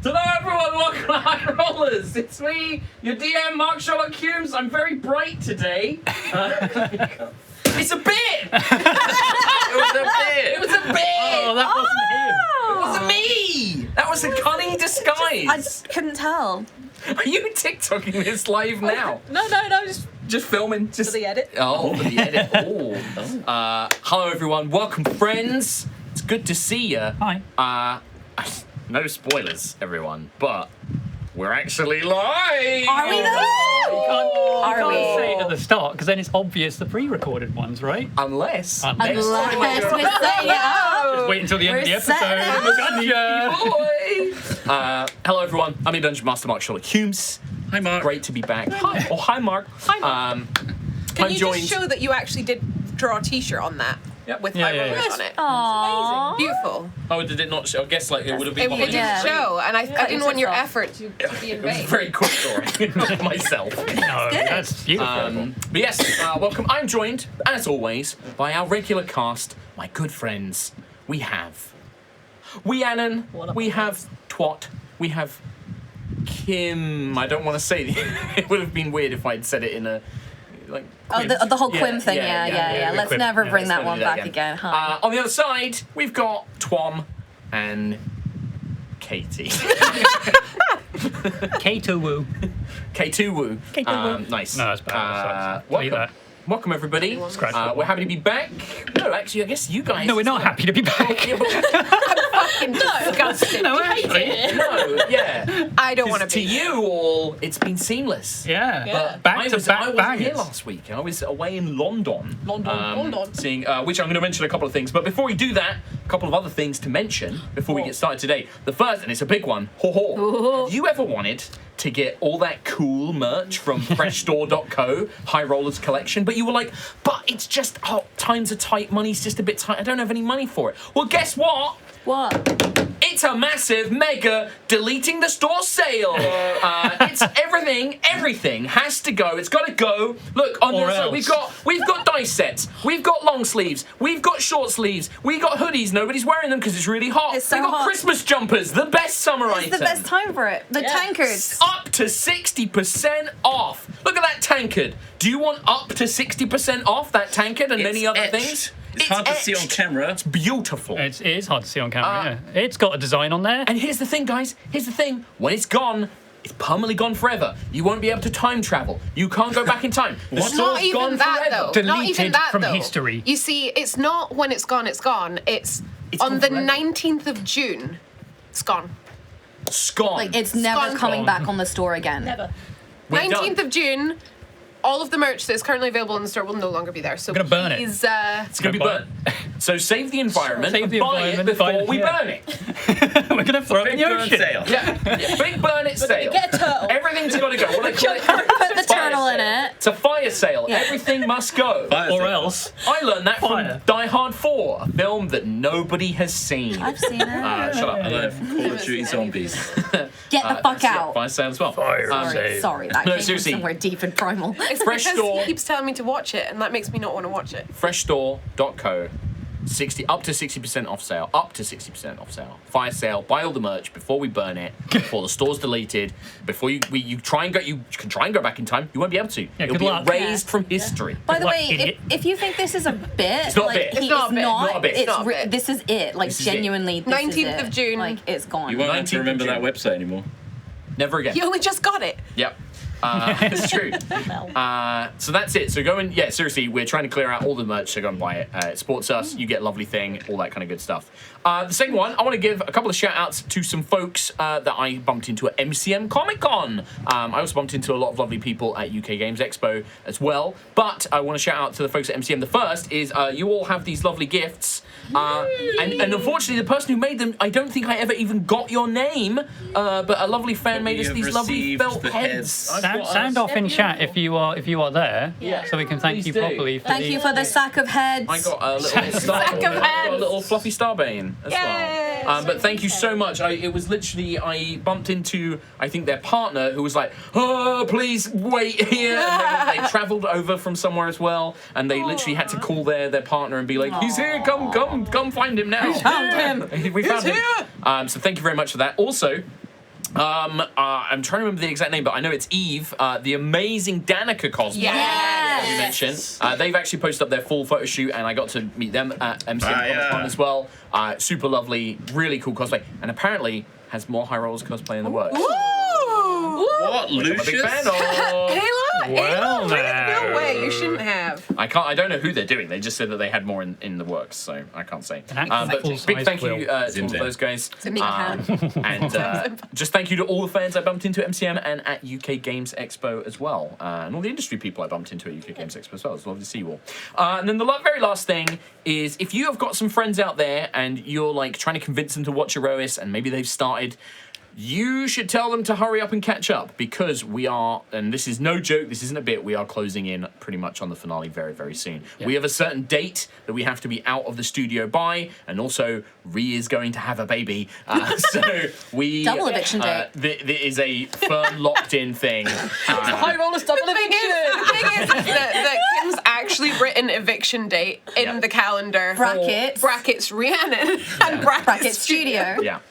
Hello everyone, welcome to High Rollers. It's me, your DM, Mark Sherlock Holmes. I'm very bright today. It's a bit! It was a bit! It was a bit! Oh, that wasn't him. It wasn't me! That was a cunning disguise. I just couldn't tell. Are you TikToking this live now? No, Just filming. Just for the edit. Oh, for the edit. Oh. Hello everyone, welcome friends. It's good to see you. Hi. No spoilers, everyone, but we're actually live. Are we though? You can't we? say it at the start because then it's obvious the pre-recorded ones, right? Unless Unless we're setting it up. Just wait until the end of the We're setting episode. Gotcha. Hello everyone, I'm your Dungeon Master Mark Sherlock Holmes. Hi, Mark. Great to be back. Hi. Oh, hi Mark. Hi, Mark. Can I'm you joined. just show that you actually did draw a T-shirt on that with Yeah, High yeah, Rollers yeah. on it? Aww. Beautiful. Oh, did it not show? I guess like it would have been. It didn't Yeah. show, and I didn't want your yourself. effort to be in It was a vain. very quick drawing of myself. No, that's beautiful. But yes, welcome. I'm joined, as always, by our regular cast, my good friends. We have Rhiannon, we have Twat, we have Kim. I don't want to say it would have been weird if I'd said it in a like. Oh, the whole Quim thing, yeah. the Let's Quim, never yeah, bring let's that not one do that back again, huh? On the other side, we've got Twom and Katie. K2 Woo. K2 Woo. K2 Nice. No, that's bad. Delete Welcome. that. Welcome everybody. Scratch that We're one. happy to be back. No, actually, I guess you guys. No, we're not happy to be back. Yeah, but- Fucking disgusting. No, actually. no, yeah. I don't want To to be. you all, it's been seamless. Yeah. Yeah. Back I to was back here bangers. last week. I was away in London. London. Seeing, which I'm going to mention a couple of things. But before we do that, a couple of other things to mention before we get started today. The first, and it's a big one. Have you ever wanted to get all that cool merch from freshstore.co, High Rollers collection, but you were like, but it's just, times are tight, money's just a bit tight, I don't have any money for it. Well, guess what? What? It's a massive, mega deleting the store sale. It's everything has to go. It's got to go. Look, on Or the side, else. we've got dice sets. We've got long sleeves. We've got short sleeves. We got hoodies. Nobody's wearing them because it's really hot. It's so we got hot. Christmas jumpers, the best summer It's item. the best time for it. The tankards. Up to 60% off. Look at that tankard. Do you want up to 60% off that tankard and many other things? It's hard to see on etched. camera. It's beautiful. It is hard to see on camera, yeah. It's got a design on there. And here's the thing, guys. Here's the thing. When it's gone, it's permanently gone forever. You won't be able to time travel. You can't go back in time. The What? store's Not gone even that forever. though. Not even Deleted that from though. history. You see, it's not when it's gone. It's gone. It's It's on gone the forever. 19th of June. It's gone. It's gone. Like, it's never Gone. coming back on the store again. Never. We're 19th done. of June. All of the merch that is currently available in the store will no longer be there. So We're gonna burn it. please, It's going to be burnt. So save the environment Save and the buy environment, it before buy it, we yeah. burn it. We're going to throw it in Big the burn ocean. sale. Yeah. Big burn it sale. Get a turtle. Everything's got to go. What I call it? Put the Fire turtle in sale. it. It's a fire sale. Yeah. Everything must go. Fire Or sale. else. I learned that Fire. from Die Hard 4, a film that nobody has seen. I've seen it. Shut up. I learned from Call of Duty Zombies. Get the fuck out. Fire sale as well. Sorry, that No, came seriously. from somewhere deep and primal. it's Fresh because store. he keeps telling me to watch it, and that makes me not want to watch it. Freshstore.co. Up to 60% off sale. Up to 60% off sale. Fire sale. Buy all the merch before we burn it. Before the store's deleted. Before you try and go. You can try and go back in time. You won't be able to. It'll good be luck. erased from history. By the Like way, idiot. if you think this is a bit, It's not a like, bit. he It's not is a bit. not. Not a bit. It's It's not a bit. This is it. Like This is it. genuinely, this 19th is of it. June. Like it's gone. You won't have 19th to of remember that June. website anymore. Never again. He only just got it. Yep. It's true. So that's it. So go and, yeah, seriously, we're trying to clear out all the merch, so go and buy it. It supports us, you get a lovely thing, all that kind of good stuff. The second one, I want to give a couple of shout outs to some folks that I bumped into at MCM Comic Con. I also bumped into a lot of lovely people at UK Games Expo as well. But I want to shout out to the folks at MCM. The first is you all have these lovely gifts. And unfortunately, the person who made them, I don't think I ever even got your name. But a lovely fan made us have these lovely received felt the heads. heads. Sound off in chat if you are there, Yeah. so we can thank Please you do. properly. For Thank the, you for the sack of heads. I got a little Sack of I got a heads. little fluffy Starbane as Yes. well. But thank you so much. It was literally, I bumped into, I think, their partner who was like, oh, please wait here. And they travelled over from somewhere as well, and they literally had to call their partner and be like, he's here, come find him now. Found him. We found him. So thank you very much for that. Also, I'm trying to remember the exact name, but I know it's Eve, the amazing Danica cosplay Yes. you mentioned. They've actually posted up their full photo shoot, and I got to meet them at MCM Comic Con as well. Super lovely, really cool cosplay, and apparently has more High Rollers cosplay in the works. What, I'm a big Lucius? fan of. Well, No way, you shouldn't have. I don't know who they're doing. They just said that they had more in the works, so I can't say. An actual But big full-size thank you quill. to all Zim of zim. those guys. Big fan. And just thank you to all the fans I bumped into at MCM and at UK Games Expo as well. And all the industry people I bumped into at UK Games Expo as well. It's lovely to see you all. And then the very last thing is, if you have got some friends out there and you're like trying to convince them to watch Aerois and maybe they've started, you should tell them to hurry up and catch up, because we are, and this is no joke, this isn't a bit, we are closing in pretty much on the finale very, very soon. Yeah. We have a certain date that we have to be out of the studio by, and also Ree is going to have a baby. So we... Double eviction date. There is a firm locked-in thing. High rollers double The thing is that Kim's actually written eviction date in the calendar. Brackets. Rhiannon and Brackets studio. Yeah.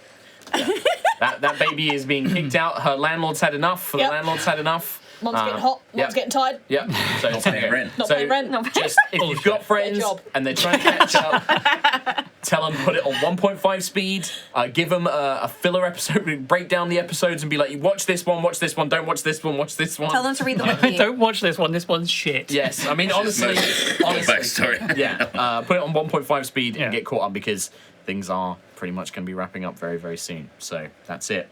That baby is being kicked out. Her landlord's had enough. The Yep. landlord's had enough. Mum's getting hot, mum's getting tired. Yep. So Not paying rent. Not So paying rent. just if you've got friends job. and they're trying to catch up, tell them put it on 1.5 speed. Give them a filler episode, break down the episodes, and be like, you watch this one, don't watch this one, watch this one. Tell them to read the wiki. Don't watch this one. This one's shit. Yes, I mean honestly, Backstory. yeah. Put it on 1.5 speed Yeah. and get caught up, because things are pretty much going to be wrapping up very, very soon. So that's it.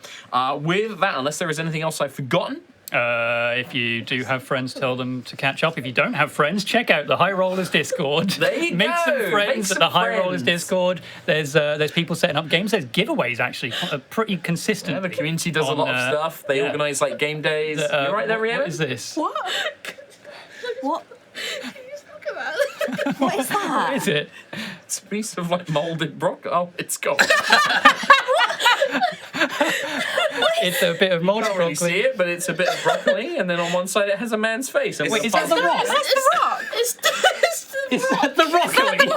With that, unless there is anything else I've forgotten. If you do have friends, tell them to catch up. If you don't have friends, check out the High Rollers Discord. There you Make go. some Make friends some at the High friends. Rollers Discord. There's people setting up games. There's giveaways actually, pretty consistent. Yeah, the community does a lot of stuff. They organise like game days. You right there, Rhiannon? What is this? What? Look at that. What is that? What is it? It's a piece of like moulded broccoli. Oh, it's gone. It's a bit of You mold can't really see broccoli. it, but it's a bit of broccoli, and then on one side it has a man's face. And Wait, with is a that the bun. rock? That's the rock. Is that the broccoli?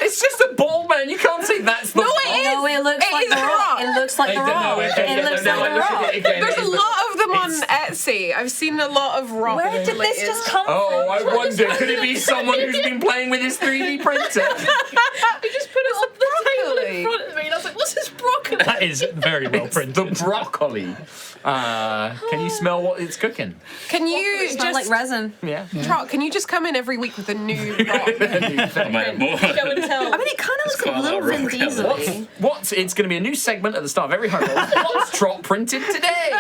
It's just a ball, man. You can't see that's the No, rock. it is. No, it looks It like is the the rock. rock. It looks like the rock. It looks like the rock. There's a lot of them on Etsy. I've seen a lot of rock. Where did this just come Oh, from? I wonder, could it be someone who's been playing with his 3D printer? I just put it on the table broccoli. in front of me and I was like, what's this broccoli? That is very well The printed. broccoli. Can you smell what it's cooking? Can you It smells just like resin. Yeah. Trot, can you just come in every week with a new rock? I might have more. Show and tell. I mean, it kind of looks quite a a lot little of Vin rock Diesel. out What's it's going to be a new segment at the start of every home roll. What's Trot printed today?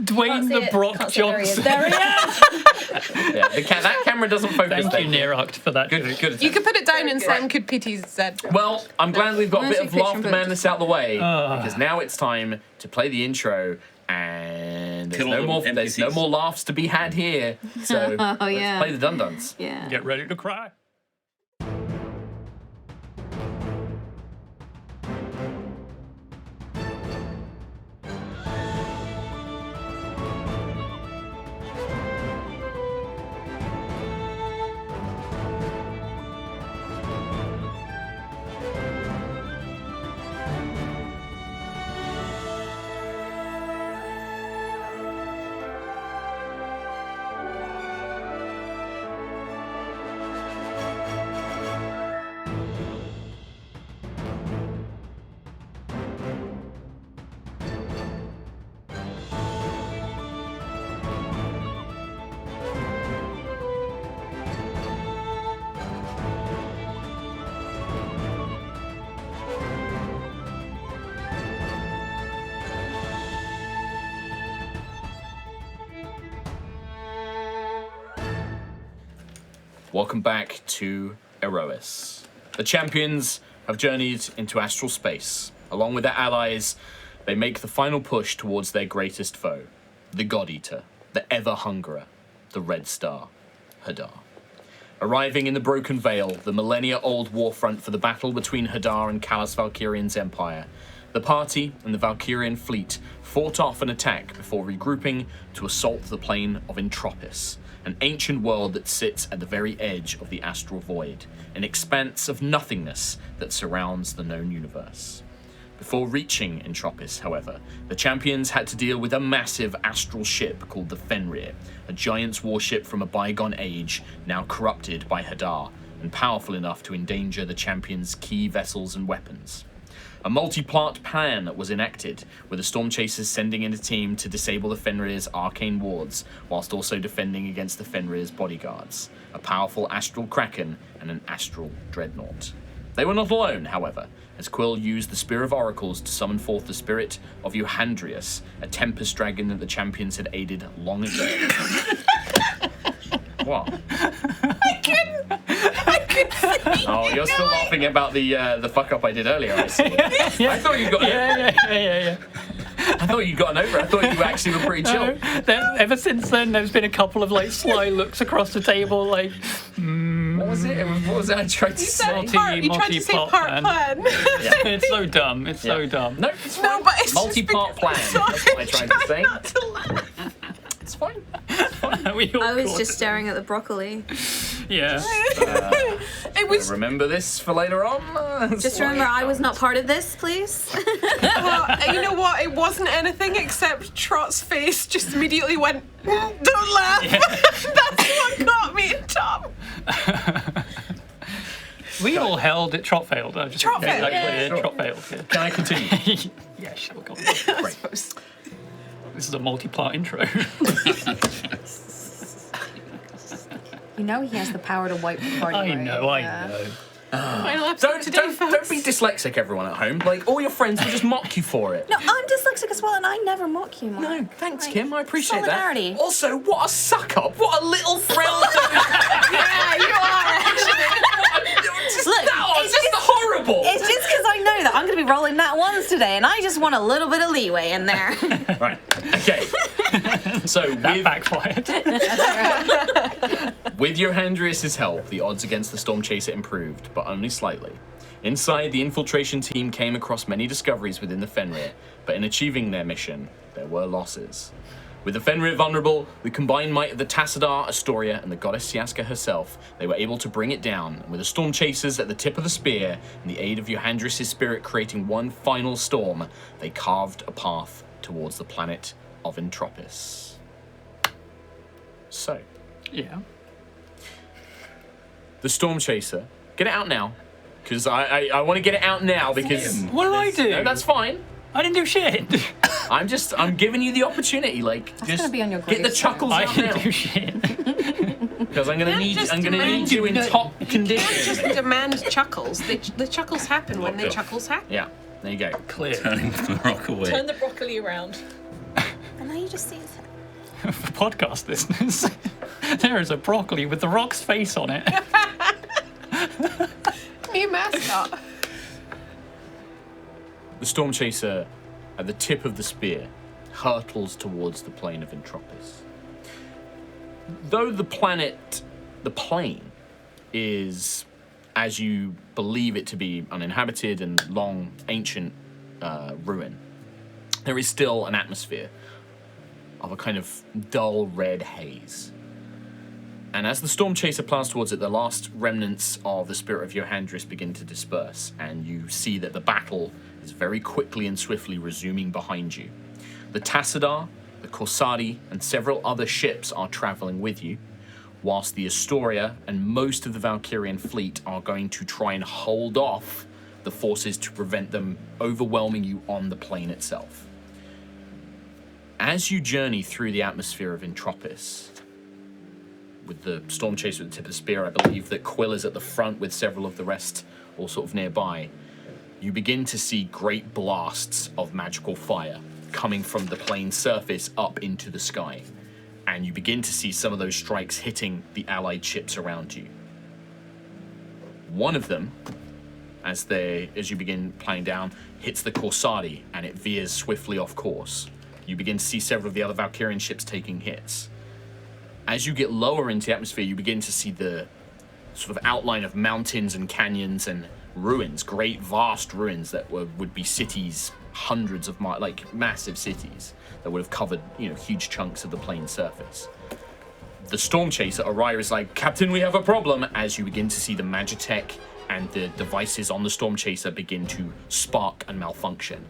Dwayne the Brock Johnson. There he is. Yeah, that camera doesn't focus. Thank you, Nearakt, for that. Good. You could put it down and Sam could PTZ. Well, I'm glad we've got a bit Honestly, of fiction laughter books. madness out the way, because now it's time to play the intro, and there's Kill all no them more NPCs. laughs to be had here. So Oh, let's yeah. play the Dun-Duns. Yeah. Get ready to cry. Welcome back to Aerois. The champions have journeyed into astral space. Along with their allies, they make the final push towards their greatest foe, the God Eater, the Ever Hungerer, the Red Star, Hadar. Arriving in the Broken Veil, the millennia-old warfront for the battle between Hadar and Callus Valkyrian's empire, the party and the Valkyrian fleet fought off an attack before regrouping to assault the plane of Entropis, an ancient world that sits at the very edge of the astral void, an expanse of nothingness that surrounds the known universe. Before reaching Entropis, however, the champions had to deal with a massive astral ship called the Fenrir, a giant's warship from a bygone age, now corrupted by Hadar, and powerful enough to endanger the champions' key vessels and weapons. A multi-part plan was enacted, with the Stormchasers sending in a team to disable the Fenrir's arcane wards, whilst also defending against the Fenrir's bodyguards, a powerful astral kraken and an astral dreadnought. They were not alone, however, as Quill used the Spear of Oracles to summon forth the spirit of Euhandrius, a tempest dragon that the champions had aided long ago. What? I couldn't see. Oh, you're still laughing about the fuck up I did earlier, I see. I thought you got Yeah. I thought you'd gotten over it. I thought you actually were pretty chill. Ever since then, there's been a couple of like sly looks across the table, like. What was it? What was it I tried to say? You tried to say multi-plot part plan. It's so dumb. It's so dumb. No, it's fine. No, but it's Multi-part plan. That's what I tried to say. Not to laugh. It's fine. We all I was caught just it. staring at the broccoli. Yeah. It was. Remember this for later on? Just remember, I was not part of this, please. Well, you know what? It wasn't anything except Trot's face just immediately went, don't laugh. That's what got me in Tom. We all held it. Trot failed. I just Trot failed. Exactly. Sure. Trot failed. Yeah. Can I continue? Yeah, sure. Go on. Great. This is a multi-part intro. You know he has the power to wipe the party. I know. Final episode Don't today, don't be dyslexic, everyone at home. Like, all your friends will just mock you for it. No, I'm dyslexic as well, and I never mock you, Mark. No, thanks, Like, Kim. I appreciate solidarity. that. Also, what a suck up! What a little brown. Yeah, you are actually. Look, It's just horrible. it's just because I know that I'm going to be rolling that ones today, and I just want a little bit of leeway in there. Right. Okay. So That backfired. with Euhandrius' help, the odds against the Stormchaser improved, but only slightly. Inside, the infiltration team came across many discoveries within the Fenrir, but in achieving their mission, there were losses. With the Fenrir vulnerable, the combined might of the Tassadar, Astoria, and the goddess Siaska herself, they were able to bring it down, and with the Stormchasers at the tip of the spear, and the aid of Euhandrius' spirit creating one final storm, they carved a path towards the planet of Entropis. So, Yeah. the Stormchaser, get it out now, because I want to get it out now, because... What did I do? No, that's fine. I didn't do shit. I'm giving you the opportunity, like, just gonna be on your get the gravestone. chuckles I out didn't now. do shit. Because I'm gonna need just you in top Can't condition. just demand chuckles. The chuckles happen when the chuckles happen. Yeah, there you go. Clear. Turning the rock away. Turn the broccoli around. And now you just see his head. For podcast listeners, there is a broccoli with the Rock's face on it. New mascot. The Stormchaser, at the tip of the spear, hurtles towards the plane of Entropis. Though the plane, is, as you believe it to be, uninhabited and long, ancient ruin, there is still an atmosphere of a kind of dull red haze. And as the Stormchaser plows towards it, the last remnants of the spirit of Euhandrius begin to disperse, and you see that the battle is very quickly and swiftly resuming behind you. The Tassadar, the Corsari, and several other ships are traveling with you, whilst the Astoria and most of the Valkyrian fleet are going to try and hold off the forces to prevent them overwhelming you on the plane itself. As you journey through the atmosphere of Entropis, with the Stormchaser at the tip of the spear, I believe that Quill is at the front with several of the rest all sort of nearby, you begin to see great blasts of magical fire coming from the plane's surface up into the sky. And you begin to see some of those strikes hitting the allied ships around you. One of them, as you begin plowing down, hits the Corsari and it veers swiftly off course. You begin to see several of the other Valkyrian ships taking hits. As you get lower into the atmosphere, you begin to see the sort of outline of mountains and canyons and ruins, great vast ruins that would be cities, hundreds of miles, like massive cities that would have covered, huge chunks of the plane's surface. The Stormchaser, Aerois, is like, Captain, we have a problem, as you begin to see the Magitech and the devices on the Stormchaser begin to spark and malfunction.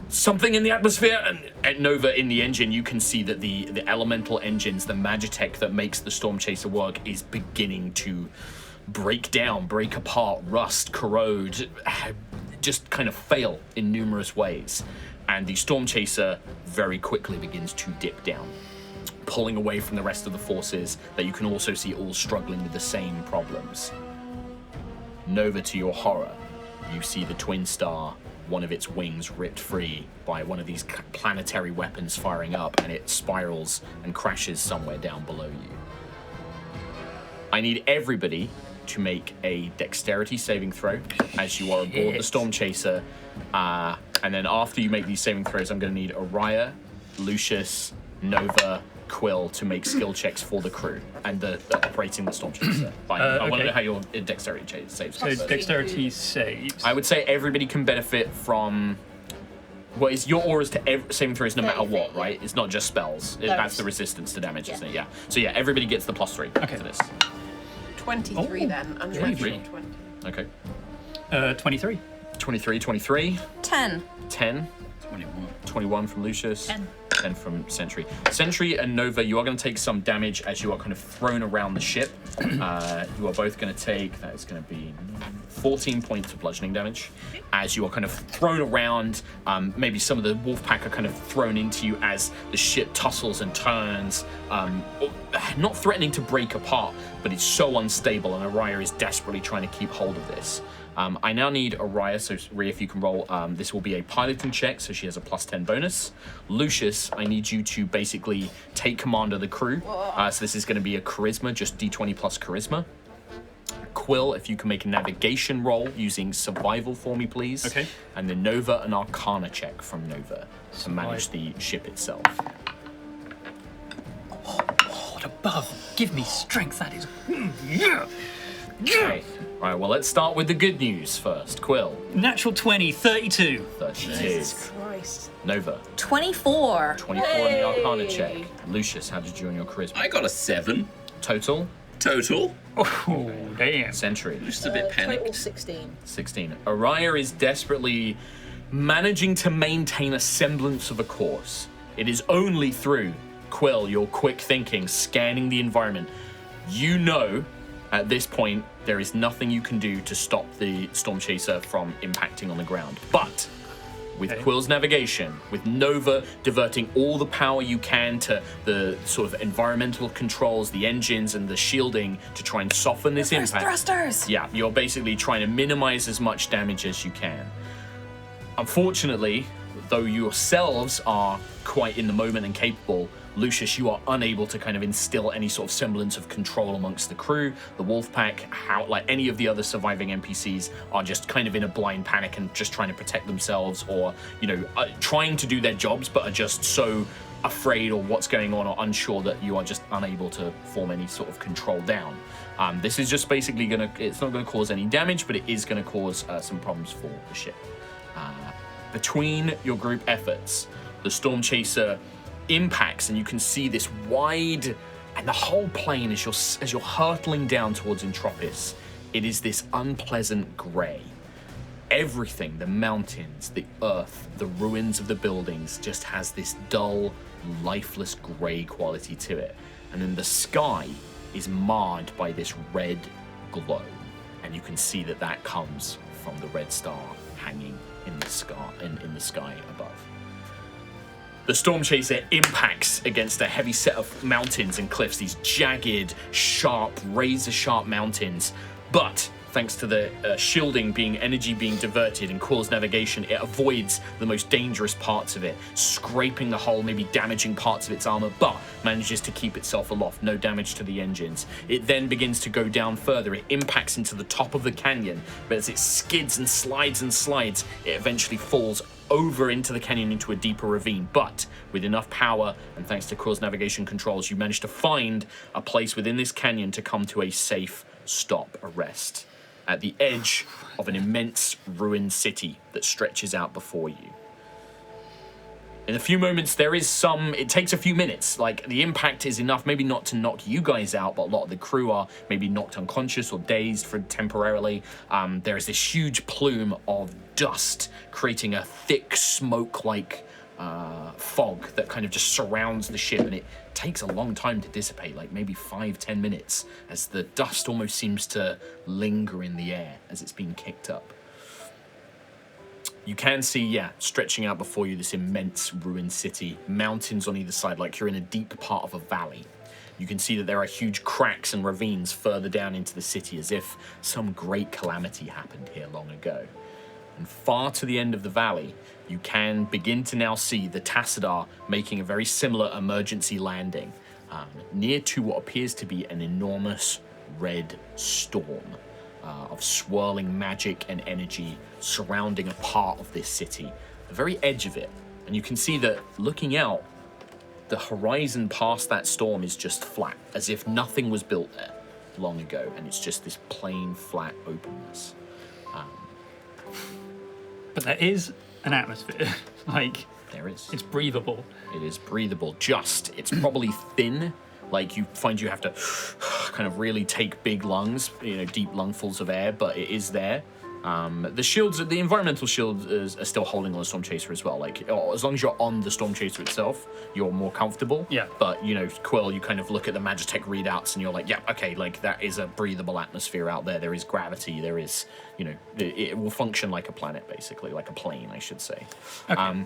Something in the atmosphere, and at Nova in the engine, you can see that the elemental engines, the magitech that makes the Stormchaser work, is beginning to break down, break apart, rust, corrode, just kind of fail in numerous ways. And the Stormchaser very quickly begins to dip down, pulling away from the rest of the forces that you can also see all struggling with the same problems. Nova, to your horror, you see the Twin Star, one of its wings ripped free by one of these planetary weapons firing up, and it spirals and crashes somewhere down below you. I need everybody to make a dexterity saving throw as you are aboard the Stormchaser. And then after you make these saving throws, I'm going to need Aerois, Lucius, Nova, Quill to make skill checks for the crew and the operating the Stormchaser. I want to know how your dexterity saves. So dexterity saves. I would say everybody can benefit from. Well, it's your auras to saving throws no matter what, right? It's not just spells. That's the resistance to damage, isn't it? Yeah. So yeah, everybody gets the +3 to this. 23 then. And 23. 20. Okay. 23. 23. 10. 10. 21 from Lucius. 10 from Sentry. Sentry and Nova, you are going to take some damage as you are kind of thrown around the ship. You are both going to take, that is going to be 14 points of bludgeoning damage as you are kind of thrown around. Maybe some of the wolf pack are kind of thrown into you as the ship tussles and turns, not threatening to break apart, but it's so unstable, and Aerois is desperately trying to keep hold of this. I now need Aerois, so Rhea, if you can roll, this will be a piloting check, so she has a +10 bonus. Lucius, I need you to basically take command of the crew. So this is going to be a charisma, just d20 plus charisma. Quill, if you can make a navigation roll using survival for me, please. Okay. And then Nova, an arcana check from Nova to manage the ship itself. What above? Give me strength, that is. Yeah! Okay. All right, well, let's start with the good news first. Quill, Natural 20, 32. 32. Jesus Christ. Nova, 24. 24 on the arcana check. Lucius, how did you on your charisma? I got a 7 Total, total. Oh, damn. Sentry, Just a bit Total panicked. 16. 16. Aerois is desperately managing to maintain a semblance of a course. It is only through, Quill, your quick thinking, scanning the environment. You know, at this point, there is nothing you can do to stop the Stormchaser from impacting on the ground. But with Quill's navigation, with Nova diverting all the power you can to the sort of environmental controls, the engines and the shielding to try and soften this impact. Thrusters. Yeah, you're basically trying to minimize as much damage as you can. Unfortunately, though yourselves are quite in the moment and capable, Lucius, you are unable to kind of instill any sort of semblance of control amongst the crew. The wolf pack, like any of the other surviving NPCs, are just kind of in a blind panic and just trying to protect themselves, or, you know, trying to do their jobs, but are just so afraid or what's going on or unsure that you are just unable to form any sort of control down. This is just basically it's not gonna cause any damage, but it is gonna cause some problems for the ship. Between your group efforts, the Stormchaser impacts, and you can see this wide, and the whole plane as you're hurtling down towards Entropis, it is this unpleasant grey. Everything, the mountains, the earth, the ruins of the buildings, just has this dull, lifeless grey quality to it. And then the sky is marred by this red glow, and you can see that comes from the red star hanging in the sky above. The Stormchaser impacts against a heavy set of mountains and cliffs, these jagged, sharp, razor-sharp mountains. But thanks to the energy being diverted and Quill's navigation, it avoids the most dangerous parts of it, scraping the hull, maybe damaging parts of its armor, but manages to keep itself aloft, no damage to the engines. It then begins to go down further. It impacts into the top of the canyon, but as it skids and slides, it eventually falls over into the canyon into a deeper ravine. But with enough power and thanks to Quill's navigation controls, you manage to find a place within this canyon to come to a safe stop, a rest, at the edge of an immense ruined city that stretches out before you. In a few moments, it takes a few minutes. Like, the impact is enough, maybe not to knock you guys out, but a lot of the crew are maybe knocked unconscious or dazed for temporarily. There is this huge plume of dust, creating a thick smoke-like fog that kind of just surrounds the ship, and it takes a long time to dissipate, like maybe 5-10 minutes, as the dust almost seems to linger in the air as it's being kicked up. You can see, stretching out before you, this immense ruined city, mountains on either side, like you're in a deep part of a valley. You can see that there are huge cracks and ravines further down into the city, as if some great calamity happened here long ago. And far to the end of the valley, you can begin to now see the Tassadar making a very similar emergency landing near to what appears to be an enormous red storm of swirling magic and energy surrounding a part of this city, the very edge of it. And you can see that looking out, the horizon past that storm is just flat, as if nothing was built there long ago, and it's just this plain, flat openness. But there is an atmosphere. Like, there is. It's breathable. It is breathable, it's probably thin. Like, you find you have to kind of really take big lungs, deep lungfuls of air, but it is there. The shields, the environmental shields are still holding on the Stormchaser as well. Like, as long as you're on the Stormchaser itself, you're more comfortable. Yeah. But, Quill, you kind of look at the Magitech readouts and you're like, yeah, okay, like, that is a breathable atmosphere out there. There is gravity. There is, it will function like a planet, basically, like a plane, I should say. Okay.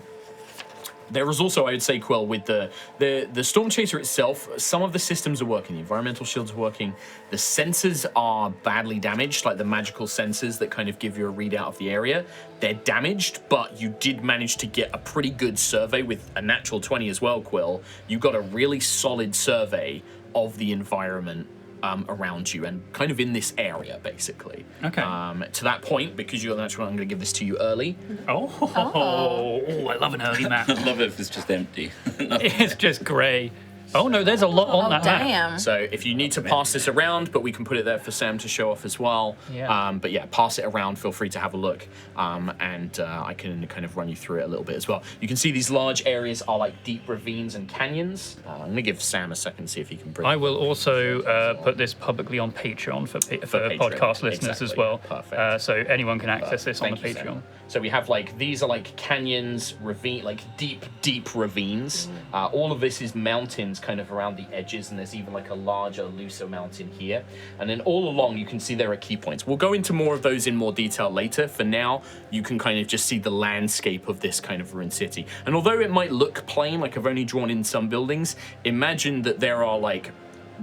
There is also, I would say, Quill, with the Stormchaser itself, some of the systems are working. The environmental shields are working. The sensors are badly damaged, like the magical sensors that kind of give you a readout of the area. They're damaged, but you did manage to get a pretty good survey with a natural 20 as well, Quill. You got a really solid survey of the environment around you and kind of in this area, basically. Okay. To that point, because you're the natural, I'm going to give this to you early. Oh, I love an early map. I love it if it's just empty. It's just grey. Oh no, there's a lot on that map. Damn. So if you need to pass this around, but we can put it there for Sam to show off as well. Yeah. But yeah, pass it around. Feel free to have a look. And I can kind of run you through it a little bit as well. You can see these large areas are like deep ravines and canyons. I'm going to give Sam a second, see if he can bring I will also put this publicly on Patreon for Patreon, podcast listeners as well. Perfect. So anyone can access this on the Thank you, Patreon. Sam. So we have these are like canyons, ravine, like deep ravines. All of this is mountains kind of around the edges, and there's even like a larger, looser mountain here. And then all along you can see there are key points. We'll go into more of those in more detail later. For now, you can kind of just see the landscape of this kind of ruined city. And although it might look plain, like I've only drawn in some buildings, imagine that there are like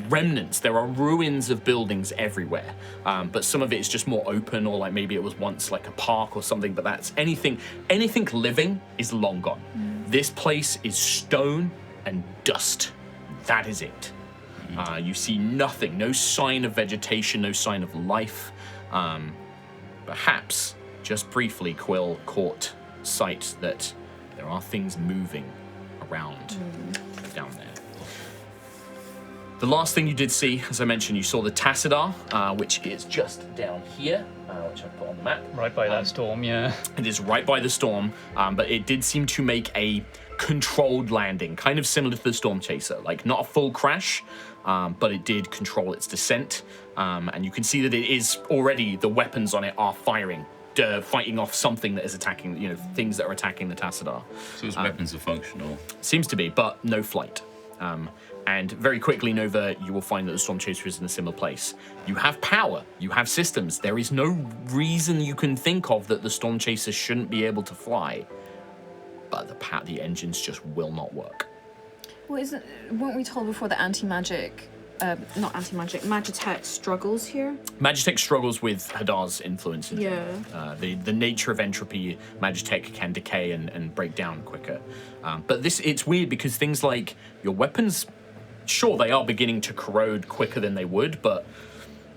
remnants, there are ruins of buildings everywhere, but some of it is just more open, or like maybe it was once like a park or something, but that's anything living is long gone. This place is stone and dust. That is it. You see nothing, no sign of vegetation, no sign of life. Perhaps, just briefly, Quill caught sight that there are things moving around down there. The last thing you did see, as I mentioned, you saw the Tassadar, which is just down here, which I've put on the map. Right by that storm, yeah. It is right by the storm, but it did seem to make a controlled landing, kind of similar to the Stormchaser. Like, not a full crash, but it did control its descent. And you can see that it is already, the weapons on it are firing, fighting off something that is attacking, things that are attacking the Tassadar. So its weapons are functional. Seems to be, but no flight. And very quickly, Nova, you will find that the Stormchaser is in a similar place. You have power, you have systems. There is no reason you can think of that the Stormchaser shouldn't be able to fly. But the engines just will not work. Well, weren't we told before that Magitech struggles here? Magitech struggles with Hadar's influence. Yeah. The nature of entropy, Magitech can decay and break down quicker. But it's weird because things like your weapons, sure, they are beginning to corrode quicker than they would, but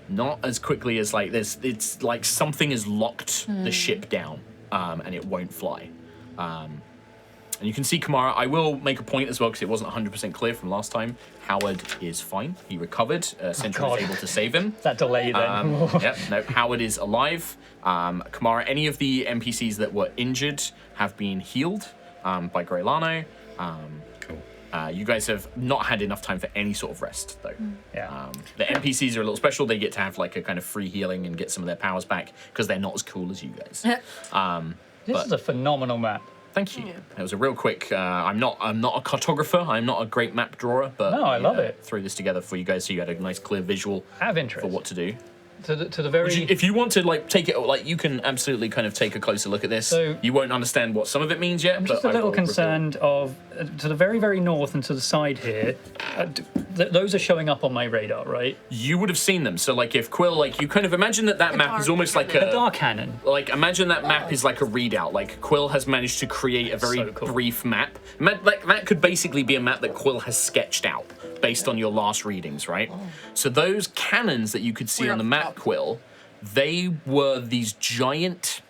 not as quickly as like this. It's like something has locked the ship down, and it won't fly. And you can see Kamara. I will make a point as well, because it wasn't 100% clear from last time. Howard is fine. He recovered. Sentry was able to save him. That delay then. No, Howard is alive. Kamara, any of the NPCs that were injured have been healed. by Greylano. Cool. You guys have not had enough time for any sort of rest, though. Yeah. The NPCs are a little special. They get to have like a kind of free healing and get some of their powers back because they're not as cool as you guys. This is a phenomenal map. Thank you. It was a real quick. I'm not a cartographer. I'm not a great map drawer, but No, I love it. Threw this together for you guys so you had a nice clear visual Out of interest. for what to do. To the very. If you want to like take it, like you can absolutely kind of take a closer look at this. So- you won't understand what some of it means yet. I'm but just a I little will reveal. concerned of to the very, very north and to the side here. Those are showing up on my radar, right? You would have seen them. So like if Quill, like you kind of imagine that map is almost like A dark cannon. like imagine that map is like a readout. Like Quill has managed to create a very So cool. brief map. Like that could basically be a map that Quill has sketched out based on your last readings, right? So those cannons that you could see We're on the up map, top. Quill, they were these giant,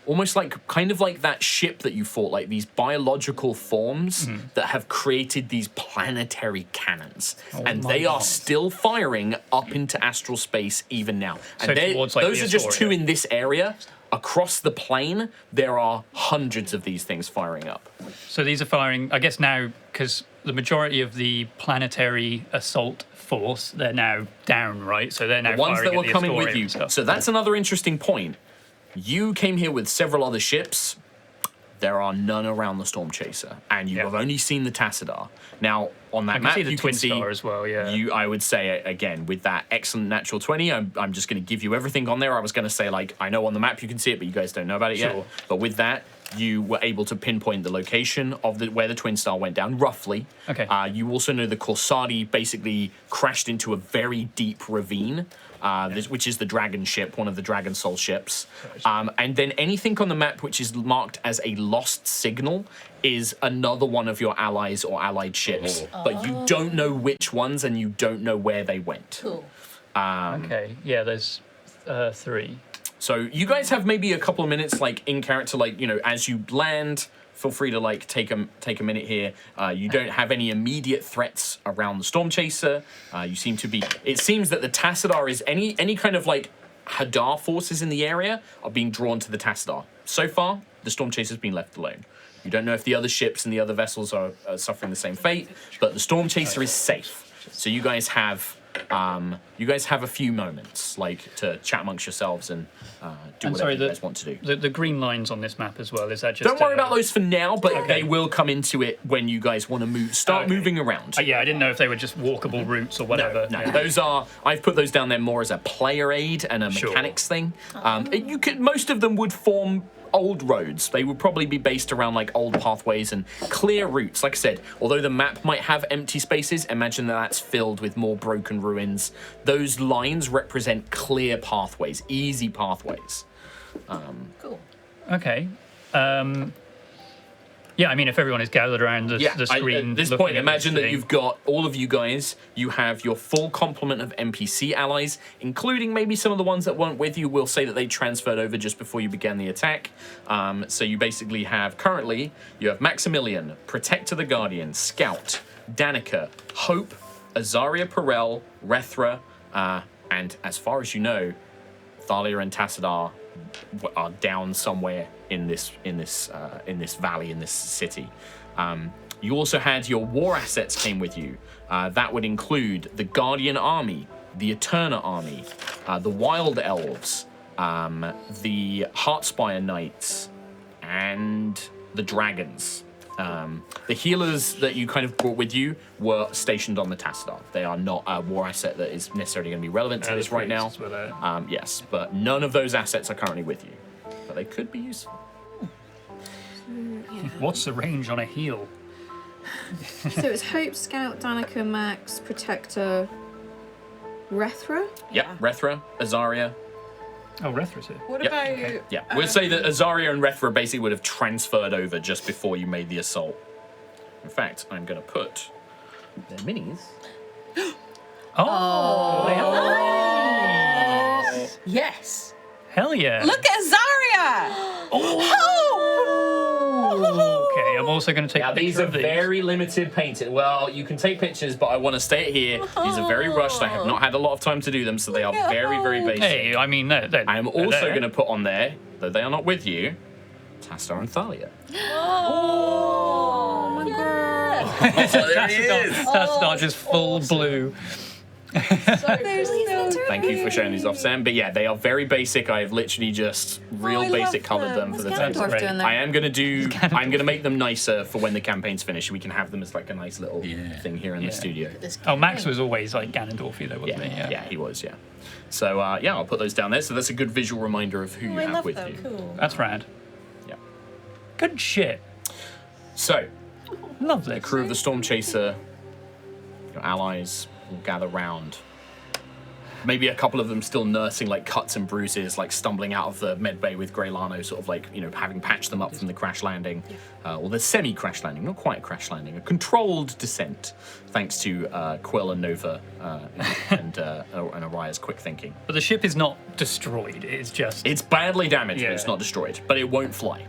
almost like kind of like that ship that you fought, like these biological forms that have created these planetary cannons, and my they are God. still firing up into astral space even now. So And towards, like, those the are just two Astoria. in this area. Across the plane, there are hundreds of these things firing up. So these are firing, I guess now, because the majority of the planetary assault force, they're now down, right? So they're now Ones firing that at were the coming Astoria with you. and stuff. So that's another interesting point. You came here with several other ships. There are none around the Stormchaser, and you Yeah. have only seen the Tassadar. Now, on that I can map, see the you Twin can see Star as well, yeah. I would say again with that excellent natural 20. I'm just going to give you everything on there. I was going to say like I know on the map you can see it, but you guys don't know about it Sure. yet. But with that, you were able to pinpoint the location of where the Twin Star went down roughly. Okay. You also know the Corsari basically crashed into a very deep ravine. Which is the Dragon ship, one of the Dragon Soul ships. And then anything on the map which is marked as a lost signal is another one of your allies or allied ships. But you don't know which ones and you don't know where they went. Cool. Okay, yeah, there's 3. So you guys have maybe a couple of minutes, like in character, like as you land. Feel free to like take a minute here. You don't have any immediate threats around the Stormchaser. You seem to be. It seems that the Tassadar is any kind of like Hadar forces in the area are being drawn to the Tassadar. So far, the Stormchaser's been left alone. You don't know if the other ships and the other vessels are suffering the same fate, but the Stormchaser is safe. So you guys have a few moments like to chat amongst yourselves and do whatever you guys want to do. The green lines on this map as well, is that just... Don't worry about those for now, but they will come into it when you guys want to start moving around. Yeah, I didn't know if they were just walkable routes or whatever. No, Yeah. those are. I've put those down there more as a player aid and a Sure. mechanics thing. Most of them would form old roads. They would probably be based around like old pathways and clear routes. Like I said, although the map might have empty spaces, imagine that that's filled with more broken ruins. Those lines represent clear pathways, easy pathways. Cool. Okay. Yeah, I mean, if everyone is gathered around the screen... At this looking point, at imagine this that thing- you've got all of you guys. You have your full complement of NPC allies, including maybe some of the ones that weren't with you. We'll say that they transferred over just before you began the attack. So you basically have, currently, you have Maximilian, Protector the Guardian, Scout, Danica, Hope, Azaria Perel, Rethra, and as far as you know, Thalia and Tassadar are down somewhere in this valley, in this city. You also had your war assets came with you. That would include the Guardian Army, the Eterna Army, the Wild Elves, the Heartspire Knights, and the Dragons. The healers that you kind of brought with you were stationed on the Tassadar. They are not a war asset that is necessarily going to be relevant to this right now. Yes, but none of those assets are currently with you. But they could be useful. What's the range on a heal? So it's Hope, Scout, Danica, Max, Protector, Rethra? Yep, Rethra, Azaria. Oh, Rethra's here. What Yep. about... Yeah, we'll say that Azaria and Rethra basically would have transferred over just before you made the assault. In fact, I'm going to put their minis. Oh! Yes. Hell yeah. Look at Azaria! Okay, I'm also going to take Now, a these picture are of these. very limited painted. Well, you can take pictures, but I want to stay here. These are very rushed. I have not had a lot of time to do them, so they are very, very basic. Hey, I mean, they're I am also there. going to put on there, though they are not with you, Tassadar and Thalia. Oh. there he is. Tassadar just full blue. Thank you for showing these off, Sam. But yeah, they are very basic. I have literally just real basic coloured them for the What's time. Ganondorf doing there? I am gonna make them nicer for when the campaign's finished. We can have them as like a nice little thing here in the studio. Oh, Max was always like Ganondorfy though, wasn't he? Yeah, he was. Yeah. So yeah, I'll put those down there. So that's a good visual reminder of who you I have love with them. you. Cool. That's rad. Yeah. Good shit. So Love the this. crew of the Stormchaser, your allies, will gather round. Maybe a couple of them still nursing like cuts and bruises, like stumbling out of the med bay with Grey Lano, sort of like, having patched them up from the crash landing. Or the semi-crash landing, not quite a crash landing, a controlled descent, thanks to Quill and Nova and Aerois' quick thinking. But the ship is not destroyed. It's just. It's badly damaged, Yeah. but it's not destroyed. But it won't fly.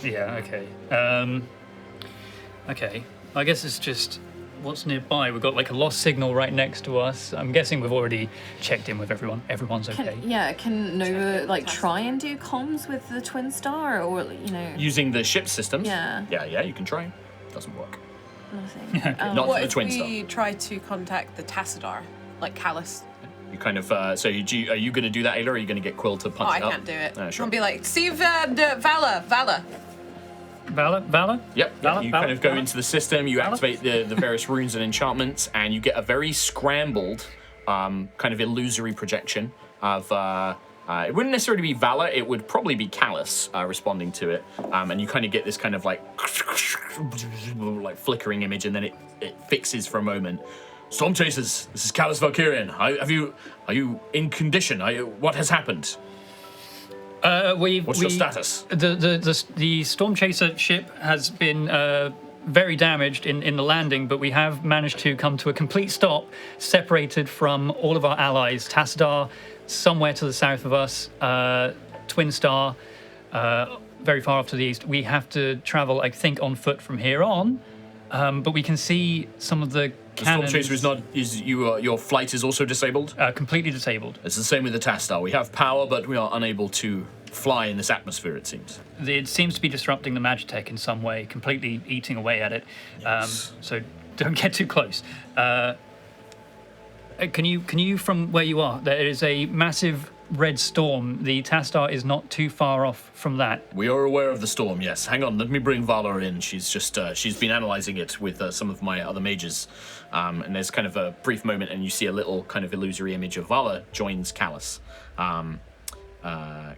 Yeah. Okay. Okay. I guess it's just what's nearby. We've got like a lost signal right next to us. I'm guessing we've already checked in with everyone. Everyone's okay. Can Nova like try and do comms with the Twin Star, or Using the ship systems. Yeah. Yeah, you can try. Doesn't work. nothing. Not What for the if Twin Star. we try to contact the Tassadar, like Callus? You kind of, are you going to do that, Ayla, or are you going to get Quill to Oh, punch I it up? can't do it. Sure. I'll be like, see Valor. Valor? Yep. Valor? You Valor? kind of go Valor? into the system, you activate the various runes and enchantments, and you get a very scrambled, kind of illusory projection of. It wouldn't necessarily be Valor, it would probably be Callus responding to it. And you kind of get this kind of like flickering image, and then it fixes for a moment. Stormchasers, this is Callus Valkyrian. Are you in condition? What has happened? What's your status? The Stormchaser ship has been very damaged in the landing, but we have managed to come to a complete stop, separated from all of our allies. Tassadar, somewhere to the south of us, Twin Star, very far off to the east. We have to travel, I think, on foot from here on, but we can see some of the cannons. The Stormchaser your flight is also disabled? Completely disabled. It's the same with the Tassadar. We have power, but we are unable to fly in this atmosphere, it seems. It seems to be disrupting the Magitech in some way, completely eating away at it. Yes. So don't get too close. Can you, from where you are, there is a massive red storm. The Tassadar is not too far off from that. We are aware of the storm, yes. Hang on, let me bring Valor in. She's just, she's been analysing it with some of my other mages. And there's kind of a brief moment, and you see a little kind of illusory image of Valor joins Callus.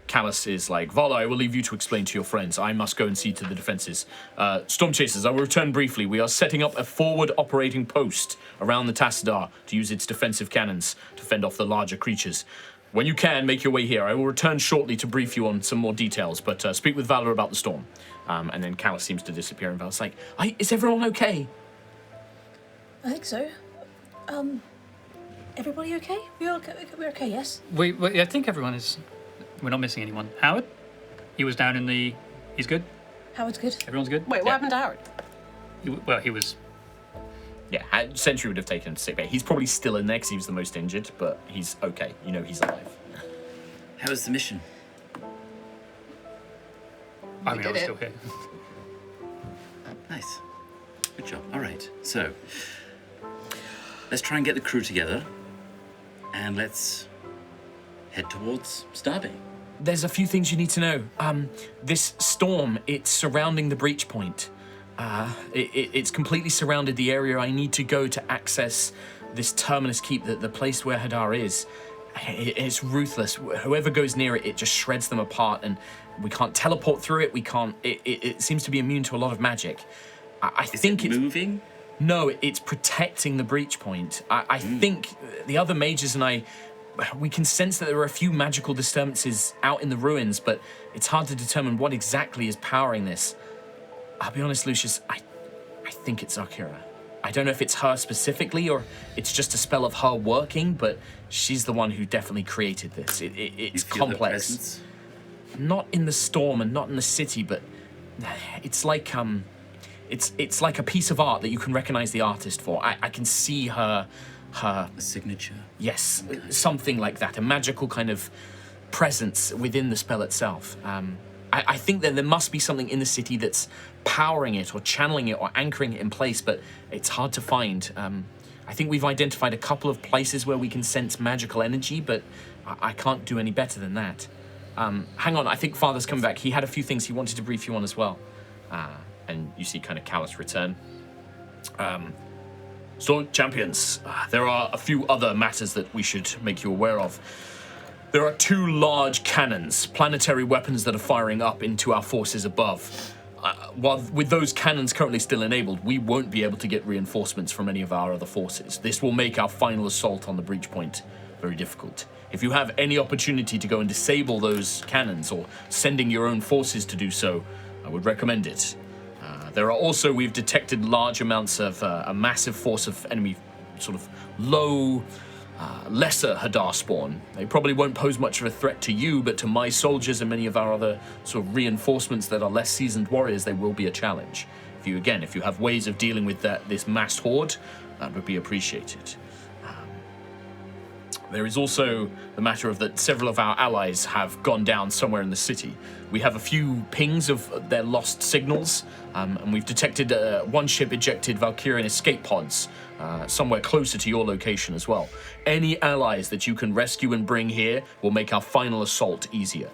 Callus is like, Valor, I will leave you to explain to your friends. I must go and see to the defences. Stormchasers, I will return briefly. We are setting up a forward operating post around the Tassadar to use its defensive cannons to fend off the larger creatures. When you can, make your way here. I will return shortly to brief you on some more details, but speak with Valor about the storm. And then Callus seems to disappear, and Valor's like, is everyone okay? I think so. Everybody okay? We're okay, yes? I think everyone is. We're not missing anyone. Howard? He was down in the. He's good? Howard's good. Everyone's good? Wait, what happened to Howard? He was. Yeah, Sentry would have taken him to sick bay. He's probably still in there because he was the most injured, but he's okay. He's alive. How was the mission? I mean, I did was it. still here. Nice. Good job. All right. So, let's try and get the crew together, and let's head towards Starbase. There's a few things you need to know. This storm, it's surrounding the breach point. It's completely surrounded the area I need to go to access this Terminus Keep, the place where Hadar is. It's ruthless. Whoever goes near it, it just shreds them apart, and we can't teleport through it. We can't. It seems to be immune to a lot of magic. I think it's moving. No, it's protecting the breach point. I think the other mages and we can sense that there are a few magical disturbances out in the ruins, but it's hard to determine what exactly is powering this. I'll be honest, Lucius, I think it's Zakira. I don't know if it's her specifically or it's just a spell of her working, but she's the one who definitely created this. It's You feel the complex. presence? Not in the storm and not in the city, but it's like it's like a piece of art that you can recognize the artist for. I can see her A signature. yes, something like that, a magical kind of presence within the spell itself. I think that there must be something in the city that's powering it or channeling it or anchoring it in place, but it's hard to find. I think we've identified a couple of places where we can sense magical energy, but I can't do any better than that. Hang on, I think Father's coming back. He had a few things he wanted to brief you on as well. And you see kind of Callus return. Storm Champions, there are a few other matters that we should make you aware of. There are 2 large cannons, planetary weapons that are firing up into our forces above. While with those cannons currently still enabled, we won't be able to get reinforcements from any of our other forces. This will make our final assault on the breach point very difficult. If you have any opportunity to go and disable those cannons or sending your own forces to do so, I would recommend it. There are also, we've detected large amounts of a massive force of enemy sort of low, lesser Hadar spawn. They probably won't pose much of a threat to you, but to my soldiers and many of our other sort of reinforcements that are less seasoned warriors, they will be a challenge. If you have ways of dealing with this massed horde, that would be appreciated. There is also the matter of that several of our allies have gone down somewhere in the city. We have a few pings of their lost signals, and we've detected one ship ejected Valkyrian escape pods somewhere closer to your location as well. Any allies that you can rescue and bring here will make our final assault easier.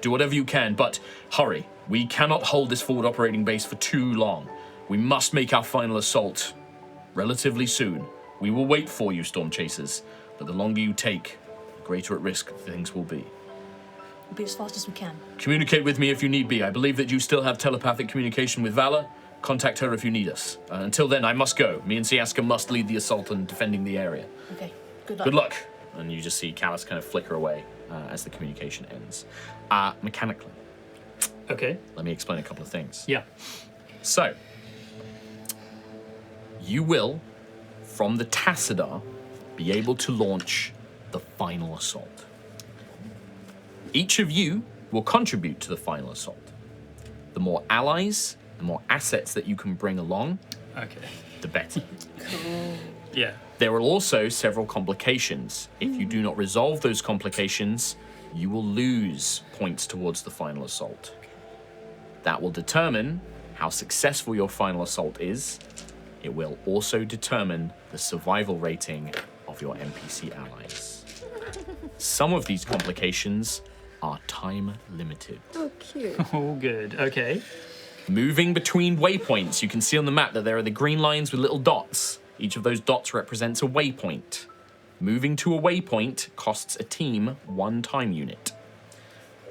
Do whatever you can, but hurry. We cannot hold this forward operating base for too long. We must make our final assault relatively soon. We will wait for you, Stormchasers. But the longer you take, the greater at risk things will be. We'll be as fast as we can. Communicate with me if you need be. I believe that you still have telepathic communication with Valor. Contact her if you need us. Until then, I must go. Me and Siaska must lead the assault on defending the area. Okay, good luck. Good luck. And you just see Callus kind of flicker away as the communication ends. Mechanically, Okay. let me explain a couple of things. Yeah. So, you will, from the Tassadar, be able to launch the final assault. Each of you will contribute to the final assault. The more allies, the more assets that you can bring along, Okay. the better. Yeah. There will also several complications. If you do not resolve those complications, you will lose points towards the final assault. That will determine how successful your final assault is. It will also determine the survival rating of your NPC allies. Some of these complications are time limited. Oh, cute. All good. Okay. Moving between waypoints, you can see on the map that there are the green lines with little dots. Each of those dots represents a waypoint. Moving to a waypoint costs a team 1 time unit.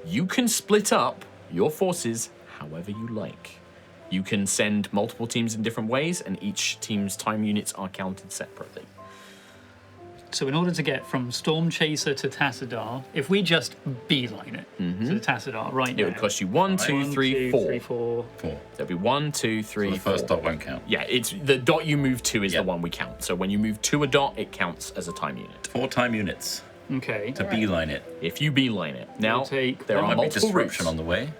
You can split up your forces however you like. You can send multiple teams in different ways, and each team's time units are counted separately. So in order to get from Stormchaser to Tassadar, if we just beeline it to the Tassadar right now, It would cost you 1, 2, 3, 4. 3, 4. 4. There'd be 1, 2, 3, The first 4. dot won't count. Yeah, it's the dot you move to is Yeah. the one we count. So when you move to a dot, it counts as a time unit. 4 time units Okay. to beeline it. If you beeline it. Now, We'll take- there There are might be multiple routes. disruption on the way.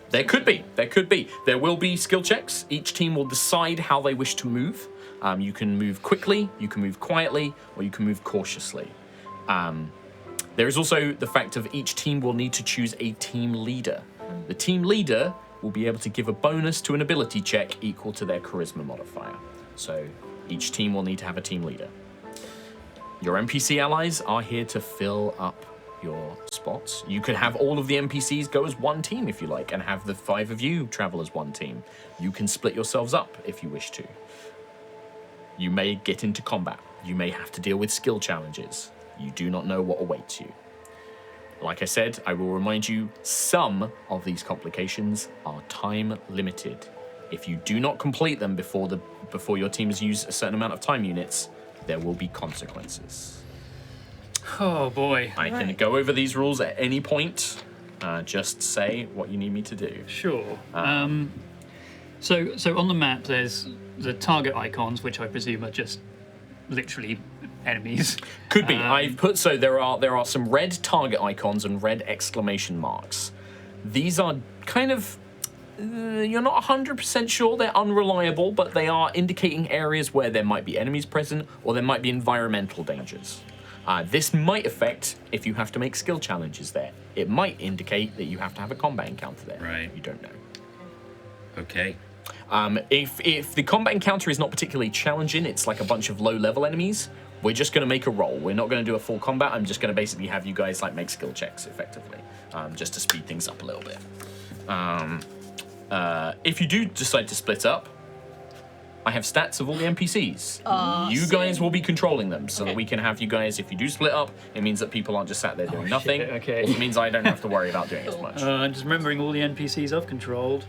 There could be. There could be. There will be skill checks. Each team will decide how they wish to move. You can move quickly, you can move quietly, or you can move cautiously. There is also the fact of each team will need to choose a team leader. The team leader will be able to give a bonus to an ability check equal to their charisma modifier. So each team will need to have a team leader. Your NPC allies are here to fill up your spots. You could have all of the NPCs go as one team if you like, and have the 5 of you travel as one team. You can split yourselves up if you wish to. You may get into combat. You may have to deal with skill challenges. You do not know what awaits you. Like I said, I will remind you, some of these complications are time limited. If you do not complete them before your team has used a certain amount of time units, there will be consequences. Oh boy. I can go over these rules at any point. Just say what you need me to do. Sure. So on the map, there's the target icons, which I presume are just literally enemies. Could be. I've put so there are some red target icons and red exclamation marks. These are kind of you're not 100% sure, they're unreliable, but they are indicating areas where there might be enemies present or there might be environmental dangers. This might affect if you have to make skill challenges there. It might indicate that you have to have a combat encounter there. Right. You don't know. Okay. If the combat encounter is not particularly challenging, it's like a bunch of low-level enemies, we're just going to make a roll. We're not going to do a full combat. I'm just going to basically have you guys like make skill checks effectively, just to speed things up a little bit. If you do decide to split up, I have stats of all the NPCs. You guys will be controlling them, so that we can have you guys, if you do split up, it means that people aren't just sat there doing nothing. shit, okay. It means I don't have to worry about doing as much. Just remembering all the NPCs I've controlled.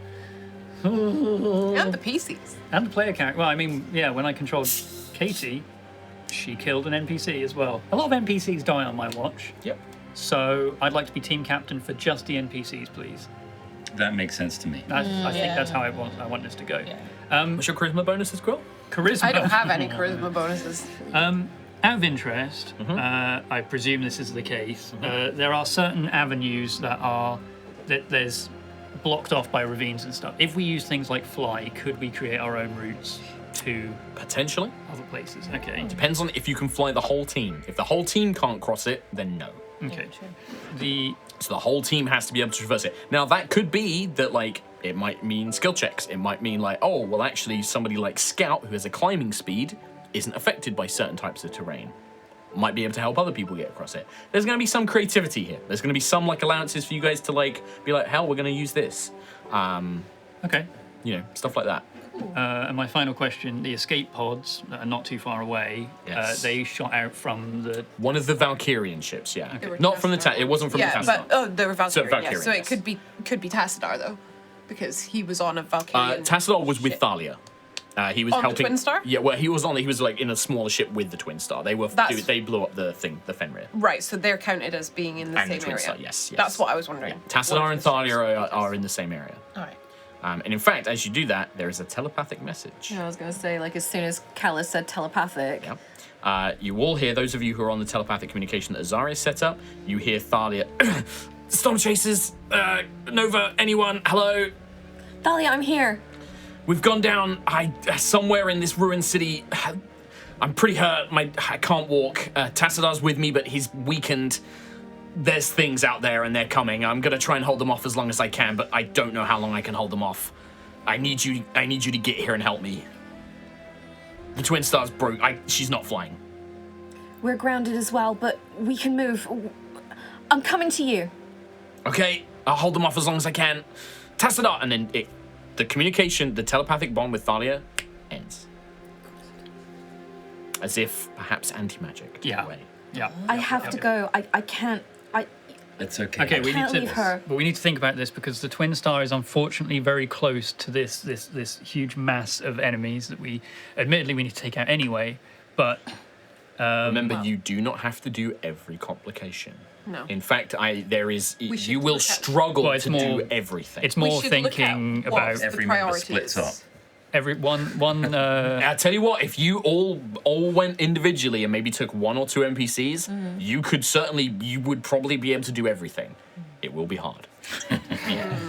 And the PCs. And the player character. Well, I mean, yeah, when I controlled Katie, she killed an NPC as well. A lot of NPCs die on my watch. Yep. So I'd like to be team captain for just the NPCs, please. That makes sense to me. I think that's how I want this to go. What's your charisma bonus as well? Charisma. I don't have any charisma bonuses. Out of interest, I presume this is the case. There are certain avenues that there's blocked off by ravines and stuff. If we use things like fly, could we create our own routes to Potentially. other places? Okay. Depends on if you can fly the whole team. If the whole team can't cross it, then no. Okay. So the whole team has to be able to traverse it. Now that could be that like it might mean skill checks. It might mean like, oh well actually somebody like Scout who has a climbing speed isn't affected by certain types of terrain. Might be able to help other people get across it. There's gonna be some creativity here. There's gonna be some like allowances for you guys to like be like, hell, we're gonna use this. Okay. You know, stuff like that. And my final question: the escape pods that are not too far away. Yes. They shot out from the. One of the Valkyrian ships, yeah. They were Not from the Tassadar. it wasn't from the Tassadar. they were Valkyrian. Valkyrian, So yes. it could be Tassadar though, because he was on a Valkyrian. Tassadar was with ship. Thalia. He was On the helping. Twin Star? Yeah, well, he was like in a smaller ship with the Twin Star. They blew up the Fenrir. Right, so they're counted as being in the And the same Twin area. Star, yes. That's what I was wondering. Tassadar and Thalia are in the same area. All right. And in fact, as you do that, there is a telepathic message. I was gonna say, like, as soon as Callus said telepathic. Yeah. You all hear, those of you who are on the telepathic communication that Azarius set up, you hear Thalia, Stormchasers, Nova, anyone, hello? Thalia, I'm here. We've gone down, somewhere in this ruined city. I'm pretty hurt, I can't walk. Tassadar's with me, but he's weakened. There's things out there and they're coming. I'm gonna try and hold them off as long as I can, but I don't know how long I can hold them off. I need you to get here and help me. The Twin Star's broke. She's not flying. We're grounded as well, but we can move. I'm coming to you. Okay, I'll hold them off as long as I can. Tassadar, and then the communication, the telepathic bond with Thalia ends. As if perhaps anti-magic. in a way. Yeah. I have to go. I can't. It's okay. Okay, we need can't to. leave her. But we need to think about this because the Twin Star is unfortunately very close to this huge mass of enemies that we need to take out anyway. But Remember, you do not have to do every complication. No. In fact, you should will look at- struggle Well, it's to more- do everything. it's We more should look at thinking what's about the Every member priorities. splits up. every one. I tell you what, if you all went individually and maybe took one or two NPCs, you would probably be able to do everything. It will be hard.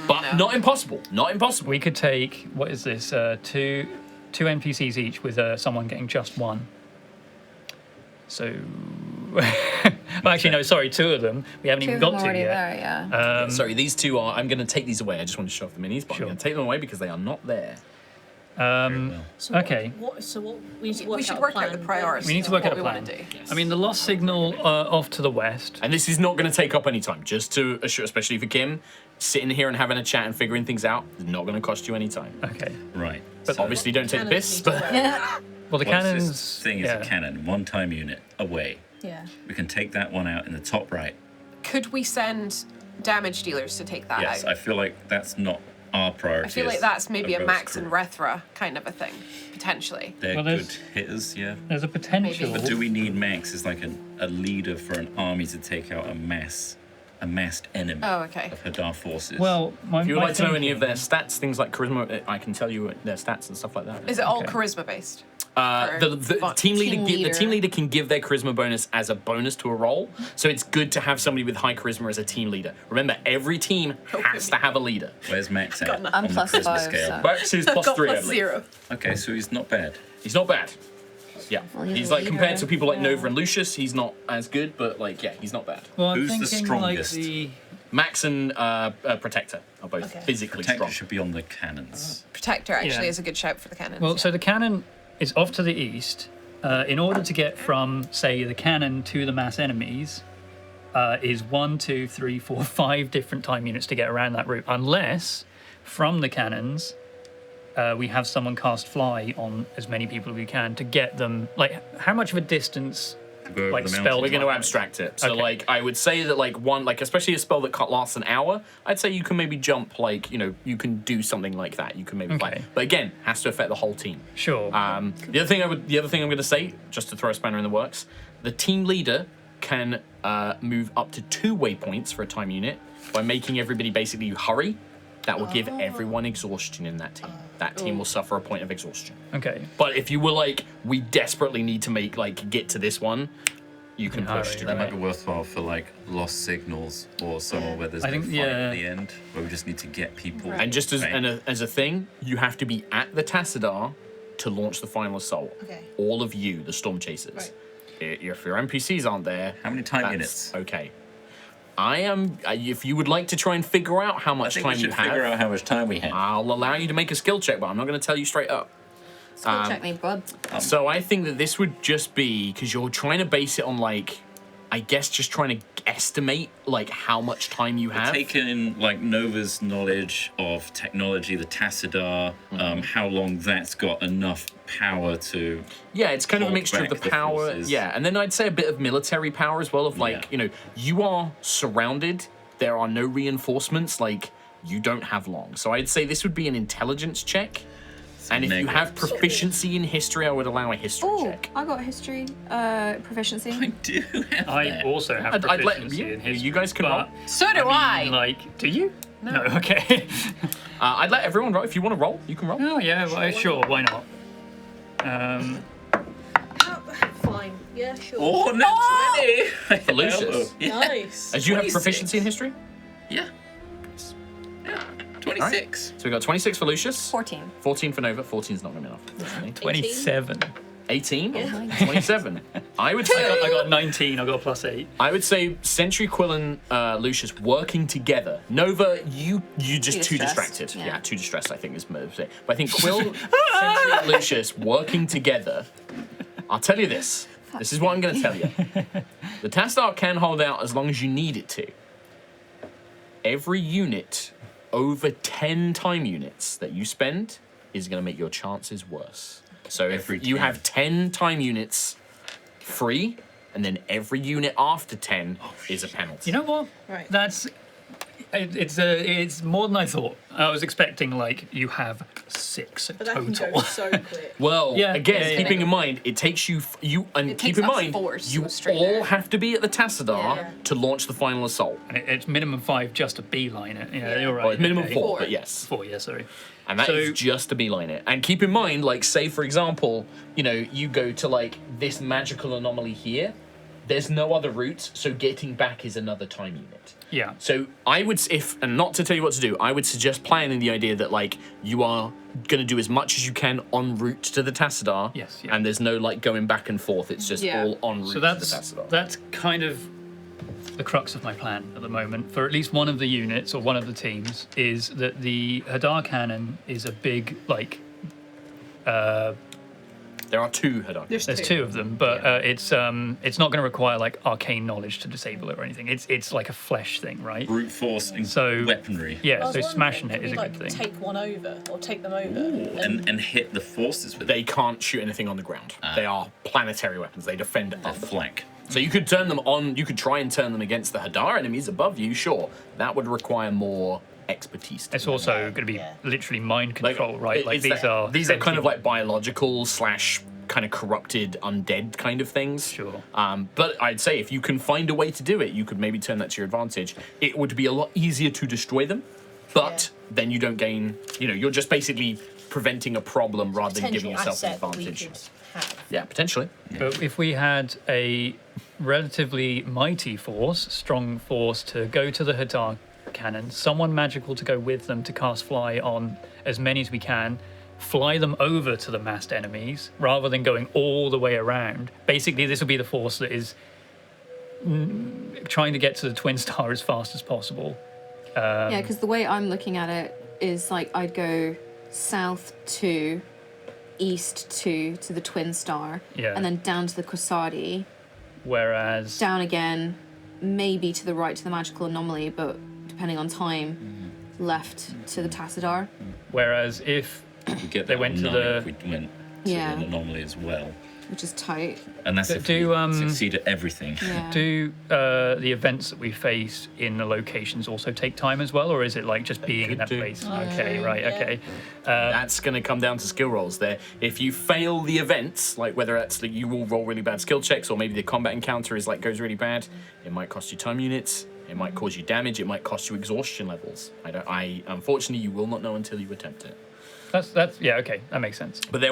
But not impossible. Not impossible. We could take what is this? Two NPCs each with someone getting just one. So, well, actually, no. Sorry, two of them. We haven't Two even of them got to already yet. there, yeah. Sorry, these two are. I'm going to take these away. I just want to show off the minis, but Sure. I'm going to take them away because they are not there. So Okay. What we need to work We should out work a out the plan. priorities. We need to of work what out a we want plan. to do. I mean, the lost signal off to the west. And this is not going to take up any time. Just to assure, especially for Kim, sitting here and having a chat and figuring things out is not going to cost you any time. Okay. Right. But obviously, don't take the piss. Cannons need to But Well, the Once cannons. this thing is yeah. a cannon, one-time unit, away. Yeah. We can take that one out in the top right. Could we send damage dealers to take that Yes, out? I feel like that's not our priority. I feel like as that's maybe a ghost Max crew. and Rethra kind of a thing, potentially. They're Well, good there's- hitters, yeah. There's a potential. Maybe. But do we need Max as like a leader for an army to take out a massed enemy Oh, okay. of Hadar forces? Well, if you would my like to know any of thinking- their stats, things like charisma, I can tell you their stats and stuff like that. Is it all Okay. charisma based? The team leader, Team the team leader. leader can give their charisma bonus as a bonus to a roll. So it's good to have somebody with high charisma as a team leader. Remember, every team has to have a leader. Where's Max at I'm on the plus charisma 5, scale? so- Max is plus Got 3. I plus believe. 0. Okay, so he's not bad. He's not bad. Yeah, Well, he's he's a like compared leader, to people like yeah. Nova and Lucius, he's not as good, but like yeah, he's not bad. Well, I'm Who's the thinking strongest? like the Max and Protector are both Okay. physically Protector strong. should be on the cannons. Protector actually Yeah. is a good shout for the cannons. Well, yeah. so the cannon is off to the east. In order to get from, say, the cannon to the mass enemies, is 1, 2, 3, 4, 5 different time units to get around that route. Unless from the cannons, we have someone cast fly on as many people as we can to get them. Like, how much of a distance? Go over Like the spell- mountain. We're going to abstract it. So, Okay. like, I would say that, like, one, like, especially a spell that lasts an hour, I'd say you can maybe jump, like, you know, you can do something like that. You can maybe Okay. fly. But again, has to affect the whole team. Sure. The other thing I'm going to say, just to throw a spanner in the works, the team leader can move up to 2 waypoints for a time unit by making everybody basically hurry. That will give everyone exhaustion in that team. That team will suffer a point of exhaustion. Okay. But if you were like, we desperately need to get to this one, you can push hurry, to That the might be worthwhile for like lost signals or somewhere where there's I no think, fight yeah. at the end, where we just need to get people. And just as Right. as a thing, you have to be at the Tassadar to launch the final assault. Okay. All of you, the Stormchasers. Right. If your NPCs aren't there, How many time that's units? okay. I am. If you would like to try and figure out how I much think we time you should figure have, out how much time we have. I'll allow you to make a skill check, but I'm not going to tell you straight up. Skill check me, bud. So I think that this would just be because you're trying to base it on like, I guess just trying to estimate like how much time you have. Taking like Nova's knowledge of technology, the Tassadar, how long that's got enough power to. Yeah, it's kind of a hold mixture of the back the power. forces. Yeah, and then I'd say a bit of military power as well. Of like, Yeah. you know, you are surrounded. There are no reinforcements. Like, you don't have long. So I'd say this would be an intelligence check. And if you negative. have proficiency in history, I would allow a history Oh, check. I got history proficiency. I do have I that. also have I'd let proficiency you- in history. you guys can but, roll. So do I. Like, do you? No. Okay. I'd let everyone roll. If you want to roll, you can roll. Oh yeah. Well, sure. Why not? Fine. Yeah, sure. Oh, no, 20! Lucius. Yeah. Nice. As you have 26. proficiency in history? Yeah. Yeah. 26. So we got 26 for Lucius. 14. 14 for Nova. 14's not going to be enough. unfortunately. 27. 18? 27. I would I say got 19. I got a +8. I would say Sentry, Quill, and Lucius working together. Nova, you just too distressed. distracted. Yeah. Yeah, too distressed, I think is my say. But I think Quill, Sentry, and Lucius working together. I'll tell you this. This is what I'm going to tell you. The Tastar can hold out as long as you need it to. Every unit over 10 time units that you spend is going to make your chances worse. So if Every you 10. have 10 time units free, and then every unit after 10 is a penalty. You know what? Right. That's it's more than I thought. I was expecting like you have 6 But that can go total. so quick. Well, Yeah, again, yeah, yeah. keeping in mind, it takes you and It keep takes in us mind, 4 to you go straight all there. have to be at the Tassadar Yeah. to launch the final assault. And it's minimum 5 just to beeline it. Yeah, Yeah. you're right. Well, it's minimum okay. 4, 4. but yes. 4, yeah, sorry. And that is So- just to beeline it. And keep in mind, like, say, for example, you know, you go to, like, this magical anomaly here. There's no other route, so getting back is another time unit. Yeah. So I would, and not to tell you what to do, I would suggest planning the idea that, like, you are going to do as much as you can en route to the Tassadar. Yes, yeah. And there's no, like, going back and forth. It's just Yeah. all en route So to that's the Tassadar. that's kind of the crux of my plan at the moment. For at least one of the units or one of the teams, is that the Hadar cannon is a big like. There are 2 Hadar. There's 2 of them, but it's not going to require like arcane knowledge to disable it or anything. It's like a flesh thing, right? Brute force and So- weaponry. Yeah. I was So wondering, smashing could it is we, a like, good thing. Take one over or take them over. And hit the forces with They can't shoot anything on the ground. They are planetary weapons. They defend a Earth. flank. So you could turn them on, you could try and turn them against the Hadar enemies above you, sure. That would require more expertise. to It's do that. also going to be Yeah. literally mind control, right? Like it's these that- are these are kind of sentient- like biological / kind of corrupted undead kind of things. Sure. But I'd say if you can find a way to do it, you could maybe turn that to your advantage. It would be a lot easier to destroy them, but then you don't gain, you know, you're just basically preventing a problem rather than giving Potential yourself an asset that we advantage. could have. Yeah, potentially. But if we had a relatively mighty force, strong force to go to the Hadar cannon, someone magical to go with them to cast fly on as many as we can, fly them over to the massed enemies rather than going all the way around. Basically, this will be the force that is trying to get to the twin star as fast as possible. Yeah, because the way I'm looking at it is like I'd go south 2, east 2 to the twin star, Yeah. and then down to the Corsadi, Whereas down again, maybe to the right to the magical anomaly, but depending on time, left to the Tassadar. if We get They that went to 9 the- if we went to Yeah. an anomaly as well. Which is tight. And that's if Do, we succeed at everything. Yeah. do the events that we face in the locations also take time as well, or is it like just being in could that do. place? Okay, right, yeah. okay. That's going to come down to skill rolls there. If you fail the events, like whether that's like you will roll really bad skill checks, or maybe the combat encounter is like goes really bad, it might cost you time units. It might cause you damage. It might cost you exhaustion levels. I unfortunately you will not know until you attempt it. That's yeah, okay, that makes sense. But there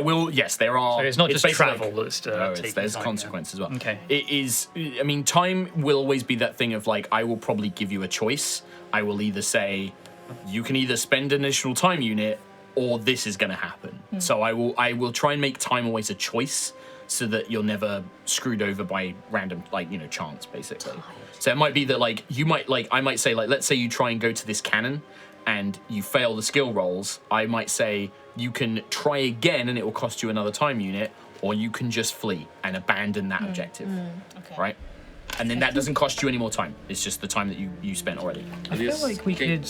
are. So it's not just basically travel that's no, taking there's time, consequences as well. Okay. It is. I mean, time will always be that thing of like I will probably give you a choice. I will either say you can either spend an additional time unit or this is going to happen. So I will try and make time always a choice so that you're never screwed over by random chance basically. So it might be that like you might I might say like let's say you try and go to this cannon and you fail the skill rolls, I might say you can try again and it will cost you another time unit, or you can just flee and abandon that objective, Okay. right? And then that doesn't cost you any more time. It's just the time that you spent already. I feel like we could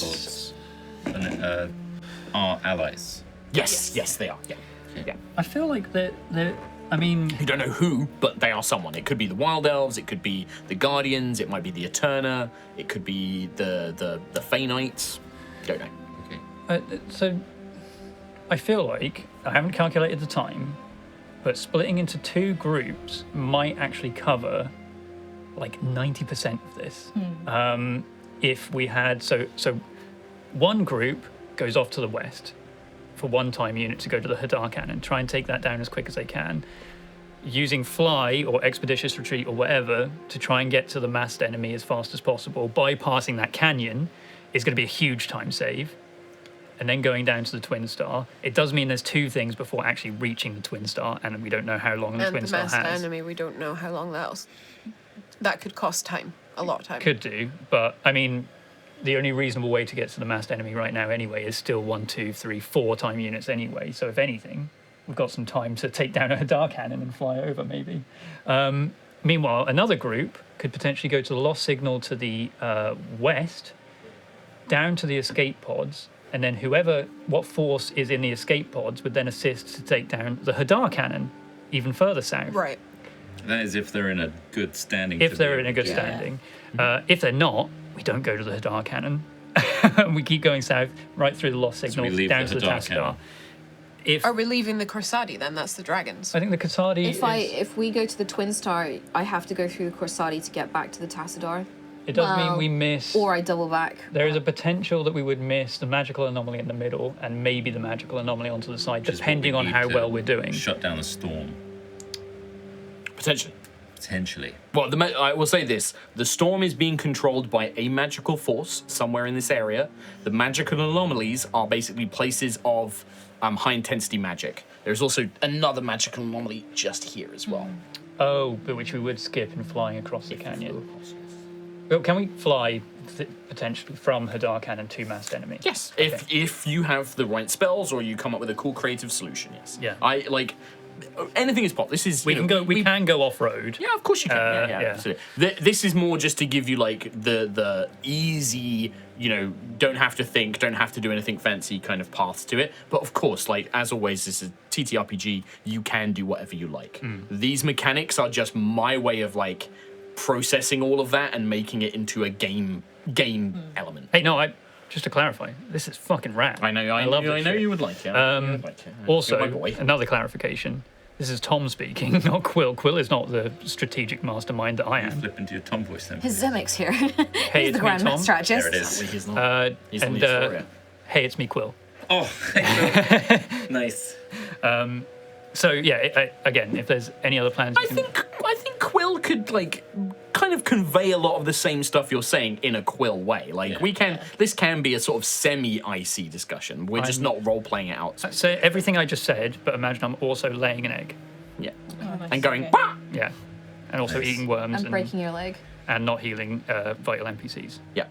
our allies. Yes, they are. Yeah. I feel like that I mean, You don't know who, but they are someone. It could be the Wild Elves, it could be the Guardians, it might be the Eterna, it could be the Fey Knights. Don't know. Okay. so I feel like I haven't calculated the time, but splitting into 2 groups might actually cover like 90% of this. If we had so one group goes off to the west for one time unit to go to the Hadar Cannon, try and take that down as quick as they can, using fly or expeditious retreat or whatever to try and get to the massed enemy as fast as possible. Bypassing that canyon is going to be a huge time save. And then going down to the Twin Star, it does mean there's 2 things before actually reaching the Twin Star, and we don't know how long the And Twin the Star masked has. enemy, we don't know how long that could cost time. A lot of time. Could do, but I mean, the only reasonable way to get to the massed enemy right now anyway is still 1, 2, 3, 4 time units anyway. So if anything, we've got some time to take down a Hadar Cannon and fly over maybe. Meanwhile, another group could potentially go to the Lost Signal to the west, down to the escape pods, and then what force is in the escape pods would then assist to take down the Hadar Cannon even further south. Right. That is if they're in a good standing. If to they're be in a able good to- standing. If they're not, we don't go to the Hadar Cannon. We keep going south, right through the Lost we Signals, leave down the to the Hadar Tassadar. Cannon. If Are we leaving the Corsadi then? That's the dragons. I think the Kasadi If we go to the Twin Star, I have to go through the Corsadi to get back to the Tassadar, it does mean we miss. or I double back. There is a potential that we would miss the magical anomaly in the middle and maybe the magical anomaly onto the side, Which is what depending we on need how to well we're doing. Shut down the storm. Potentially. Potentially. Well, I will say this. The storm is being controlled by a magical force somewhere in this area. The magical anomalies are basically places of high-intensity magic. There's also another magical anomaly just here as well. Oh, but which we would skip in flying across the canyon. Well, can we fly potentially from Hadar Cannon to massed enemy? Yes. Okay. If you have the right spells or you come up with a cool creative solution, yes. Yeah. I like anything is possible. This is We can go. We can go off road. Yeah, of course you can. Yeah. yeah. Absolutely. This is more just to give you like the easy, don't have to think, don't have to do anything fancy kind of path to it. But of course, like as always, this is TTRPG. You can do whatever you like. These mechanics are just my way of like processing all of that and making it into a game element. Hey, no, just to clarify, this is fucking rad. I know. I love know. this I know shit. you would like it. Also, You're my boy. another clarification. This is Tom speaking, not Quill. Quill is not the strategic mastermind that I You am. flip into your Tom voice then. His Zemic's here. Hey, He's the it's me, Tom. Grandmaster at There it just. is. He's not. He's And the historian. hey, it's me, Quill. Oh, nice. So yeah, again, if there's any other plans, I think Quill could like kind of convey a lot of the same stuff you're saying in a Quill way. Like this can be a sort of semi-icy discussion. We're just not role playing it out. So everything I just said, but imagine I'm also laying an egg. Yeah, nice. and going. Okay. Bah! Yeah, and also eating worms And breaking your leg. and not healing vital NPCs. Yeah.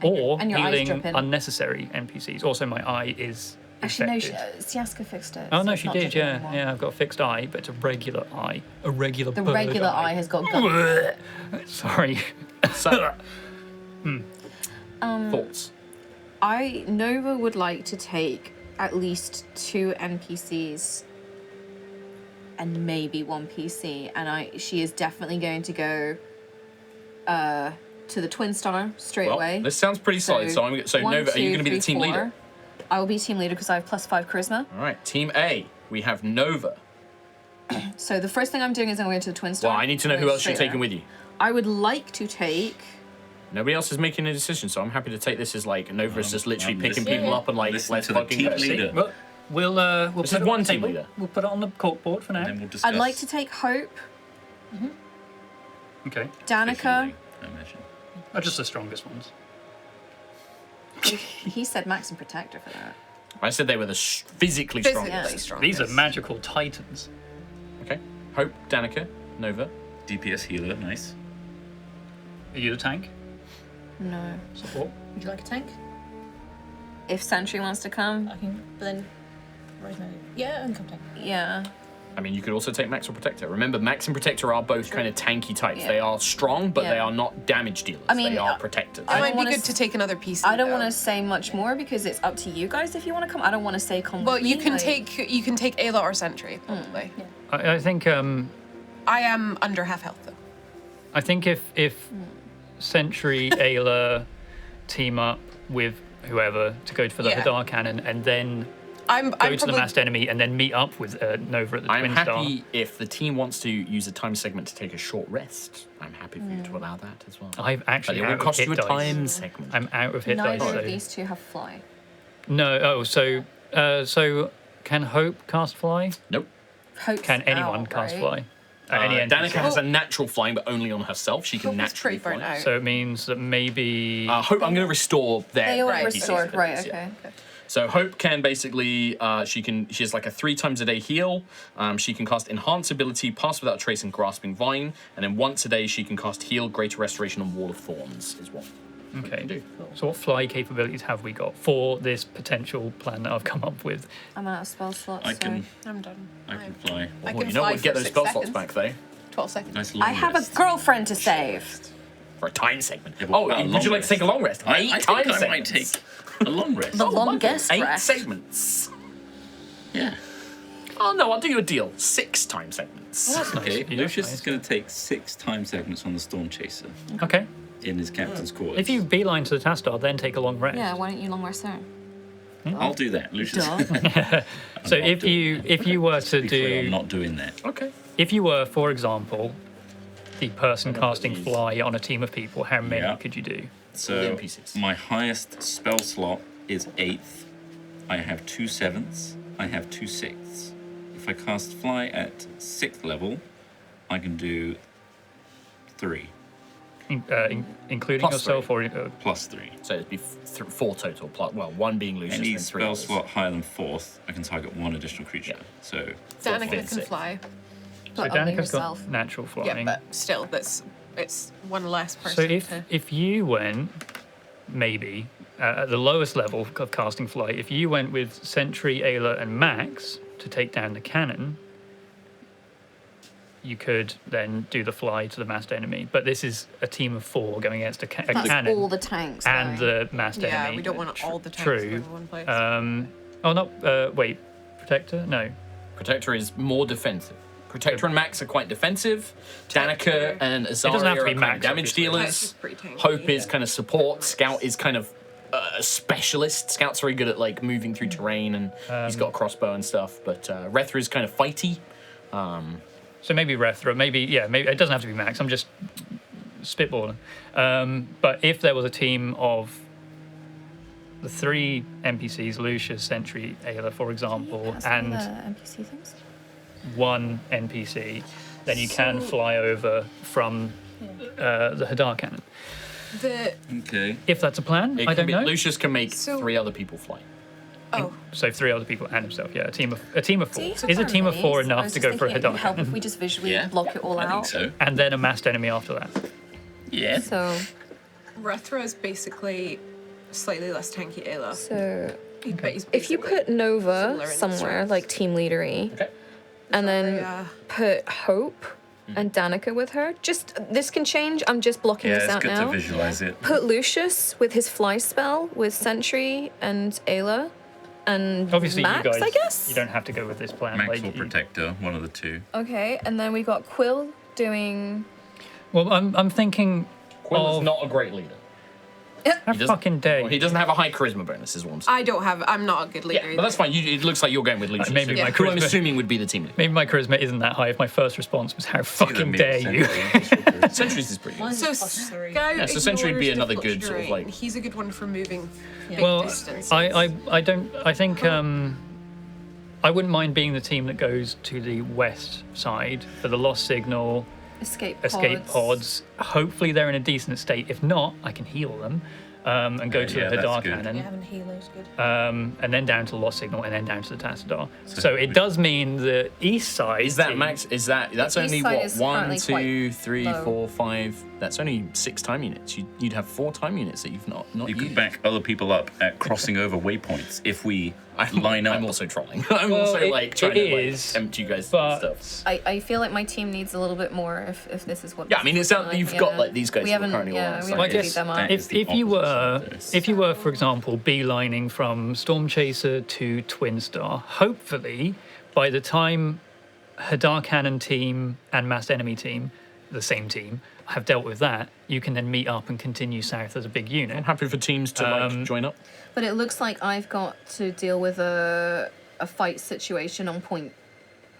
Or and your eyes healing drop in. unnecessary NPCs. Also, my eye is Actually, no, infected. Siaska fixed it. Oh so no, it's she not did. dripping Yeah, anymore. yeah. I've got a fixed eye, but it's a regular eye. A regular. The bird regular eye has got gut. Sorry. So, thoughts? Nova would like to take at least 2 NPCs and maybe 1 PC, and she is definitely going to go to the Twin Star straight Well, away. this sounds pretty solid. So, 1, Nova, are you going to be 2, the team 3, leader? 4. I will be team leader because I have +5 charisma. All right, Team A. We have Nova. So the first thing I'm doing is I'm going to the Twin Star. Well, I need to know who else you're taking with you. I would like to take. Nobody else is making a decision, so I'm happy to take this as like Nova's just literally I'm picking listening. people up and like Listen let's to the fucking team go. leader. Well, we'll This put is it on one the team table. leader. We'll put it on the corkboard for now. And then we'll discuss. I'd like to take Hope, Okay. Danica. I imagine. Are just the strongest ones. He said Max and Protector for that. I said they were the physically strongest. Physically strong. These are magical titans. Okay. Hope, Danica, Nova. DPS healer, nice. Are you the tank? No. Support? Would you like a tank? If Sentry wants to come, I can, but then. Rosemary. Yeah, I can come tank. yeah. I mean, you could also take Max or Protector. Remember, Max and Protector are both kind of tanky types. Yeah. They are strong, but they Yeah. are not damage dealers. I mean, they are protectors. It might don't be wanna good to take another PC. I don't though. want to say much more because it's up to you guys if you want to come. I don't want to say come. Well, with you me, can like- take Ayla or Sentry probably. I think I am under half health though. I think if Sentry, Ayla team up with whoever to go for the Yeah. Hadar cannon and then I'm go to the probably masked enemy and then meet up with Nova at the I'm Twin happy Star. if the team wants to use a time segment to take a short rest. I'm happy for you to allow that as well. I've But actually it will out of cost hit you a dice. time segment. I'm out of hit dice. Neither So. of these two have fly. No. Oh, so can Hope cast fly? Nope. Hope's Can anyone out, cast right? fly? Any NPC? Danica has a natural flying, but only on herself. She can Hope is naturally pretty burnt fly. out. So it means that maybe Hope, I'm going to restore their. They all Right. restored, right? abilities, yeah. Okay. So Hope can basically, she has like a 3 times a day heal. She can cast Enhance Ability, Pass Without Trace, and Grasping Vine. And then once a day she can cast Heal, Greater Restoration, and Wall of Thorns is what. Okay. do. So what fly capabilities have we got for this potential plan that I've come up with? I'm out of spell slots. I so can I'm done. I can fly. I Oh, can you know fly what? Get for those 6 spell slots seconds. back though 12 seconds. Nice long I have rest. a girlfriend to save. for a time segment. Yeah, but Oh, what about a would long you like rest? to take a long rest? I 8 think time I might segments. take a long rest. The longest 8 rest. segments. Yeah. Oh no, I'll do you a deal. 6 time segments. Okay. Yeah, Lucius nice. is going to take 6 time segments on the Stormchaser Okay. in his captain's quarters. If you beeline to the Tastar, then take a long rest. Yeah, why don't you long rest there? I'll do that, Lucius. Duh. So not if doing you were to Be clear, I'm do, not doing that. Okay. if you were, for example, the person casting these. fly on a team of people, how many Yeah. could you do? So NPCs. my highest spell slot is 8th. I have 2 7ths. I have 2 6ths. If I cast fly at 6th level, I can do 3 Including Plus yourself, or plus 3. So it'd be 4 total. Plus, well, 1 being Lucius Any and 3 spell others. slot higher than 4th, I can target 1 additional creature. Yeah. So Danica fifth, can sixth. fly. so But only Danica's got herself. natural Yeah, flying. but still, it's one less person. So if to- if you went, maybe at the lowest level of casting fly, if you went with Sentry, Ayla, and Max to take down the cannon, you could then do the fly to the massed enemy. But this is a team of 4 going against a That's cannon all the tanks. and though. the massed yeah, enemy. we don't want all the tanks True. in one place. Oh no! Wait, Protector? No. Protector is more defensive. Protector and Max are quite defensive. Danica and Azaria doesn't have to are be kind Max, of damage obviously. Max dealers. is pretty tanky, Hope is yeah. kind of support. Scout is kind of a specialist. Scout's very good at like moving through terrain, and he's got a crossbow and stuff. But Rethra is kind of fighty. So maybe Rethra, maybe it doesn't have to be Max. I'm just spitballing. But if there was a team of the 3 NPCs, Lucius, Sentry, Ayla, for example, Pass all and the NPC things. 1 NPC, then you can fly over from the Hadar cannon. Okay. If that's a plan, I don't know. Lucius can make So- 3 other people fly. So 3 other people and himself. Yeah, a team of 4. See, Is a team of 4 I enough was to just go for a thinking it would Hadar help if cannon? we just visually Yeah. block it all I out. think so. And then a massed enemy after that. Yeah. So, Rethra is basically slightly less tanky Ayla. But he's if you basically put Nova similar in somewhere, strength. like team leadery, Okay. and then Yeah. put Hope and Danica with her, just this can change. I'm just blocking Yeah, this it's out good now. to visualize it. Put Lucius with his fly spell with Sentry and Ayla, and Obviously, Max, you guys, I guess. you don't have to go with this plan. Max like, or Protector, one of the two. Okay, and then we got Quill doing. Well, I'm thinking. Quill is of- not a great leader. How doesn't- fucking dare Well, he you. doesn't have a high charisma bonus, is what I'm saying. I'm not a good leader. Yeah, but that's fine. It looks like you're going with Lucius. maybe who- my who I'm charisma- assuming would be the team leader. Maybe my charisma isn't that high if my first response was, how fucking Me, dare you? Sentry. Sentries is pretty good. Mine's So +3. Scout Yeah, so Sentry would be ignores another difficult good sort of, terrain. like- He's a good one for moving big Well, distances. I don't. I think I wouldn't mind being the team that goes to the west side for the lost signal, Escape pods. Hopefully they're in a decent state. If not, I can heal them and go to yeah, the that's Hadar good. cannon. Yeah, having healers good. And then down to the lost signal, and then down to the Tassadar. So it does mean the east side. Is that team- max? Is that's east only side what? is 1, currently 2, quite 3, low. 4, 5. That's only 6 time units. You'd have 4 time units that you've not You used. could back other people up at crossing over waypoints if we line up. I'm also trolling. I'm Well, also it- like trying it to like, is, tempt you guys but- to stuff. I feel like my team needs a little bit more if this is what. Yeah, I mean, it's out. You've got like these guys We who are haven't. currently all Yeah, on we site. I haven't beat guess them up. that is if the you were opposite of this. if you were, for example, beelining from Stormchaser to Twin Star, hopefully by the time Hadar Cannon team and Massed Enemy team, the same team, have dealt with that, you can then meet up and continue south as a big I'm unit. happy for teams to like join up. But it looks like I've got to deal with a fight situation on point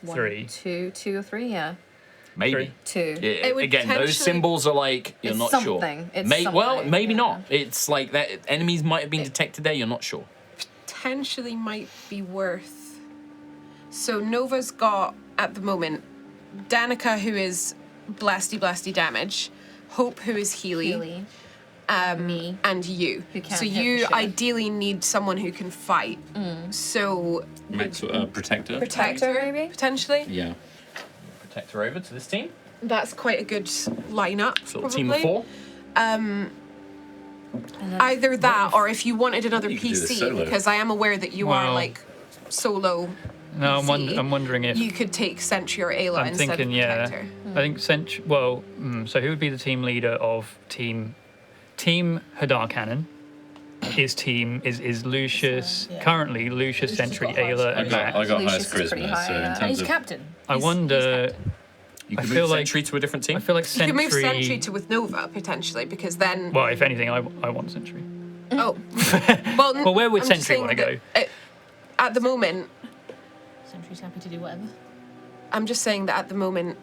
1, 3. 2 or 3. Yeah, Maybe. 2. Yeah, It would again, those potentially- symbols are like you're It's not something. sure. It's Well, something, maybe yeah. not. It's like that. Enemies might have been detected there. You're not sure. Potentially might be worth. So Nova's got at the moment Danica, who is blasty damage, Hope, who is Healy, Really. Me. and you. Who can't So hit you for shit. ideally need someone who can fight. So Max Protector. Protector, maybe? potentially. Yeah. Protect her over to this team. That's quite a good lineup. So probably. team of 4. Either that, or if you wanted another You could do this PC, solo. because I am aware that you are Well- like solo. No, PC, I'm wondering if you could take Sentry or Ayla I'm instead thinking, of yeah. Protector. I think so who would be the team leader of Team Hadar Cannon? Is Lucius Yeah. currently Lucius, Lucius Sentry, has got Ayla, high and score. Max? I got Lucius highest is pretty charisma, high, so in yeah. terms And he's of captain. I He's wonder. captain. You I can feel move like- Sentry to a different team. I feel like You Sentry. could move Sentry to with Nova potentially, because then. Well, if anything, I want Sentry. Oh. Well, Well, where would I'm just Sentry saying wanna that, at the moment, Sentry's happy to do whatever. I'm just saying that at the moment,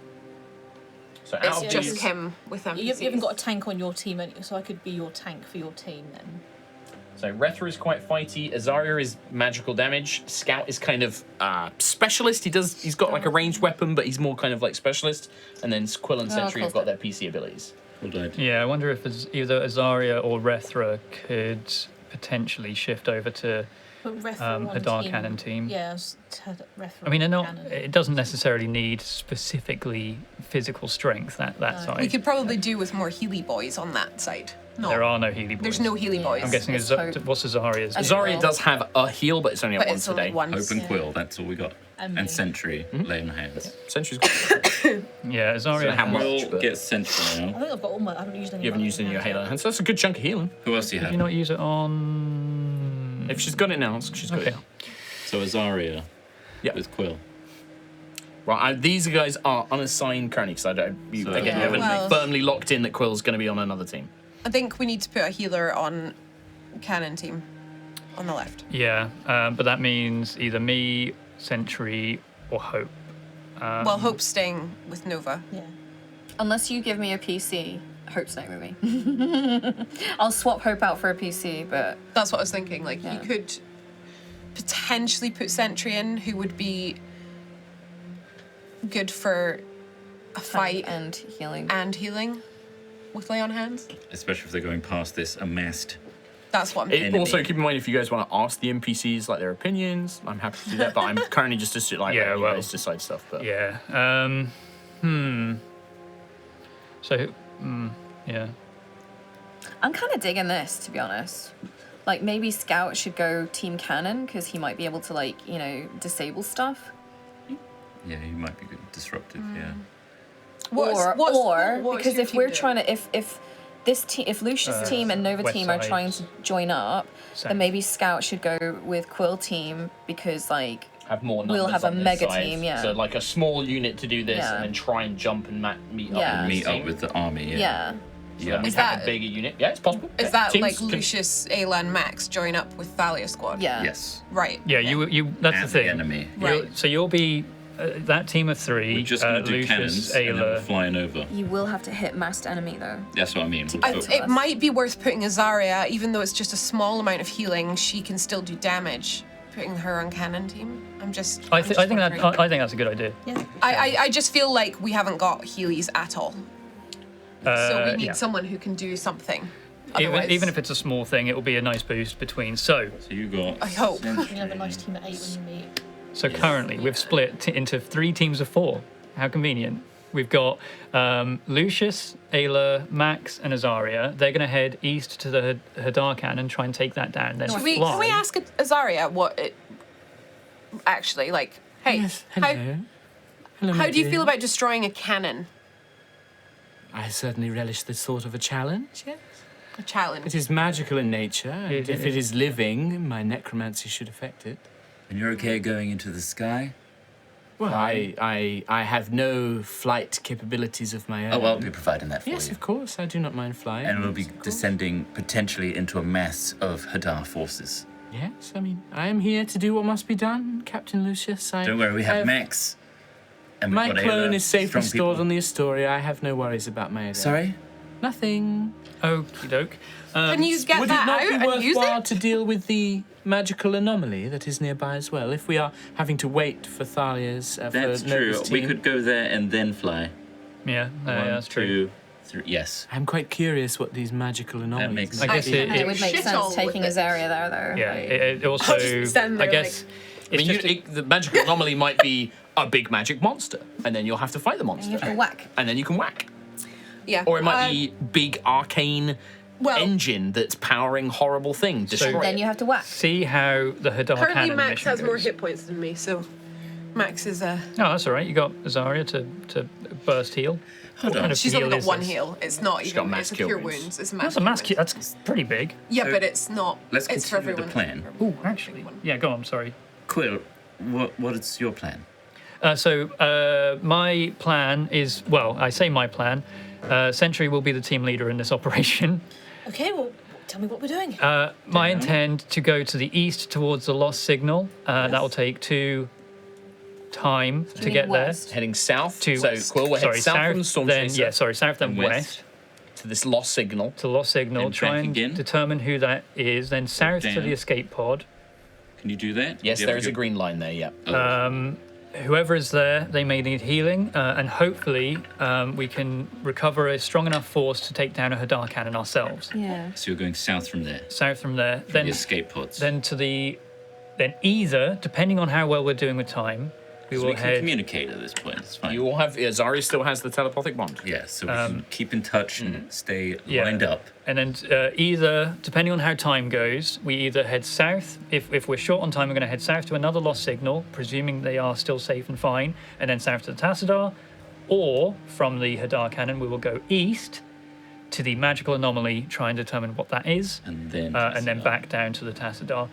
So it's out of just these- him with them. You haven't got a tank on your team, so I could be your tank for your team then. So Rethra is quite fighty. Azaria is magical damage. Scout is kind of specialist. He's got like a ranged weapon, but he's more kind of like specialist. And then Quill and Sentry have got their PC abilities. all died. Yeah, I wonder if either Azaria or Rethra could potentially shift over to. But Rethra on Hadar team, Cannon team. Yeah, Rethra. I mean, they're not. Cannon. It doesn't necessarily need specifically physical strength. That No. side. We could probably do with more Healy boys on that side. No, There are no Healy boys. there's no Healy Yeah. boys. I'm guessing Let's hope. what's Azaria's? Azari- Azaria does have a heal, but it's only but at it's once a only day. once. Open Yeah. Quill, that's all we got. And And me. Sentry, laying hands. Sentry's got. Yeah, Azaria. how much? Quill but- gets Sentry I now. think I've got all my. I haven't used any. You haven't of used my any of your hands Halo, and so that's a good chunk of healing. Who else do you Did have? you not use it on? If she's got it now, she's got Okay. it now. So Azaria Yeah. with Quill. Right, these guys are unassigned currently, because So- you Yeah. haven't Well- firmly locked in that Quill's going to be on another team. I think we need to put a healer on Cannon team on the left. Yeah, but that means either me, Sentry, or Hope. Well, Hope's staying with Nova. Yeah. Unless you give me a PC, Hope's not with me. I'll swap Hope out for a PC, but That's what I was thinking. Like, Yeah. you could potentially put Sentry in, who would be good for a fight and healing. and healing with lay on hands. Especially if they're going past this amassed. That's what I'm It, also, keep in mind if you guys want to ask the NPCs like their opinions, I'm happy to do that. But I'm currently just letting you guys decide stuff. But Yeah. So, yeah. I'm kind of digging this, to be honest. Like, maybe Scout should go Team Cannon, because he might be able to, like, you know, disable stuff. Yeah, he might be disruptive. Yeah. What's Because your if team we're doing? trying to, if Lucius' team and Nova West team are side. trying to join up, Same. then maybe Scout should go with Quill team, because, like, have more numbers. we'll have a on this mega side. team, yeah. So like a small unit to do this, Yeah. and then try and jump and meet Yeah. up. Meet up with the army. yeah. Yeah. Is Have that- a bigger unit? Yeah, it's possible. Is Yeah. that Teams like can- Lucius, Ayla, and Max join up with Thalia squad? Yeah. Yes. Right. Yeah, you. That's And the thing. the enemy. Right. So you'll be that team of 3. We're just going to do Lucius, cannons and then we're Ayla. flying over. You will have to hit masked enemy, though. That's what I mean. It might be worth putting Azaria, even though it's just a small amount of healing, she can still do damage. Putting her on cannon team. I think that's a good idea. I just feel like we haven't got Heelys at all. So we need yeah. someone who can do something. Even Otherwise- if it's a small thing, it will be a nice boost between. So So you got. I hope. You'll have a nice team at 8 when you meet. currently we've split into 3 teams of 4. How convenient. We've got Lucius, Ayla, Max, and Azaria. They're going to head east to the Hadarkan and try and take that down. Then Can fly. we ask Azaria what it actually like? Hey, how do you feel about destroying a cannon? I certainly relish this sort of a challenge, yes. A challenge. It is magical in nature, and It if it is. is living, my necromancy should affect it. And you're okay going into the sky? Well, I have no flight capabilities of my own. Oh, I'll be providing that for Yes, you. of course, I do not mind flying. And we'll be yes, of course. descending potentially into a mass of Hadar forces. Yes, I mean, I am here to do what must be done, Captain Lucius. Don't worry, we have Max. And we've My got clone Ayla, is safely strong stored people. on the Astoria. I have no worries about my... Sorry? Nothing. Okie doke. Can you get Would that it not out be and use worthwhile it? to deal with the magical anomaly that is nearby as well? If we are having to wait for Thalia's, That's for true. Nova's We team. could go there and then fly. Yeah, that's true. 1, 2, 3. Yes. I'm quite curious what these magical anomalies makes I guess I- it, And it would make Shit sense all with taking it. Azaria there, though. yeah. Like, It also, I'll just stand I there guess, I mean, it's just the magical anomaly might be a big magic monster, and then you'll have to fight the and monster, you have to whack. and then you can whack. Yeah. Or it might be big arcane well, engine that's powering horrible thing. Destroy Then it. you have to whack. see how the Hadar currently cannon Max mission has more goes. hit points than me, so Max is Oh, that's all right. You got Azaria to burst heal. Hold on. Kind of she's only heal got is one this? heal. It's not She's got even. mass It's a kill pure wounds. wounds. It's mass. That's a mass. kill wounds. That's pretty big. Yeah, So but it's not. Let's it's for continue everyone. the plan. Oh, actually, yeah. Go on. Sorry. Quill, what is your plan? My plan is, well, I say my plan. Sentry will be the team leader in this operation. Okay, well, tell me what we're doing. My intent to go to the east towards the lost signal. That will take 2 time to mean get west? Heading south. there. So Quill will head sorry, south from the Stormchaser south then And west. west. to this lost signal. To lost signal. And Try back and again? determine who that is. Then south to down. the escape pod. Can you do that? Yes, Do you there have is a green line there. Yeah. Whoever is there, they may need healing, and hopefully we can recover a strong enough force to take down a Hadar cannon ourselves. Yeah. So you're going south from there. South from there, The then escape pods. then either, depending on how well we're doing with time, we So will we can head. communicate at this point. It's fine. You will have. Zari still has the telepathic bond. Yeah, so we can keep in touch and stay yeah. lined up. And then either, depending on how time goes, we either head south. If we're short on time, we're going to head south to another lost signal, presuming they are still safe and fine, and then south to the Tassadar. Or from the Hadar cannon, we will go east to the magical anomaly, try and determine what that is, And then. and then back down to the Tassadar.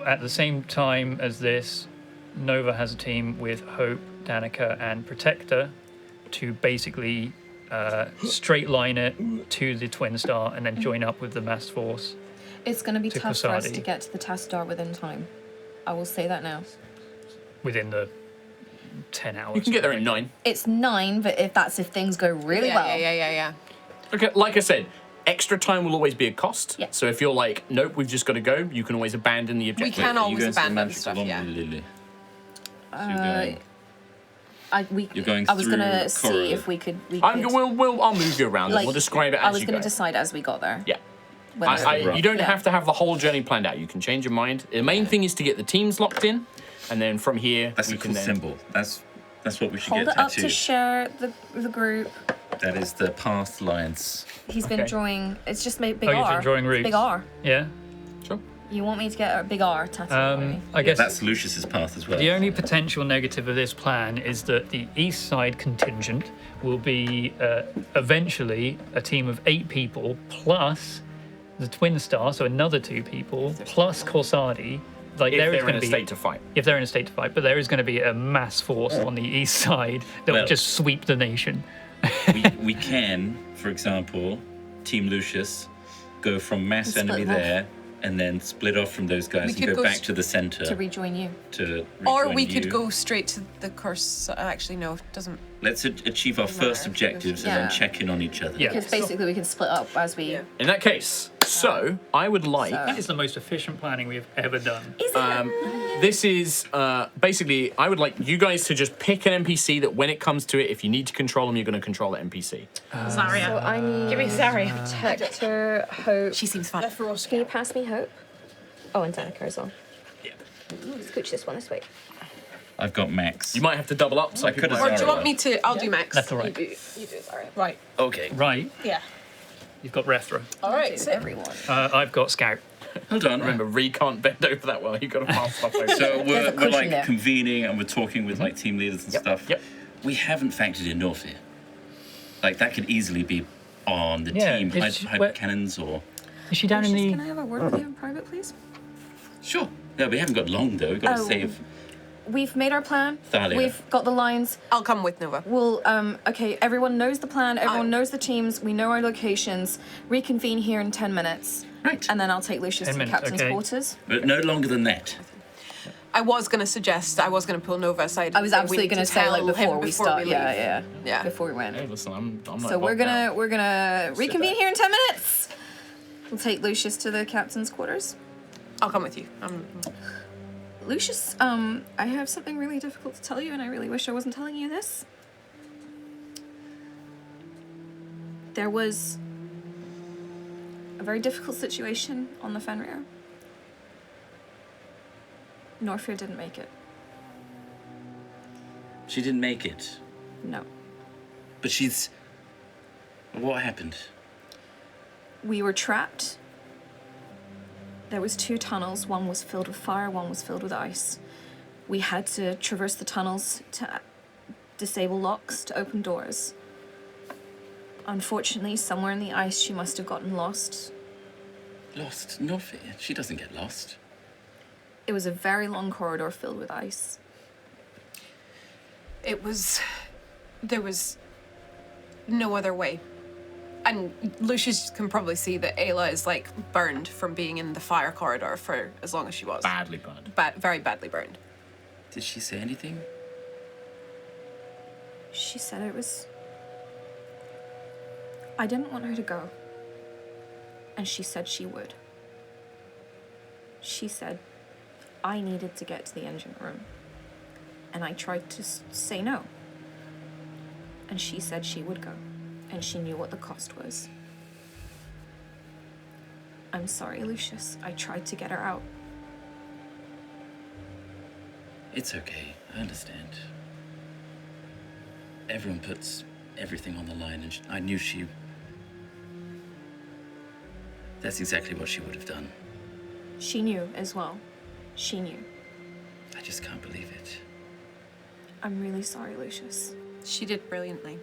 At the same time as this, Nova has a team with Hope, Danica, and Protector to basically straight line it to the Twin Star and then join up with the mass force It's going to be To tough for us Kasadi. to get to the Tassadar within time. I will say that now. within the 10 hours. You can get there in 9. It's 9, but if things go really Yeah, well. yeah. Okay, like I said, extra time will always be a cost. Yeah. So if you're like, nope, we've just got to go, you can always abandon the objective. can Are you always going to the abandon magical stuff, anomaly, yeah. Lily? So you're going You're going I was through gonna a see corridor. if we could. I'll move you around. like, We'll describe it I as was you gonna go. decide as we got there. Yeah. whether- You don't Yeah. have to have the whole journey planned out. You can change your mind. The main thing is to get the teams locked in, and then from here That's we a can cool then. symbol. That's what we should Hold get it up to tattooed. share the group. That is the path lines. He's been Okay. drawing. It's just big Oh, you've R. been drawing It's routes. Big R. Yeah. Sure. You want me to get a big R tattooed on me? I guess That's Lucius's path as well. the only potential negative of this plan is that the east side contingent will be eventually a team of 8 people plus the Twin Star, so another 2 people plus Corsadi. Like If there is they're in going a to be state to fight. if they're in a state to fight, but there is going to be a mass force on the east side that Well- will just sweep the nation. we can, for example, Team Lucius, go from mass And split enemy them off. there, and then split off from those guys We and could go go back st- to the center To rejoin you. to Or rejoin we could you. go straight to the course. Actually, no, it doesn't. Let's achieve our first objectives and Yeah. then check in on each other. Yeah. Because basically we can split up as we. Yeah. In that case, so I would like. That is the most efficient planning we have ever done. Is it? This is basically, I would like you guys to just pick an NPC that when it comes to it, if you need to control them, you're going to control that NPC. Zarya. So I need. Give me Zarya. Protector, Hope. She seems fun. Can you pass me Hope? Oh, and Danica as well. Yeah. Scooch this one this way. I've got Max. You might have to double up, so I could. Could have Or do you Zarya. want me to? I'll do Max. Left or right? You do sorry. Right. Okay. Right. Yeah. You've got Rethra. All right. So everyone. I've got Scout. Hold on. Remember, Ree can't bend over that well. You've got to pass stuff over. So There's a we're cushion like there. convening and we're talking with like team leaders and stuff. Yep. We haven't factored in Norfir. Like that could easily be on the Yeah, team it's- hyper where- cannons or. Is she down in Can the? I have a word with you in private, please? Sure. No, we haven't got long though. We've got to Oh. save. We've made our plan. Thalia. We've got the lines. I'll come with Nova. We'll okay, everyone knows the plan, everyone knows the teams, we know our locations. Reconvene here in 10 minutes. Right. And then I'll take Lucius 10 to the minutes, captain's okay. quarters. But no longer than that. I was going to suggest. I was going to pull Nova aside. I was and say we absolutely need gonna say like tell him before we start. leave. Yeah. Yeah. Before we went. Hey, listen, I'm not. So we're involved now. gonna reconvene here in 10 minutes. We'll take Lucius to the captain's quarters. I'll come with you. Lucius, I have something really difficult to tell you, and I really wish I wasn't telling you this. There was a very difficult situation on the Fenrir. Norfir didn't make it. She didn't make it. No. But she's. What happened? We were trapped. There was 2 tunnels. One was filled with fire, one was filled with ice. We had to traverse the tunnels to disable locks, to open doors. Unfortunately, somewhere in the ice, she must have gotten lost. Lost? Norfir. She doesn't get lost. It was a very long corridor filled with ice. There was no other way. And Lucius can probably see that Ayla is like burned from being in the fire corridor for as long as she was. badly burned. Very badly burned. Did she say anything? She said it was... I didn't want her to go. And she said she would. She said I needed to get to the engine room. And I tried to say no. And she said she would go. And she knew what the cost was. I'm sorry, Lucius. I tried to get her out. It's okay. I understand. Everyone puts everything on the line, and I knew she. That's exactly what she would have done. She knew as well. She knew. I just can't believe it. I'm really sorry, Lucius. She did brilliantly.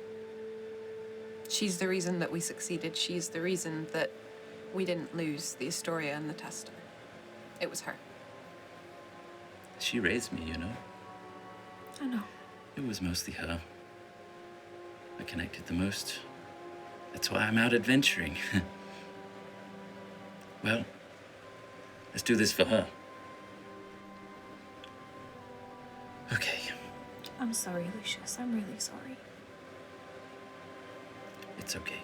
She's the reason that we succeeded. She's the reason that we didn't lose the Astoria and the Tester. It was her. She raised me, you know. I know. It was mostly her. I connected the most. That's why I'm out adventuring. Well, let's do this for her. Okay, I'm sorry, Lucius. I'm really sorry. it's okay.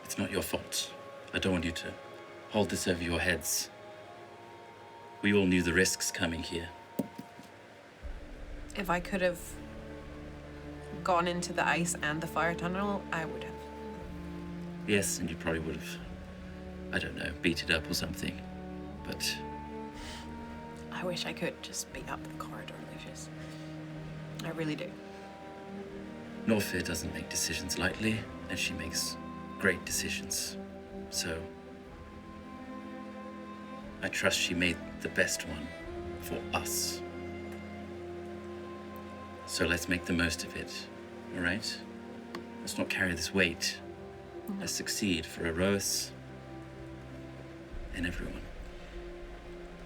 It's not your fault. I don't want you to hold this over your heads. We all knew the risks coming here. If I could have gone into the ice and the fire tunnel, I would have. Yes, and you probably would have, I don't know, beat it up or something. But I wish I could just beat up the corridor, Lucius. I really do. Norfair doesn't make decisions lightly, and she makes great decisions. So I trust she made the best one for us. So let's make the most of it, all right? Let's not carry this weight. Let's succeed for Aerois and everyone.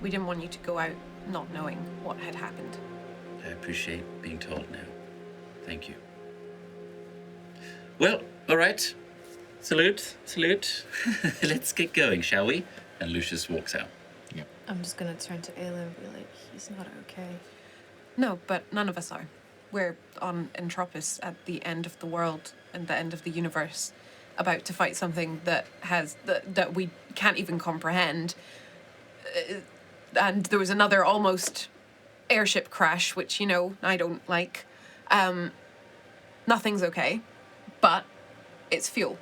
We didn't want you to go out not knowing what had happened. I appreciate being told now. Thank you. Well, all right. Salute, salute. Let's get going, shall we? And Lucius walks out. I'm just gonna turn to Ayla and be like, he's not okay. No, but none of us are. We're on Entropis at the end of the world and the end of the universe, about to fight something that that we can't even comprehend. And there was another almost airship crash, which, you know, I don't like. Nothing's okay, but it's fuel.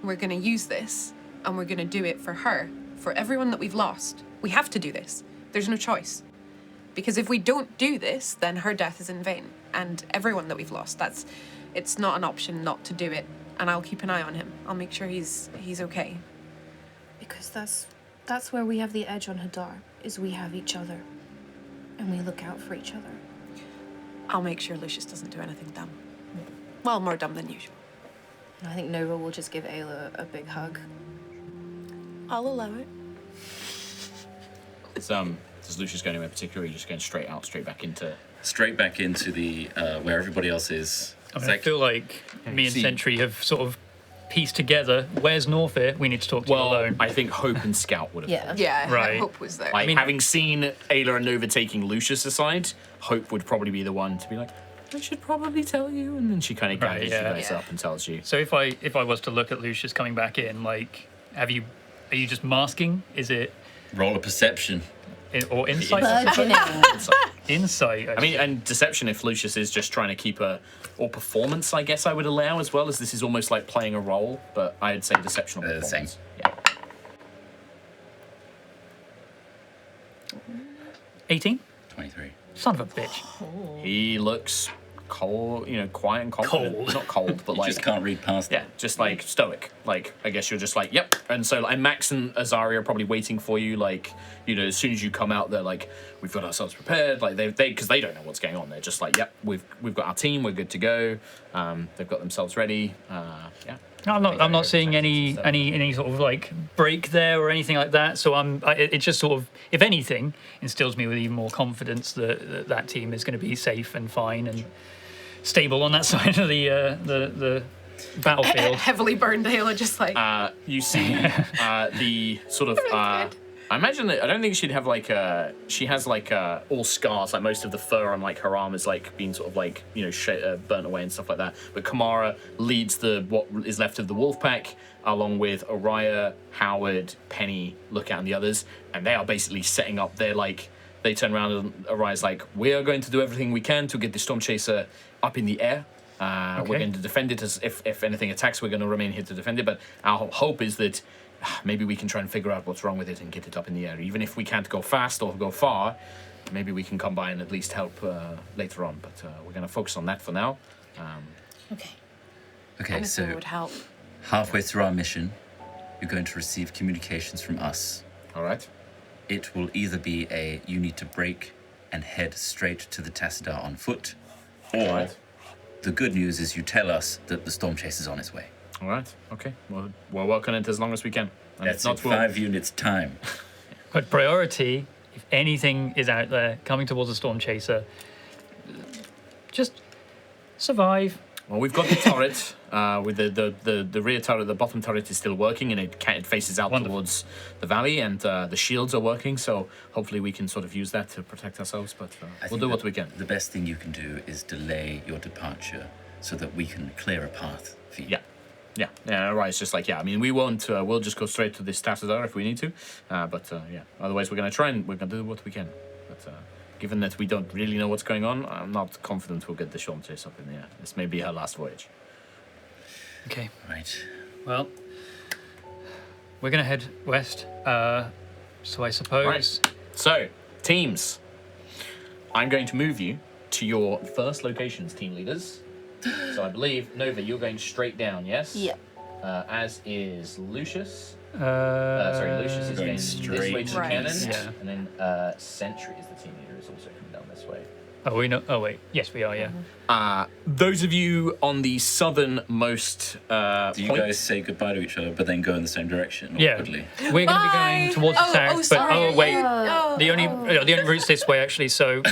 We're going to use this, and we're going to do it for her, for everyone that we've lost. We have to do this. There's no choice. Because if we don't do this, then her death is in vain. And everyone that we've lost, it's not an option not to do it. And I'll keep an eye on him. I'll make sure he's okay. Because that's where we have the edge on Hadar, is we have each other. And we look out for each other. I'll make sure Lucius doesn't do anything dumb. Well, more dumb than usual. And I think Nova will just give Ayla a big hug. I'll allow it. Does Lucius go anywhere particular, or are you just going straight back into... Straight back into the, where everybody else is. I mean, I feel like me and Sentry have sort of pieced together, where's Norfair? We need to talk to you alone. I think Hope and Scout would have Yeah. Yeah, Right. Hope was there. Like, having seen Ayla and Nova taking Lucius aside, Hope would probably be the one to be like, I should probably tell you, and then she kind of gathers you guys up and tells you. So if I was to look at Lucius coming back in, like, are you just masking? Is it Roll a perception. or insight? Insight. I mean, and deception if Lucius is just trying to keep or performance, I guess I would allow as well, as this is almost like playing a role, but I'd say deception or The same. performance. Yeah. 18. 23. Son of a bitch. He looks cold, quiet and confident. Cold. Not cold, but You just can't read past yeah, it. just like stoic. Like, I guess you're just like, yep. And so, and Max and Azaria are probably waiting for you. Like, as soon as you come out, they're like, we've got ourselves prepared. Like, because they don't know what's going on. They're just like, yep, we've got our team. We're good to go. They've got themselves ready. Yeah. I'm not seeing any sort of like break there or anything like that. So it just sort of, if anything, instills me with even more confidence that team is going to be safe and fine and stable on that side of the battlefield. Heavily burned Ayla, just like... You see the sort of... I imagine that, I don't think she'd have like she has like all scars, like most of the fur on like her arm is like being sort of like, burnt away and stuff like that. But Kamara leads what is left of the wolf pack, along with Aerois, Howard, Penny, Lookout, and the others. And they are basically setting up their like, they turn around and Aerois like, we are going to do everything we can to get the Stormchaser up in the air. We're going to defend it as if anything attacks, we're going to remain here to defend it. But our hope is that maybe we can try and figure out what's wrong with it and get it up in the air. Even if we can't go fast or go far, maybe we can come by and at least help later on. But we're going to focus on that for now. Okay. Okay, Anything so would help. halfway through our mission, you're going to receive communications from us. All right. It will either be you need to break and head straight to the Tassadar on foot, or the good news is you tell us that the Stormchaser's on its way. All right. Okay. Well, we'll work on it as long as we can. And That's if not, in 5 units time. But priority, if anything is out there coming towards a Stormchaser, just survive. Well, we've got the turret with the rear turret. The bottom turret is still working, and it faces out towards the valley, and the shields are working. So hopefully we can sort of use that to protect ourselves. But we'll do what we can. The best thing you can do is delay your departure so that we can clear a path for you. Yeah. Right. It's just like, I mean, we won't. We'll just go straight to this Tassadar if we need to. But otherwise we're gonna try and we're gonna do what we can. But given that we don't really know what's going on, I'm not confident we'll get the Stormchasers up in the air. This may be her last voyage. Okay. Right. Well, we're gonna head west. So I suppose. Right. So, teams, I'm going to move you to your first locations, team leaders. So I believe, Nova, you're going straight down, yes? Yeah. As is Lucius. Sorry, Lucius is going going this straight way to the Right. cannon. Yeah. And then Sentry is the team leader, is also coming down this way. Oh, we know. Oh, wait. Yes, we are. Yeah. Those of you on the southernmost Do you point, guys say goodbye to each other, but then go in the same direction? Yeah. Awkwardly? We're going to be going towards the south, but sorry. wait. Oh, The only route's this way actually. So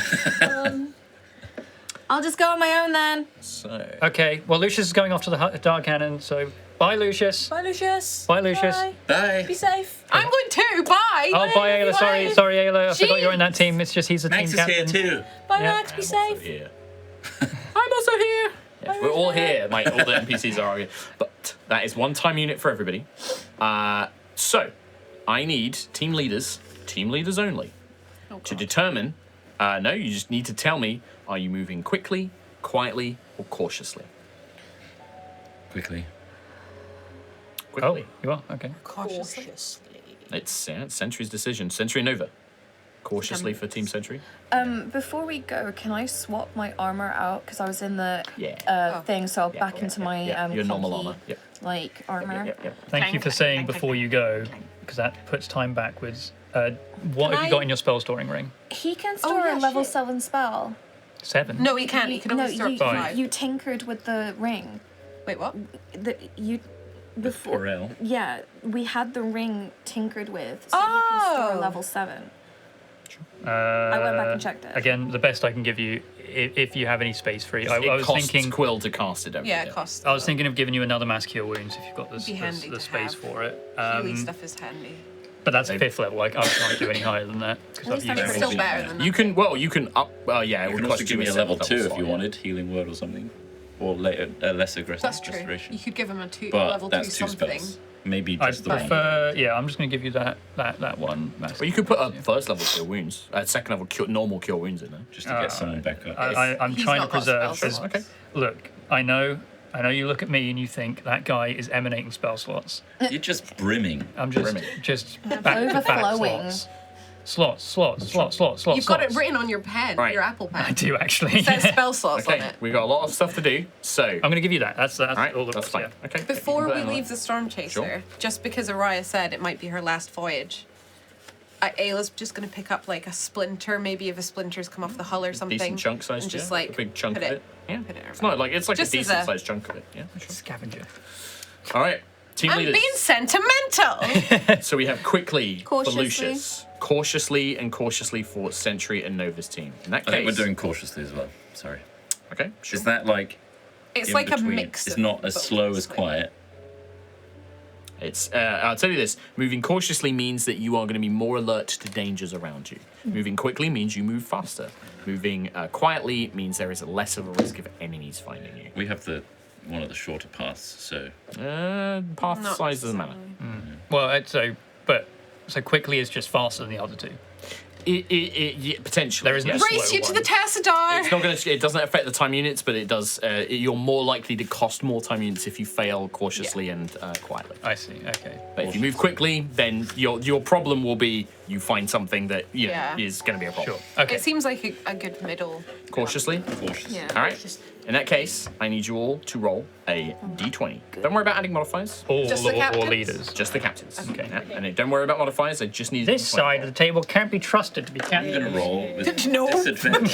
I'll just go on my own then. so okay. Well, Lucius is going off to the dark cannon. So bye, Lucius. Bye, Lucius. Bye, Lucius. Bye. Be safe. I'm going too. Bye. Oh, bye, Ayla. Bye. Sorry, Ayla. I forgot you're in that team. It's just he's the Max team is here captain. too. Bye, Yeah. Max. Be I'm also safe. here. I'm also here. Yes, we're all here. All the NPCs are here. But that is one time unit for everybody. So, I need team leaders only, to determine. No, you just need to tell me: are you moving quickly, quietly, or cautiously? Quickly. Oh, Quickly. you are okay. Cautiously. It's Sentry's decision. Sentry and Nova. Cautiously for Team Sentry. Before we go, can I swap my armor out? Because I was in the Yeah. thing, so I'll Yeah, back yeah, into yeah, my yeah. Your normal clunky, armor. Yep. like armor. Yep. Thank you for saying before you go, because that puts time backwards. What have you got in your spell storing ring? He can store yeah, a level shit. 7 spell. 7. No, he can't. He can only store up to Fine. 5. You tinkered with the ring. Wait, what? Before. Pharrell. Yeah, we had the ring tinkered with, so you can store a Oh. level 7. I went back and checked it. Again, the best I can give you, if you have any space free. I It was costs thinking. Quill to cast it. Yeah, it costs. I was thinking of giving you another mass cure wounds if you've got Be handy the to space have. for it. Healing stuff is handy. But that's 5th level. I can't do any higher than that. At least I'm It's still better than You can. Well, you can up. Yeah, it You would can cost also give me a a level 2 slot, if you yeah. wanted, healing word or something, or later less aggressive That's true. restoration. You could give him a But level that's 2 2 something. spells. Maybe I just the one. prefer. Yeah, I'm just going to give you that one. Mass Well, you could put a first level cure wounds, second level normal cure wounds in there. Just to get someone back up. I'm He's trying to not got preserve. spells. 'Cause, Okay. Look, I know you look at me and you think that guy is emanating spell slots. You're just brimming. I'm just Brimming. back to back Overflowing. slots. You've got it written on your pen, Right. your Apple pen. I do actually. It says spell slots on Okay, it. we've got a lot of stuff to do. So, I'm going to give you that. That's alright, all the that's fine. Yeah. Okay. Before Put we that in leave the Stormchaser, Sure. just because Aerois said it might be her last voyage, Ayla's just going to pick up like a splinter, maybe if a splinter's come off the hull or something. decent chunk size, and just yeah, like a big chunk put of it. Yeah, put it it's not like it's like Just a as decent a- sized chunk of it. Yeah, sure. Scavenger. All right, team I'm leaders. being sentimental. So we have quickly Cautiously. for Lucius, cautiously for Sentry and Nova's team. In that I think case, we're doing cautiously as well. Sorry. okay. Sure. Is that like It's in like a between? mix. It's of not as both, slow as like- quiet. It's. I'll tell you this: moving cautiously means that you are going to be more alert to dangers around you. Moving quickly means you move faster. Moving quietly means there is less of a risk of enemies finding you. We have one of the shorter paths, so Path Not size doesn't matter. Well, so quickly is just faster than the other two. Yeah, potentially. There is no yes. slow Race you to one. the Tassadar! It's not going to. It doesn't affect the time units, but it does. You're more likely to cost more time units if you fail cautiously and quietly. I see. Okay. But if you move quickly, then your problem will be you find something that Yeah. is going to be a problem. Sure. Okay. It seems like a good middle. Cautiously. cautious. Yeah. All right. In that case, I need you all to roll a d20. Don't worry about adding modifiers. All Just the or captains? leaders. Just the captains. Okay. And don't worry about modifiers. I just need This side of the table can't be trusted to be I'm captain. gonna roll with No. disadvantage.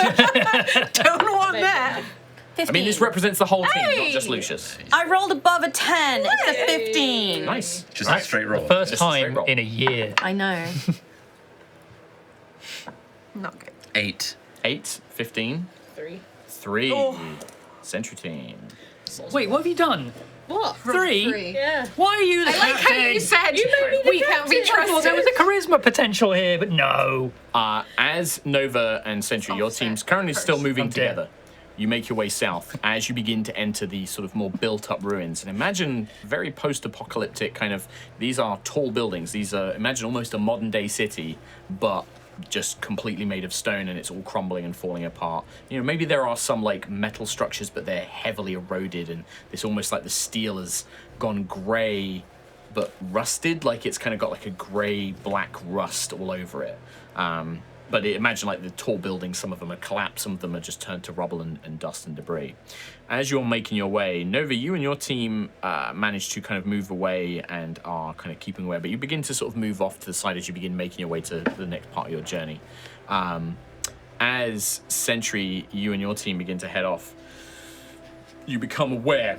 Don't want that! 15. I mean, this represents the whole team, not Hey! just Lucius. I rolled above a 10. It's a 15. Nice. Just All a straight roll. First Just a straight time roll. in a year. I know. Not good. 8. 8, 15, 3. 3. Oh. Sentry team. Wait, what have you done? What? 3? Yeah. Why are you the I like how you said we can't be I thought there was trusted. a charisma potential here, but no. As Nova and Sentry, your team's currently still moving I'm dead. together. You make your way south as you begin to enter the sort of more built-up ruins. And imagine very post-apocalyptic kind of. These are tall buildings. These are imagine almost a modern-day city, but just completely made of stone and it's all crumbling and falling apart. You know, maybe there are some like metal structures, but they're heavily eroded and it's almost like the steel has gone grey but rusted, like it's kind of got like a grey black rust all over it. But imagine like the tall buildings, some of them are collapsed, some of them are just turned to rubble and dust and debris. As you're making your way, Nova, you and your team manage to kind of move away and are kind of keeping away, but you begin to sort of move off to the side as you begin making your way to the next part of your journey. As Sentry, you and your team begin to head off, you become aware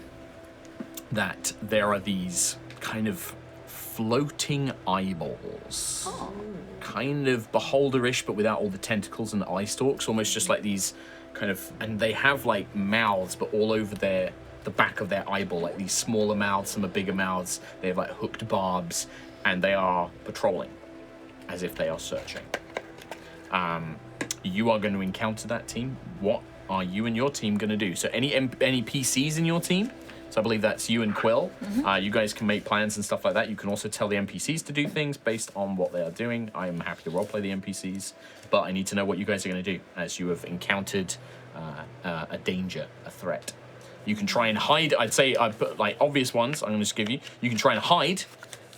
that there are these kind of floating eyeballs. Kind of beholderish, but without all the tentacles and the eye stalks, almost just like these kind of, and they have like mouths, but all over the back of their eyeball, like these smaller mouths, some are bigger mouths. They have like hooked barbs, and they are patrolling as if they are searching. You are going to encounter that team. What are you and your team going to do? So any PCs in your team? So I believe that's you and Quill. You guys can make plans and stuff like that. You can also tell the NPCs to do things based on what they are doing. I am happy to roleplay the NPCs, but I need to know what you guys are going to do as you have encountered a danger, a threat. You can try and hide. I'd say I put like obvious ones. I'm going to just give you. You can try and hide.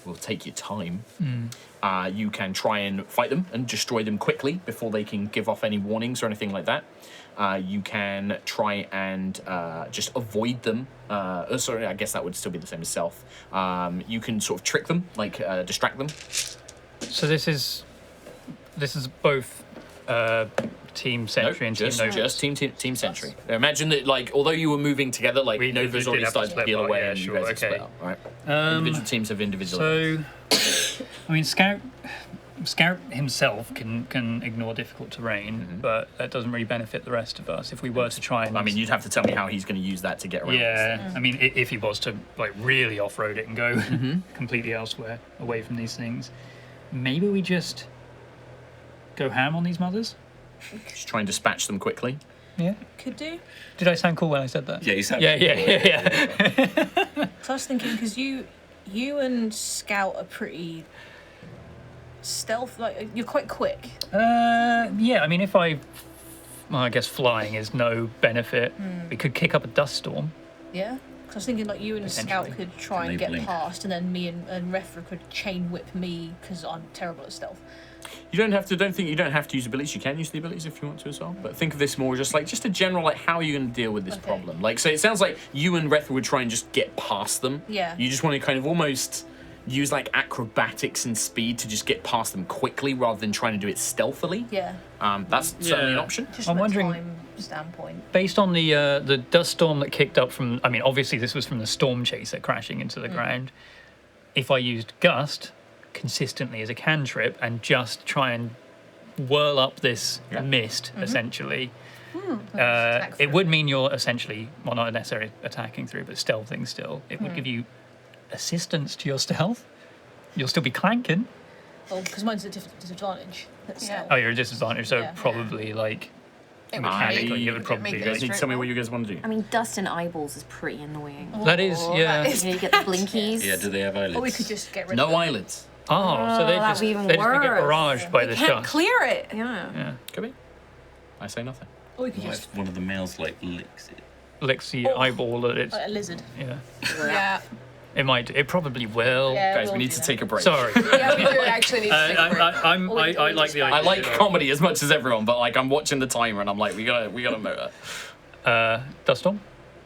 Will take your time. You can try and fight them and destroy them quickly before they can give off any warnings or anything like that. You can try and just avoid them. Sorry, I guess that would still be the same as stealth. You can sort of trick them, like distract them. So this is both Team Sentry and Team Nova. Just Team Sentry. Imagine that, like, although you were moving together, like Nova's already started to peel away, and you guys have split up, right? Individual teams have individual. So, I mean, Scout himself can ignore difficult terrain, but that doesn't really benefit the rest of us. If we were to try and, I mean, you'd have to tell me how he's going to use that to get around. Yeah, I mean, if he was to like really off-road it and go completely elsewhere, away from these things, maybe we just go ham on these mothers. Just try and dispatch them quickly. Yeah. Could do. Did I sound cool when I said that? Yeah, you sound Yeah. So I was thinking, because you and Scout are pretty stealth, like you're quite quick. Yeah, I mean, well, I guess flying is no benefit. We could kick up a dust storm. Yeah. Because I was thinking like you and Scout could try and get past, and then me and Refra could chain whip me because I'm terrible at stealth. You don't have to. Don't think you don't have to use abilities. You can use the abilities if you want to as well. But think of this more just a general, like, how are you going to deal with this problem? Like, so it sounds like you and Refra would try and just get past them. Yeah. You just want to kind of almost use like acrobatics and speed to just get past them quickly rather than trying to do it stealthily. Yeah. That's certainly an option. Just I'm from a wondering, time standpoint. based on the dust storm that kicked up from, I mean, obviously this was from the Stormchaser crashing into the ground. If I used Gust consistently as a cantrip and just try and whirl up this mist, essentially, it would mean you're essentially, well, not necessarily attacking through, but stealthing still. It would give you assistance to your stealth. You'll still be clanking. Oh, because mine's a disadvantage. Oh, you're a disadvantage, so probably like mechanically it would probably You guys need to tell me what you guys want to do. I mean, dust and eyeballs is pretty annoying. That is, yeah. You know, you get the blinkies. Yeah, do they have eyelids? Or we could just get rid No of them. eyelids. Oh, so they're just even gonna get worse. barraged by this Can't dust. clear it. Yeah. Yeah, Could be. I say nothing. Or we could What just if one of the males like licks it? licks the eyeball that it's. like a lizard. Yeah, Yeah. it might. It probably will. Yeah, Guys, we'll we need do to that. take a break. Sorry. Yeah, we do actually need to take a break. I like the idea. I like comedy as much as everyone, but like I'm watching the timer and I'm like, we gotta motor. Duststorm.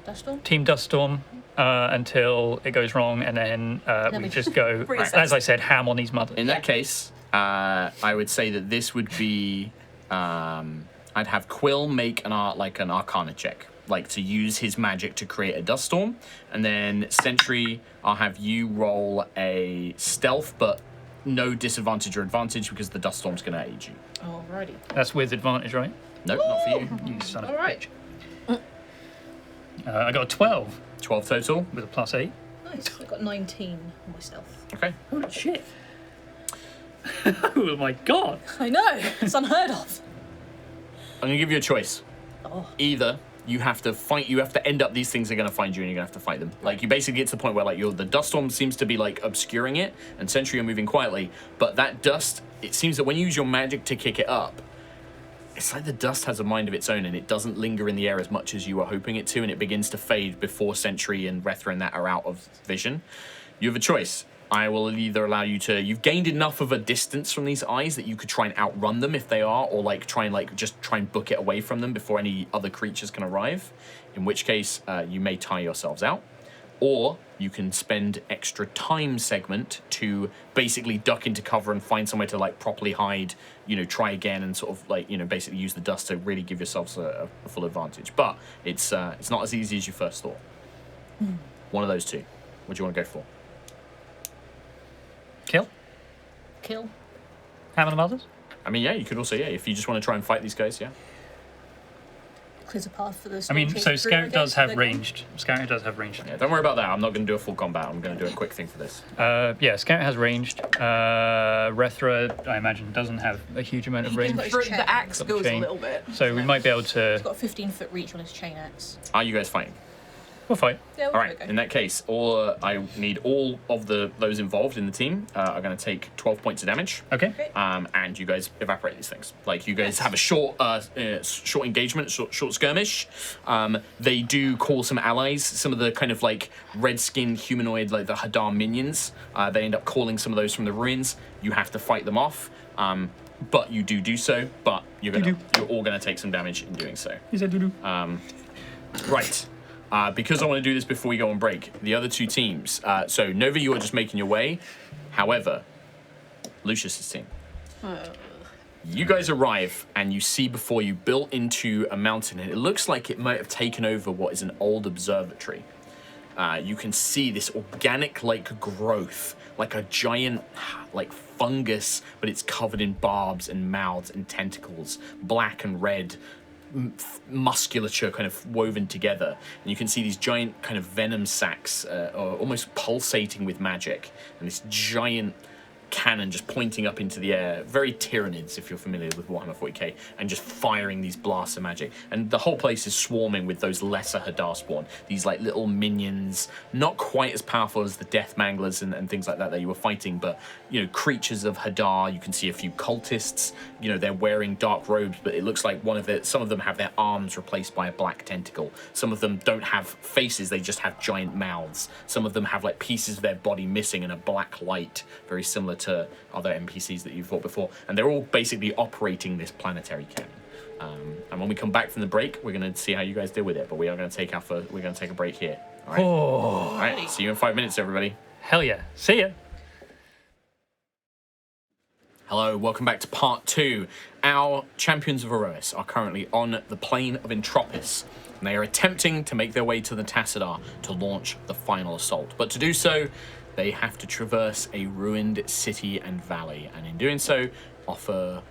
Duststorm? Team Duststorm until it goes wrong, and then we just go, as I said, ham on these mothers. In that case, I would say that this would be, I'd have Quill make an Arcana check, like to use his magic to create a dust storm, and then Sentry, I'll have you roll a stealth, but no disadvantage or advantage because the dust storm's going to aid you. Alrighty. That's with advantage, right? Nope, not for you. You son of a Alright. bitch. I got a 12 12 total. with a +8. Nice. I got 19 on my stealth. Okay. Holy shit. Oh my god. I know. It's unheard of. I'm going to give you a choice. Oh. Either you have to fight. You have to end up. These things are going to find you, and you're going to have to fight them. Like you basically get to the point where like the dust storm seems to be like obscuring it, and Sentry are moving quietly. But that dust, it seems that when you use your magic to kick it up, it's like the dust has a mind of its own, and it doesn't linger in the air as much as you were hoping it to, and it begins to fade before Sentry and Rethra and that are out of vision. You have a choice. I will either allow you to... You've gained enough of a distance from these eyes that you could try and outrun them if they are, or like try and book it away from them before any other creatures can arrive, in which case you may tire yourselves out. Or you can spend extra time segment to basically duck into cover and find somewhere to like properly hide, try again and sort of like, basically use the dust to really give yourselves a full advantage. But it's not as easy as you first thought. One of those two. What do you want to go for? Kill. Have them others? I mean, yeah, you could also, if you just want to try and fight these guys, yeah. Clears a path for the I mean, so Scout does have ranged. Scout does have ranged. Yeah, don't worry about that. I'm not going to do a full combat. I'm going to do a quick thing for this. Yeah, Scout has ranged. Rethra, I imagine, doesn't have a huge amount of range. The axe Got the goes chain. a little bit. So we might be able to... He's got a 15-foot reach on his chain axe. Are you guys fighting? We'll fight. Yeah, All right. In that case, I need all of those involved in the team are going to take 12 points of damage. Okay. And you guys evaporate these things. Like you guys have a short engagement, short skirmish. They do call some allies. Some of the kind of like red-skinned humanoid, like the Hadar minions. They end up calling some of those from the ruins. You have to fight them off. But you do so. But you're all gonna take some damage in doing so. He said doo-doo. Right. Because I want to do this before we go on break, the other two teams. So, Nova, you are just making your way. However, Lucius's team. You guys arrive, and you see before you built into a mountain, and it looks like it might have taken over what is an old observatory. You can see this organic-like growth, like a giant, like fungus, but it's covered in barbs and mouths and tentacles, black and red, musculature kind of woven together, and you can see these giant kind of venom sacs almost pulsating with magic, and this giant cannon just pointing up into the air, very Tyranids if you're familiar with Warhammer 40k, and just firing these blasts of magic. And the whole place is swarming with those lesser Hadar spawn, these like little minions, not quite as powerful as the Death Manglers and things like that you were fighting, but creatures of Hadar. You can see a few cultists, they're wearing dark robes, but it looks like some of them have their arms replaced by a black tentacle. Some of them don't have faces, they just have giant mouths. Some of them have like pieces of their body missing and a black light, very similar to other NPCs that you've fought before, and they're all basically operating this planetary cannon. And when we come back from the break, we're going to see how you guys deal with it. But we are going to take a break here. All right. All right. See you in 5 minutes, everybody. Hell yeah. See ya. Hello. Welcome back to part 2. Our champions of Aerois are currently on the plane of Entropis, and they are attempting to make their way to the Tassadar to launch the final assault. But to do so, they have to traverse a ruined city and valley, and in doing so, offer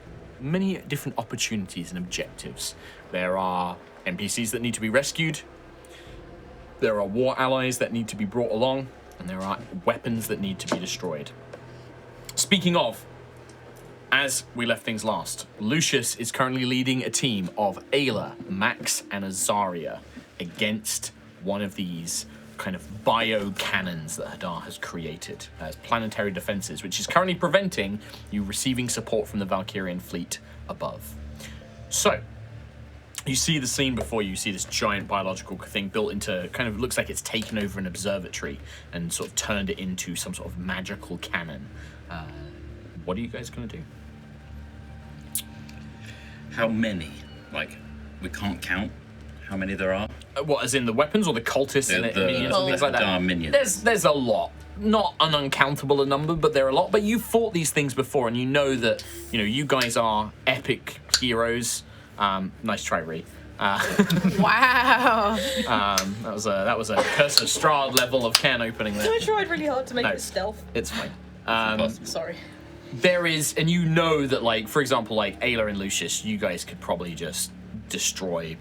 many different opportunities and objectives. There are NPCs that need to be rescued, there are war allies that need to be brought along, and there are weapons that need to be destroyed. Speaking of, as we left things last, Lucius is currently leading a team of Ayla, Max, and Azaria against one of these kind of bio-cannons that Hadar has created as planetary defenses, which is currently preventing you receiving support from the Valkyrian fleet above. So, you see the scene before you, see this giant biological thing built into, kind of looks like it's taken over an observatory and sort of turned it into some sort of magical cannon. What are you guys going to do? How many? Like, we can't count how many there are? What, as in the weapons or the cultists and the minions and things like that? Minions. There's a lot. Not an uncountable a number, but there are a lot. But you've fought these things before, and you know that you guys are epic heroes. Nice try, Ree. Wow. That was a Curse of Strahd level of can opening there. I tried really hard to make it stealth. It's fine. Sorry. There is, and you know that, like, for example, like Ayla and Lucius, you guys could probably just destroy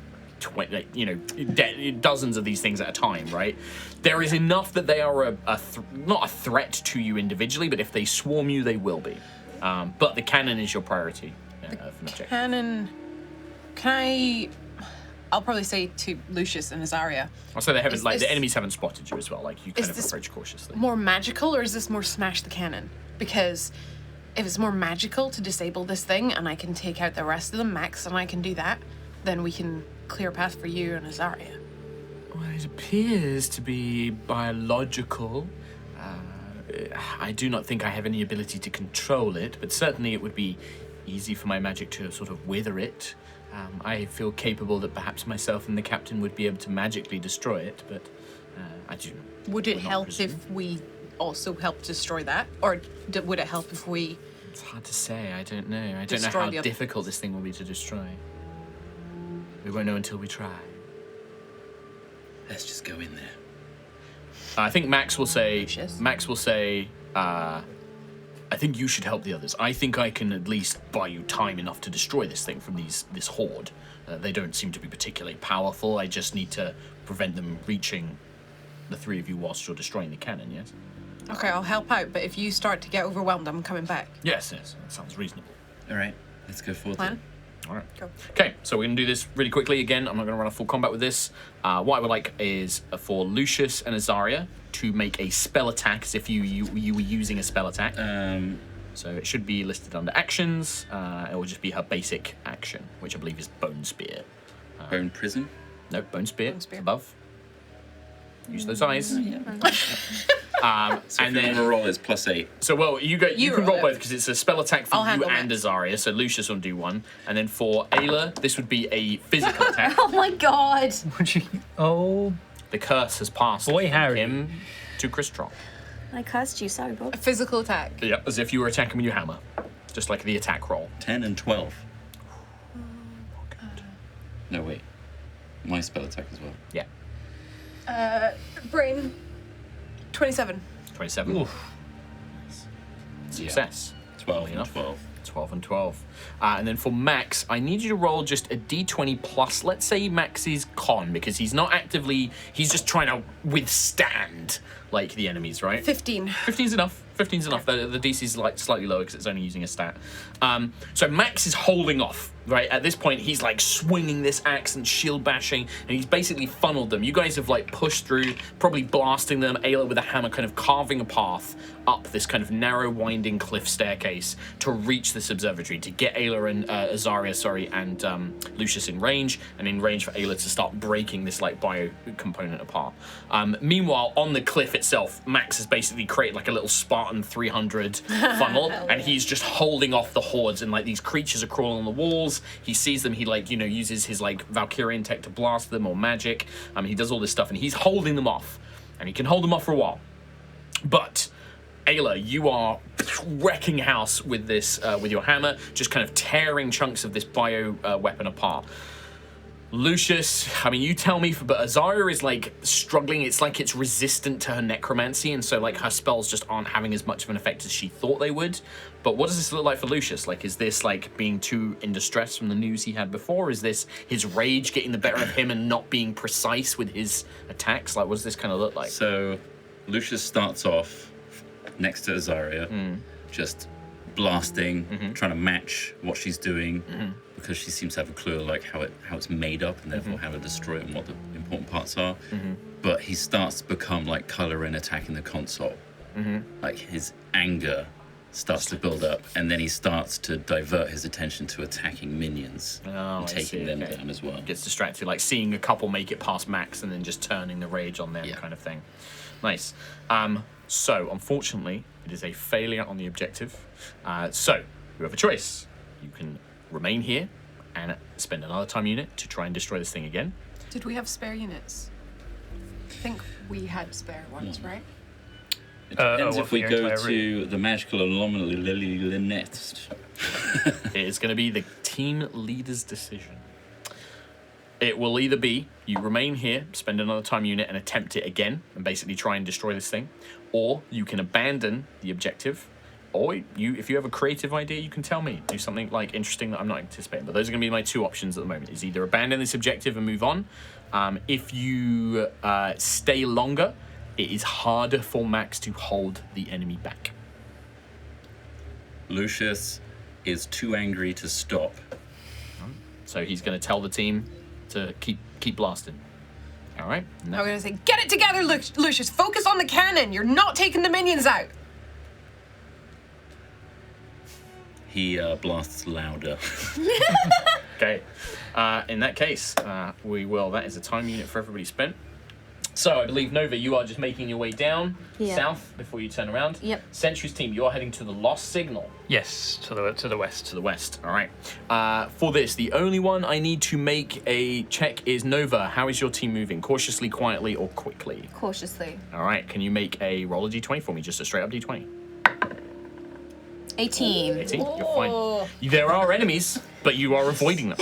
dozens of these things at a time, right? There is enough that they are not a threat to you individually, but if they swarm you, they will be. But the cannon is your priority. Cannon. Can I I'll probably say to Lucius and Azaria. I'll say they haven't, Is like, the this- enemies haven't spotted you as well. Like, you kind Is of this approach cautiously. more magical, or is this more smash the cannon? Because if it's more magical to disable this thing and I can take out the rest of them, Max and I can do that, then we can clear a path for you and Azaria. Well, it appears to be biological. I do not think I have any ability to control it, but certainly it would be easy for my magic to sort of wither it. I feel capable that perhaps myself and the captain would be able to magically destroy it, but I do. Would it would not help presume. if we also helped destroy that? Or would it help if we... It's hard to say. I don't know. I don't know Destroy how the other difficult this thing will be to destroy. We won't know until we try. Let's just go in there. I think Max will say. Lucius? Max will say. I think you should help the others. I think I can at least buy you time enough to destroy this thing from this horde. They don't seem to be particularly powerful. I just need to prevent them reaching the three of you whilst you're destroying the cannon. Yes. Okay, I'll help out, but if you start to get overwhelmed, I'm coming back. Yes. That sounds reasonable. All right, let's go forward. Plan? All right. Cool. Okay, so we're going to do this really quickly. Again, I'm not going to run a full combat with this. What I would like is for Lucius and Azaria to make a spell attack as if you were using a spell attack. So it should be listed under actions. It will just be her basic action, which I believe is Bone Spear. Bone Prison. No, Bone Spear. Bone Spear. Above. Use those eyes. So And if you then, want to roll, it's +8. so well, you can roll roll it. both because it's a spell attack for I'll you handle and Max. Azaria. So Lucius will do one, and then for Ayla, this would be a physical attack. Oh my god. Would you? Oh, The curse has passed Boy, from Harry. him to Crystron. I cursed you, sorry, Bob. A physical attack. Yeah, as if you were attacking with your hammer, just like the attack roll. 10 and 12. No, wait. My spell attack as well. Yeah, Brain. 27. 27. Success. 12 and enough. 12. 12 and 12. And then for Max, I need you to roll just a d20 plus, let's say Max's con, because he's not actively, he's just trying to withstand, like, the enemies, right? 15. 15's enough. 15's enough. The DC's like slightly lower because it's only using a stat. So Max is holding off, right? At this point, he's like swinging this axe and shield bashing, and he's basically funneled them. You guys have like pushed through, probably blasting them. Ayla with a hammer kind of carving a path up this kind of narrow, winding cliff staircase to reach this observatory, to get Ayla and Azaria, and Lucius in range, and in range for Ayla to start breaking this like bio component apart. Meanwhile, on the cliff itself, Max has basically created like a little Spartan 300 funnel, and he's just holding off the hordes, and like these creatures are crawling on the walls. He sees them, he like, you know, uses his like Valkyrian tech to blast them, or magic. He does all this stuff, and he's holding them off, and he can hold them off for a while. But Ayla, you are wrecking house with this, with your hammer, just kind of tearing chunks of this bio weapon apart. Lucius, I mean, you tell me, but Azaria is like struggling. It's like it's resistant to her necromancy, and so like her spells just aren't having as much of an effect as she thought they would. But what does this look like for Lucius? Like, is this like being too in distress from the news he had before? Is this his rage getting the better of him and not being precise with his attacks? Like, what does this kind of look like? So Lucius starts off next to Azaria, just blasting, trying to match what she's doing, because she seems to have a clue like how it's made up, and therefore how to destroy it and what the important parts are. But he starts to become like color in attacking the console. Like his anger starts to build up, and then he starts to divert his attention to attacking minions and taking them down as well. Gets distracted, like seeing a couple make it past Max and then just turning the rage on them, kind of thing. Nice. So, unfortunately, it is a failure on the objective. So, you have a choice. You can remain here and spend another time unit to try and destroy this thing again. Did we have spare units? I think we had spare ones, right? It depends what if we for your go entire to the magical anomaly next. It is going to be the team leader's decision. It will either be you remain here, spend another time unit, and attempt it again, and basically try and destroy this thing, or you can abandon the objective, or if you have a creative idea, you can tell me. Do something like interesting that I'm not anticipating. But those are going to be my two options at the moment. Is either abandon this objective and move on. If you stay longer, it is harder for Max to hold the enemy back. Lucius is too angry to stop. So he's going to tell the team to keep blasting. All right. I'm gonna say, get it together, Lucius. Focus on the cannon. You're not taking the minions out. He blasts louder. Okay. In that case, we will. That is a time unit for everybody spent. So I believe, Nova, you are just making your way down south before you turn around. Yep. Sentry's team, you are heading to the Lost Signal. Yes, to the west. To the west. All right. For this, the only one I need to make a check is Nova. How is your team moving? Cautiously, quietly, or quickly? Cautiously. All right. Can you make a roll a d20 for me? Just a straight up d20. 18. 18. You're fine. There are enemies, but you are avoiding them.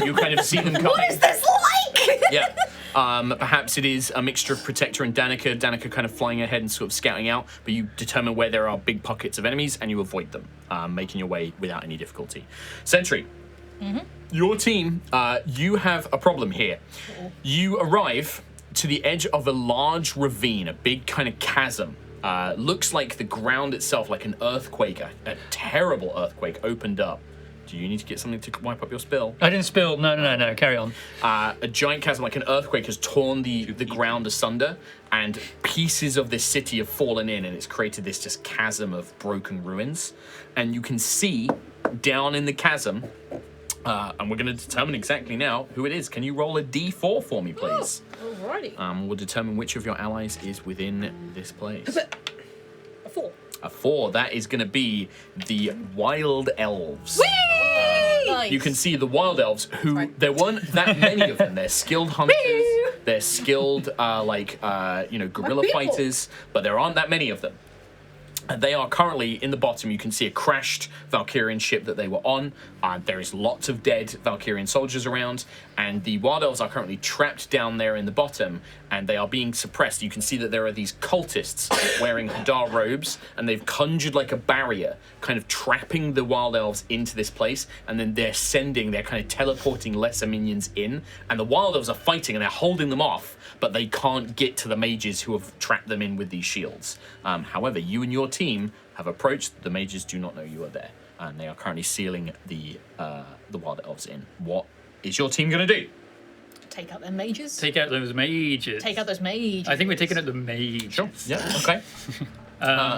You kind of see them coming. What is this like? Yeah. Perhaps it is a mixture of Protector and Danica. Danica kind of flying ahead and sort of scouting out, but you determine where there are big pockets of enemies and you avoid them, making your way without any difficulty. Sentry, your team, you have a problem here. You arrive to the edge of a large ravine, a big kind of chasm. Looks like the ground itself, like an earthquake, a terrible earthquake opened up. Do you need to get something to wipe up your spill? I didn't spill. No. Carry on. A giant chasm, like an earthquake, has torn the ground asunder, and pieces of this city have fallen in, and it's created this just chasm of broken ruins. And you can see down in the chasm, and we're going to determine exactly now who it is. Can you roll a d4 for me, please? Alrighty. We'll determine which of your allies is within this place. A 4. A 4. That is going to be the Wild Elves. Nice. You can see the Wild Elves, who there weren't that many of them. They're skilled hunters. They're skilled, guerrilla fighters, but there aren't that many of them. And they are currently in the bottom. You can see a crashed Valkyrian ship that they were on. There is lots of dead Valkyrian soldiers around, and the Wild Elves are currently trapped down there in the bottom, and they are being suppressed. You can see that there are these cultists wearing Hadar robes, and they've conjured like a barrier, kind of trapping the Wild Elves into this place, and then they're kind of teleporting lesser minions in, and the Wild Elves are fighting, and they're holding them off, but they can't get to the mages who have trapped them in with these shields. However, you and your team have approached. The mages do not know you are there, and they are currently sealing the Wild Elves in. What is your team going to do? Take out their mages. Take out those mages. Take out those mages. I think we're taking out the mages. Sure. Yeah. Okay.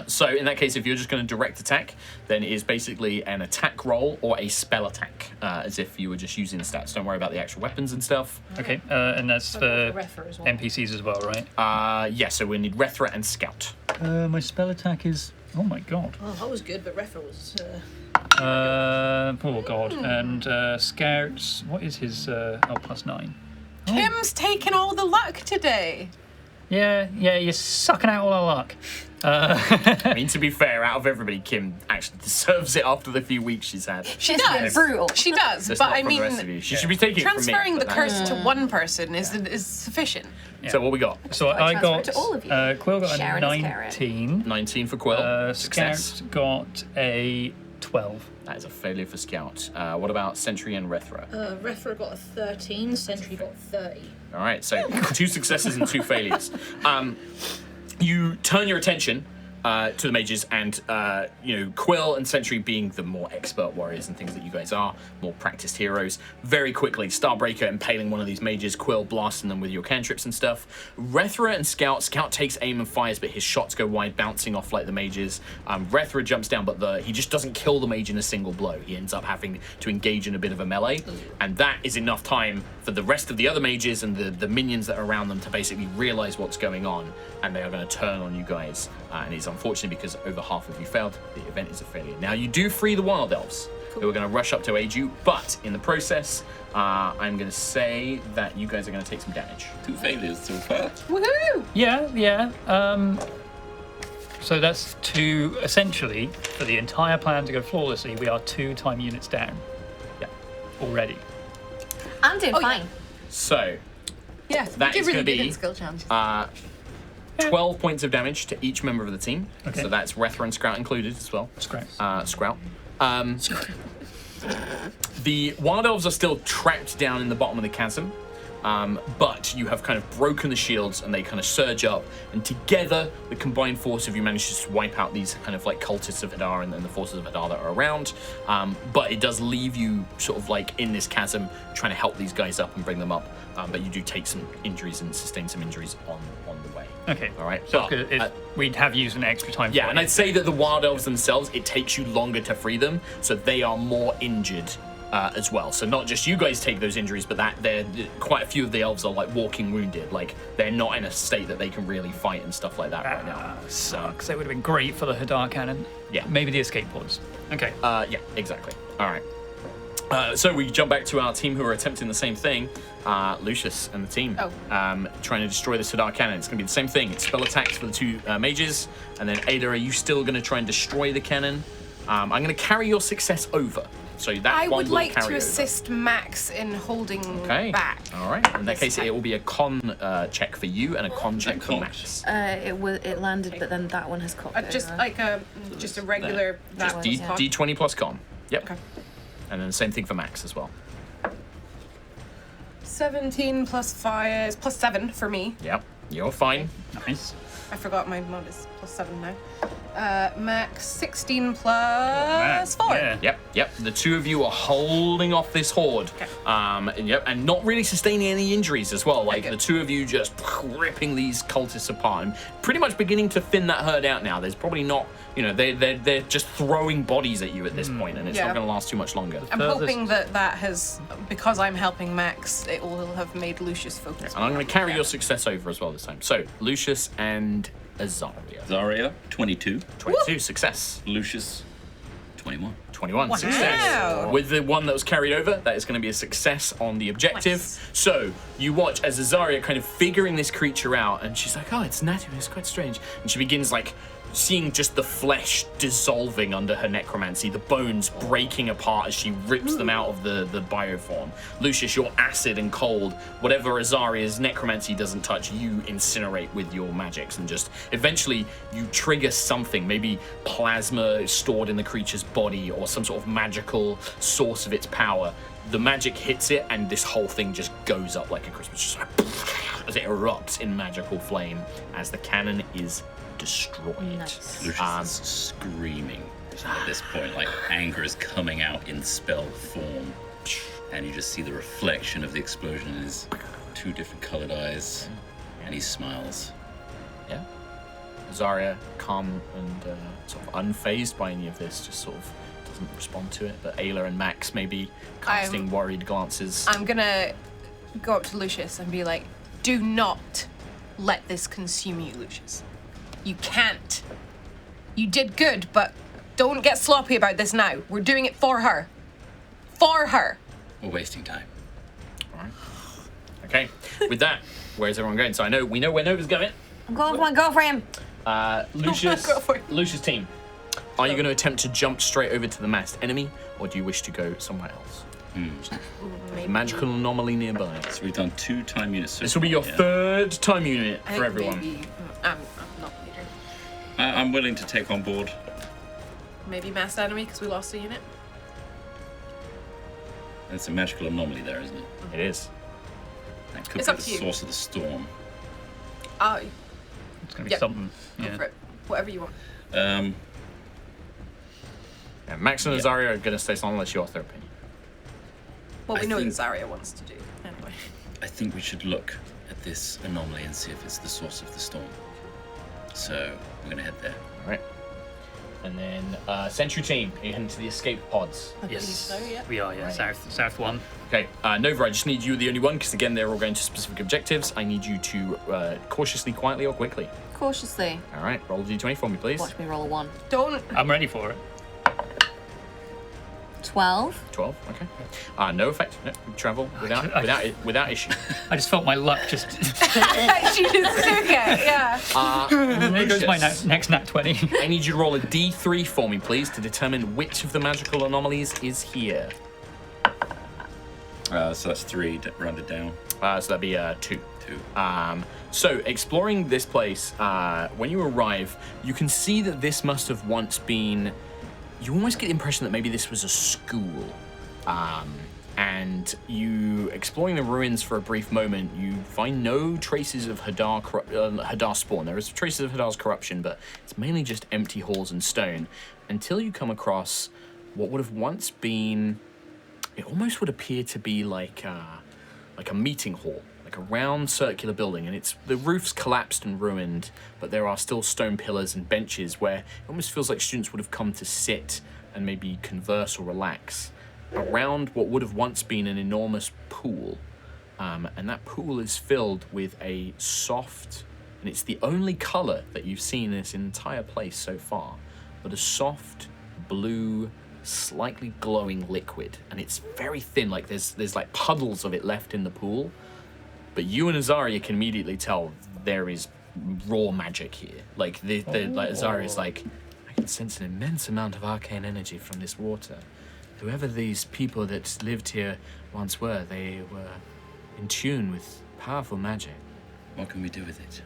So in that case, if you're just going to direct attack, then it is basically an attack roll or a spell attack, as if you were just using the stats. Don't worry about the actual weapons and stuff. Okay, and that's for as well. NPCs as well, right? Yeah, so we need Rethra and Scout. My spell attack is... Oh my god. Oh, that was good, but Refra was... oh god. And Scout's... What is his... +9? Kim's taking all the luck today. Yeah, you're sucking out all our luck. I mean, to be fair, out of everybody, Kim actually deserves it after the few weeks she's had. She does. Brutal. She does, Just but not I from mean, the rest of you. She should be taking it from me. transferring the but curse to one person is sufficient. Yeah. So what we got? So I transfer got... it to all of you. Quill got Sharon a is Karen. 19. 19 for Quill. Success. Scout got a 12. That is a failure for Scout. What about Sentry and Rethra? Refra got a 13, Sentry got 30. All right, so 2 successes and 2 failures. You turn your attention to the mages, and Quill and Sentry, being the more expert warriors and things that you guys are, more practiced heroes, very quickly Starbreaker impaling one of these mages, Quill blasting them with your cantrips and stuff. Rethra and Scout takes aim and fires, but his shots go wide, bouncing off like the mages. Rethra jumps down, but he just doesn't kill the mage in a single blow. He ends up having to engage in a bit of a melee, and that is enough time for the rest of the other mages and the minions that are around them to basically realize what's going on, and they are going to turn on you guys. And it's unfortunate because over half of you failed. The event is a failure. Now you do free the Wild Elves, who are going to rush up to aid you, but in the process, I'm going to say that you guys are going to take some damage. 2 failures so far. Woohoo! Yeah. So that's 2, essentially, for the entire plan to go flawlessly, we are 2 time units down. Yeah. Already. I'm doing fine. So Yeah, that is really going to good be in skill challenges. 12 points of damage to each member of the team. Okay. So that's Rethra and Scout included as well. Scout. The Wild Elves are still trapped down in the bottom of the chasm. but you have kind of broken the shields and they kind of surge up, and together, the combined force of you manage to wipe out these kind of like cultists of Hadar and then the forces of Hadar that are around. But it does leave you sort of like in this chasm trying to help these guys up and bring them up. But you do take some injuries and sustain some injuries on the way. Okay. All right. So we'd have used an extra time. Yeah, for and it. I'd say that the wild elves themselves, it takes you longer to free them, so they are more injured as well. So not just you guys take those injuries, but that they're quite a few of the elves are like walking wounded. Like they're not in a state that they can really fight and stuff like that right now. Sucks. They would have been great for the Hadar cannon. Yeah. Maybe the escape pods. Okay. Yeah, exactly. All right. So we jump back to our team who are attempting the same thing. Lucius and the team trying to destroy the Hadar cannon. It's going to be the same thing. It's spell attacks for the two mages. And then Ada, are you still going to try and destroy the cannon? I'm going to carry your success over. So that I one would will like carry to over. assist Max in holding back. All right. In that case, it will be a con check for you and a con check for Max. It landed, but then that one has cocked Just over. like a regular. Just D20 plus con. Yep. Okay. And then the same thing for Max as well. 17 plus 5 is plus 7 for me. Yep. You're fine. Nice. I forgot my mod is plus 7 now. Max 16 plus 4. Yeah. Yep. The two of you are holding off this horde. Okay. And not really sustaining any injuries as well. Like good. the two of you just ripping these cultists apart and pretty much beginning to thin that herd out now. There's probably not, they're just throwing bodies at you at this point, and it's not going to last too much longer. I'm hoping that has, because I'm helping Max, it will have made Lucius focus. And I'm going to carry your success over as well this time. So Lucius and Azaria. Zarya, 22. 22 success. Lucius, 21. 21 success. With the one that was carried over, that is going to be a success on the objective. Nice. So you watch as Azaria kind of figuring this creature out, and she's like, oh, it's Natu, it's quite strange. And she begins like seeing just the flesh dissolving under her necromancy, the bones breaking apart as she rips them out of the bioform. Lucius, you're acid and cold. Whatever Azaria's necromancy doesn't touch, you incinerate with your magics, and just eventually you trigger something, maybe plasma stored in the creature's body or some sort of magical source of its power. The magic hits it, and this whole thing just goes up like a Christmas, just like, as it erupts in magical flame as the cannon is destroyed. Nice. Lucius is screaming at this point, like anger is coming out in spell form. And you just see the reflection of the explosion in his two different colored eyes, and he smiles. Yeah. Zarya, calm and sort of unfazed by any of this, just sort of doesn't respond to it. But Ayla and Max maybe casting worried glances. I'm gonna go up to Lucius and be like, do not let this consume you, Lucius. You can't. You did good, but don't get sloppy about this now. We're doing it for her. For her. We're wasting time. All right. Okay. With that, where's everyone going? So we know where Nova's going. I'm going for my girlfriend. Lucius team. Are you going to attempt to jump straight over to the masked enemy, or do you wish to go somewhere else? Maybe. Magical anomaly nearby. So we've done 2 time units. This will be your third time unit I for think everyone. Maybe, I'm not leader. I'm willing to take on board. Maybe mass enemy because we lost a unit. It's a magical anomaly there, isn't it? It is. That could It's be up the to you. source of the storm. It's going to be Yep. something. Go Yeah. for it. Whatever you want. Yeah, Max and Azaria are going to stay silent unless you ask their opinion. Well, we I know think- what Zarya wants to do. Anyway. I think we should look at this anomaly and see if it's the source of the storm. So we're going to head there. All right. And then Sentry team, are you heading to the escape pods? Yes. so, yeah. We are, yeah. Right. South one. Okay, Nova, I just need you the only one, because again, they're all going to specific objectives. I need you to cautiously, quietly, or quickly. Cautiously. All right, roll a d20 for me, please. Watch me roll a 1. Don't. I'm ready for it. 12. 12, okay. No effect. No, you travel without issue. I just felt my luck just. She just took it, yeah. There goes my Lucius, next nat 20. I need you to roll a d3 for me, please, to determine which of the magical anomalies is here. So that's 3 rounded down. So that'd be 2. 2. So, exploring this place, when you arrive, you can see that this must have once been... You almost get the impression that maybe this was a school. and you, exploring the ruins for a brief moment, you find no traces of Hadar spawn. There is traces of Hadar's corruption, but it's mainly just empty halls and stone, until you come across what would have once been, it almost would appear to be like a meeting hall, like a round circular building, and the roof's collapsed and ruined, but there are still stone pillars and benches where it almost feels like students would have come to sit and maybe converse or relax around what would have once been an enormous pool. And that pool is filled with a soft, and it's the only color that you've seen in this entire place so far, but a soft blue, slightly glowing liquid, and it's very thin, like there's like puddles of it left in the pool, but you and Azaria can immediately tell there is raw magic here. Like Azaria's like, I can sense an immense amount of arcane energy from this water. Whoever these people that lived here once were, they were in tune with powerful magic. What can we do with it?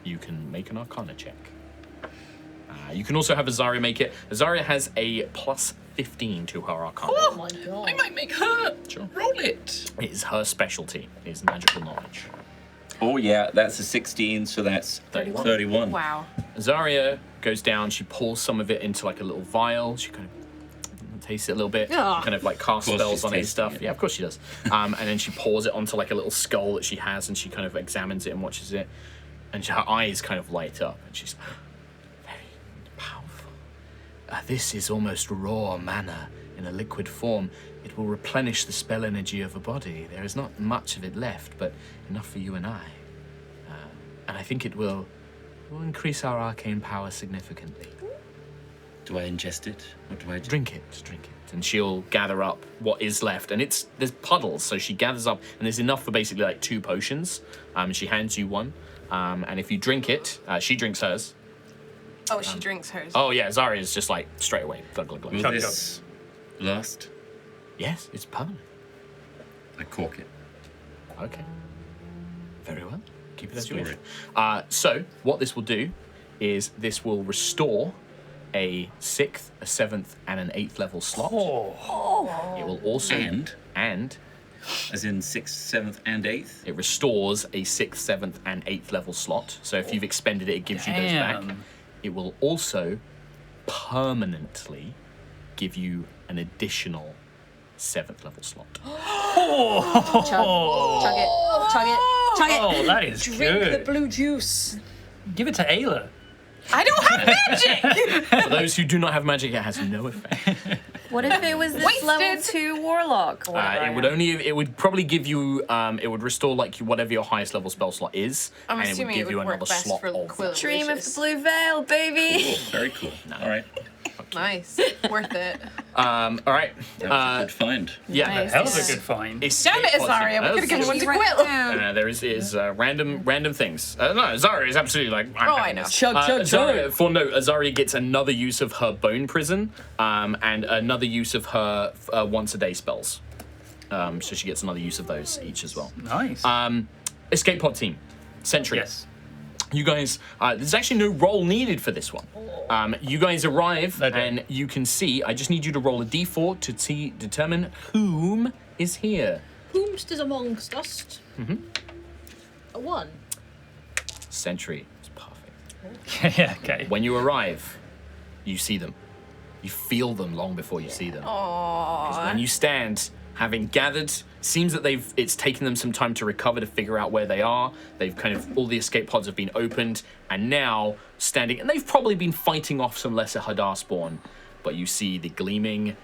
You can make an Arcana check. You can also have Azaria make it. Azaria has a plus 15 to her Arcana. Oh my god. I might make her roll it. It is her specialty, is magical knowledge. Oh yeah, that's a 16, so that's 31. Wow. Azaria goes down, she pours some of it into like a little vial, she kind of tastes it a little bit, kind of like cast spells on it and stuff. Yeah, of course she does. And then she pours it onto like a little skull that she has, and she kind of examines it and watches it, and her eyes kind of light up, and she's very powerful. This is almost raw mana in a liquid form. It will replenish the spell energy of a body. There is not much of it left, but enough for you and I. And I think it will increase our arcane power significantly. Do I ingest it? What do I do? Drink it. And she'll gather up what is left. And there's puddles, so she gathers up, and there's enough for basically like 2 potions. She hands you one. And if you drink it, she drinks hers. Oh, she drinks hers. Oh yeah, Zaria's just like straight away. Glug, glug, glug. Will this last? Yes, it's permanent. I cork it. Okay. Very well. Keep it as you Store wish. So what this will do is this will restore a 6th, a 7th, and an 8th level slot. It will also and as in 6th, 7th, and 8th. It restores a 6th, 7th, and 8th level slot. So if you've expended it, it gives you those back. It will also permanently give you an additional 7th level slot. Chug it. Oh, that is Drink good. the blue juice. Give it to Ayla. I don't have magic! For those who do not have magic, it has no effect. What if it was this level 2 warlock? It would probably give you, it would restore like whatever your highest level spell slot is, I'm and it would assuming give you work another best slot for of Quill. Dream of the blue veil, baby. Very cool. All right. Nice. Worth it. All right. That was a good find. Yeah. Nice. That was a good find. Damn it, Azaria. We could have given one to Quill. There is random things. No, Azaria is absolutely like. I know. Azaria, for note, Azaria gets another use of her bone prison, and another use of her once a day spells. So she gets another use of those each as well. Nice. Escape pod team, Sentry. Yes. You guys, there's actually no roll needed for this one. You guys arrive, and you can see. I just need you to roll a d4 to determine whom is here. Whomst is amongst us. Mm-hmm. A 1. Sentry is perfect. Yeah, okay. When you arrive, you see them. You feel them long before you see them. Because when you stand, having gathered, seems that it's taken them some time to recover, to figure out where they are. They've all the escape pods have been opened, and now standing, and they've probably been fighting off some lesser Hadar spawn, but you see the glimmering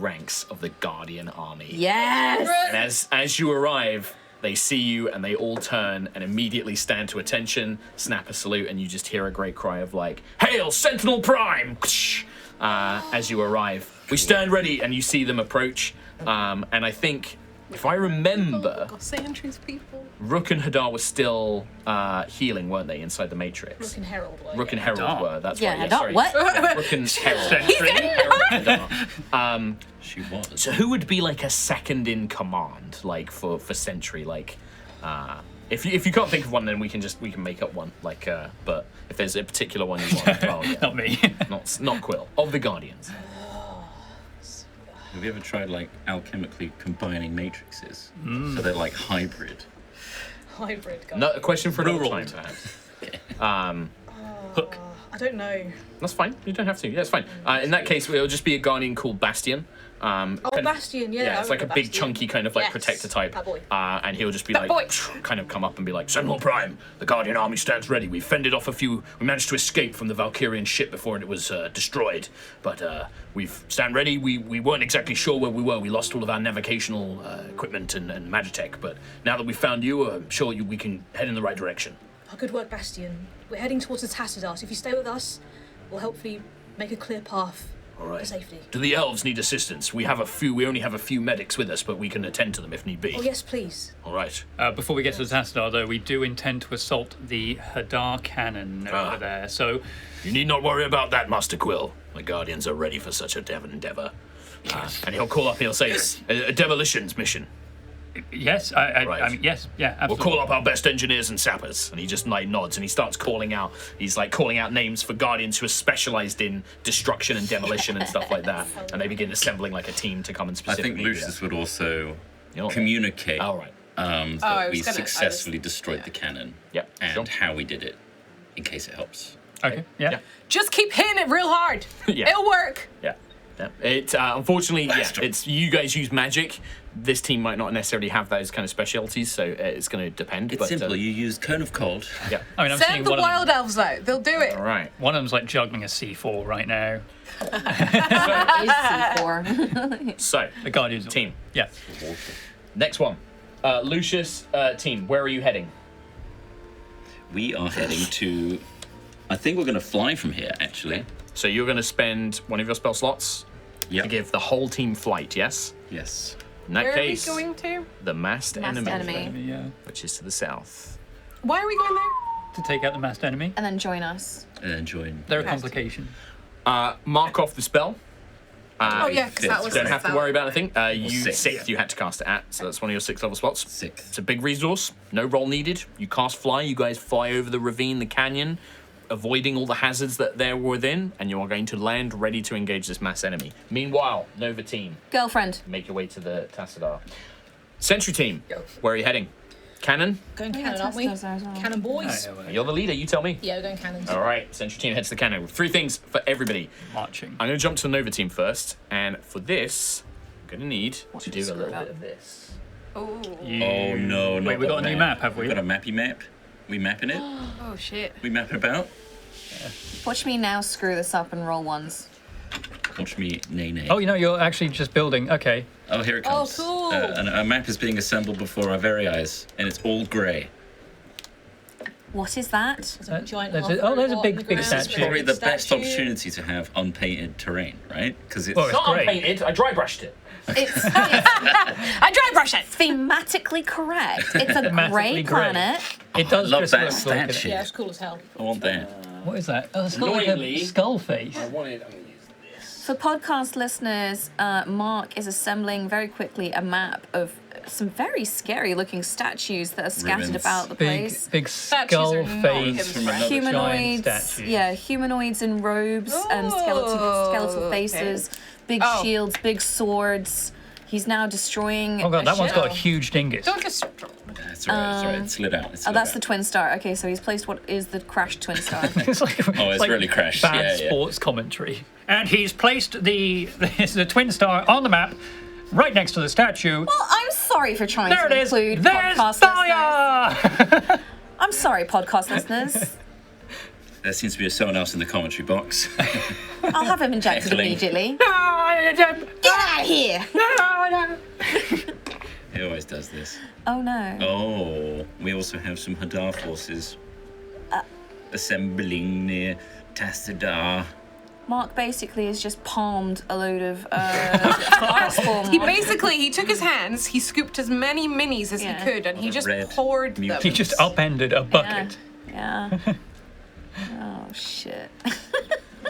ranks of the Guardian army. Yes! And as you arrive, they see you, and they all turn and immediately stand to attention, snap a salute, and you just hear a great cry of like, "Hail, Sentinel Prime!" As you arrive. We stand ready, and you see them approach, and I think, if I remember, Sentry's people. Rook and Hadar were still healing, weren't they, inside the Matrix? Rook and Herald were. Rook and Herald were, that's Yeah, right. Hadar, Sorry. what? Rook and Herald. Hadar. She was. So who would be like a second in command, like for Sentry? Like, if you can't think of one, then we can make up one. Like, but if there's a particular one you want, well, yeah. Not me. not Quill of the Guardians. Have you ever tried like alchemically combining matrices? So they're like hybrid. Hybrid guy. No, a question for another Rural. time, perhaps. Hook. I don't know. That's fine. You don't have to. Yeah, it's fine. In that case, it'll just be a Guardian called Bastion. Bastion, yeah. Yeah, it's I like a remember big, Bastion. chunky kind of like Yes, protector type. that boy. And he'll just be That like, boy. kind of come up and be like, Sentinel Prime, the Guardian army stands ready. We fended off a few. We managed to escape from the Valkyrian ship before it was destroyed. But we've stand ready. We weren't exactly sure where we were. We lost all of our navigational equipment and magitech. But now that we found you, I'm sure we can head in the right direction. Oh, good work, Bastion. We're heading towards the Tassadar, so if you stay with us, we'll hopefully make a clear path All right. to safety. Do the elves need assistance? We only have a few medics with us, but we can attend to them if need be. Oh, yes, please. All right. Before we get to the Tassadar, though, we do intend to assault the Hadar cannon over there. So, You need not worry about that, Master Quill. My guardians are ready for such a endeavor. And he'll call up and he'll say it's a demolitions mission. yes, I Right. mean, yes, yeah, We'll absolutely. call up our best engineers and sappers. And he just like nods and he starts calling out. He's like calling out names for guardians who are specialized in destruction and demolition and stuff like that. And they begin assembling like a team to come and I specifically. think Lucius would also You know- communicate All right. I that was we gonna- I successfully was- destroyed yeah. the cannon Yep. and Sure. how we did it, in case it helps. Okay, yeah. Yeah. Just keep hitting it real hard. Yeah. It'll work. Yeah. Yeah. It unfortunately, Bastard. it's you guys use magic. This team might not necessarily have those kind of specialties, so it's going to depend. It's but, simple. You use Cone of Cold. Yeah. I mean, I'm seeing Send the one wild of elves out. They'll do it. All right. one of them's like juggling a C4 right now. Is C4. So The Guardians team. Yeah. Next one. Lucius team. Where are you heading? We are heading to. I think we're going to fly from here, actually. So you're going to spend one of your spell slots Yep. to give the whole team flight. Yes. Yes. In that Where case, are we going to? the massed enemy, Yeah. which is to the south. Why are we going there? To take out the masked enemy. And then join us. And then join. They're a Masked. complication. Mark off the spell. Oh yeah, because that was. Don't have to worry about anything. You sixth. sixth you had to cast it at, so that's one of your 6th level spots. Sixth. It's a big resource. No roll needed. You cast fly. You guys fly over the ravine, the canyon, avoiding all the hazards that there were within, and you are going to land ready to engage this mass enemy. Meanwhile, Nova team, Girlfriend. make your way to the Tassadar. Sentry team, where are you heading? Cannon? Going We cannon, had aren't we? Tassadars there as well. Cannon boys. You're the leader. You tell me. Yeah, we're going cannons. All right. Sentry team heads to the cannon. 3 things for everybody. Marching. I'm going to jump to the Nova team first, and for this, I'm going to need to you do a screw little up? bit of this. Oh. Oh no! Wait, not we got a the new map, have we? We've got a mappy map. We mapping it. Oh shit. We mapping about. Watch me now screw this up and roll ones. Watch me, nay nay. Oh, you know, you're actually just building. Okay. Oh, here it Oh, comes. cool. And a map is being assembled before our very eyes, and it's all grey. What is that? There's a giant There's half a- oh, there's a robot big- on the big ground. statue. It's probably the best Statue. opportunity to have unpainted terrain, right? Because it's Well, it's Not great. unpainted. I dry brushed it. It's I dry brush it. thematically correct. It's a Thematically grey great. planet. It does love just that look like it. statue. Yeah, it's cool as hell. I want that. What is that? Oh, it's got like Annoyingly- a skull face. I'm going to use this. For podcast listeners, Mark is assembling very quickly a map of some very scary looking statues that are scattered Ribbons. about the Big, place. big Statues are skull not face. from another giant Humanoids, statues. yeah, humanoids in robes and Oh, skeletal okay. faces, big Oh. shields, big swords. He's now destroying. Oh god, that one's got a shell. huge dingus. Don't just. That's alright. It's alright. It slid out. It Oh, slid that's out. the twin star. Okay, so he's placed what is the crashed twin star. It's like Oh, it's really crashed. Bad Yeah, yeah. sports commentary. And he's placed the twin star on the map, right next to the statue. Well, I'm sorry for trying There to it is. include There's podcast listeners. fire. I'm sorry, podcast listeners. There seems to be someone else in the commentary box. I'll have him injected Excellent. immediately. No, Get out of here! no. He always does this. Oh no. Oh, we also have some Hadar forces assembling near Tassadar. Mark basically has just palmed a load of Arspor He took his hands, he scooped as many minis as Yeah. he could, and he just Red poured them. mutant. He just upended a bucket. Yeah. Oh shit.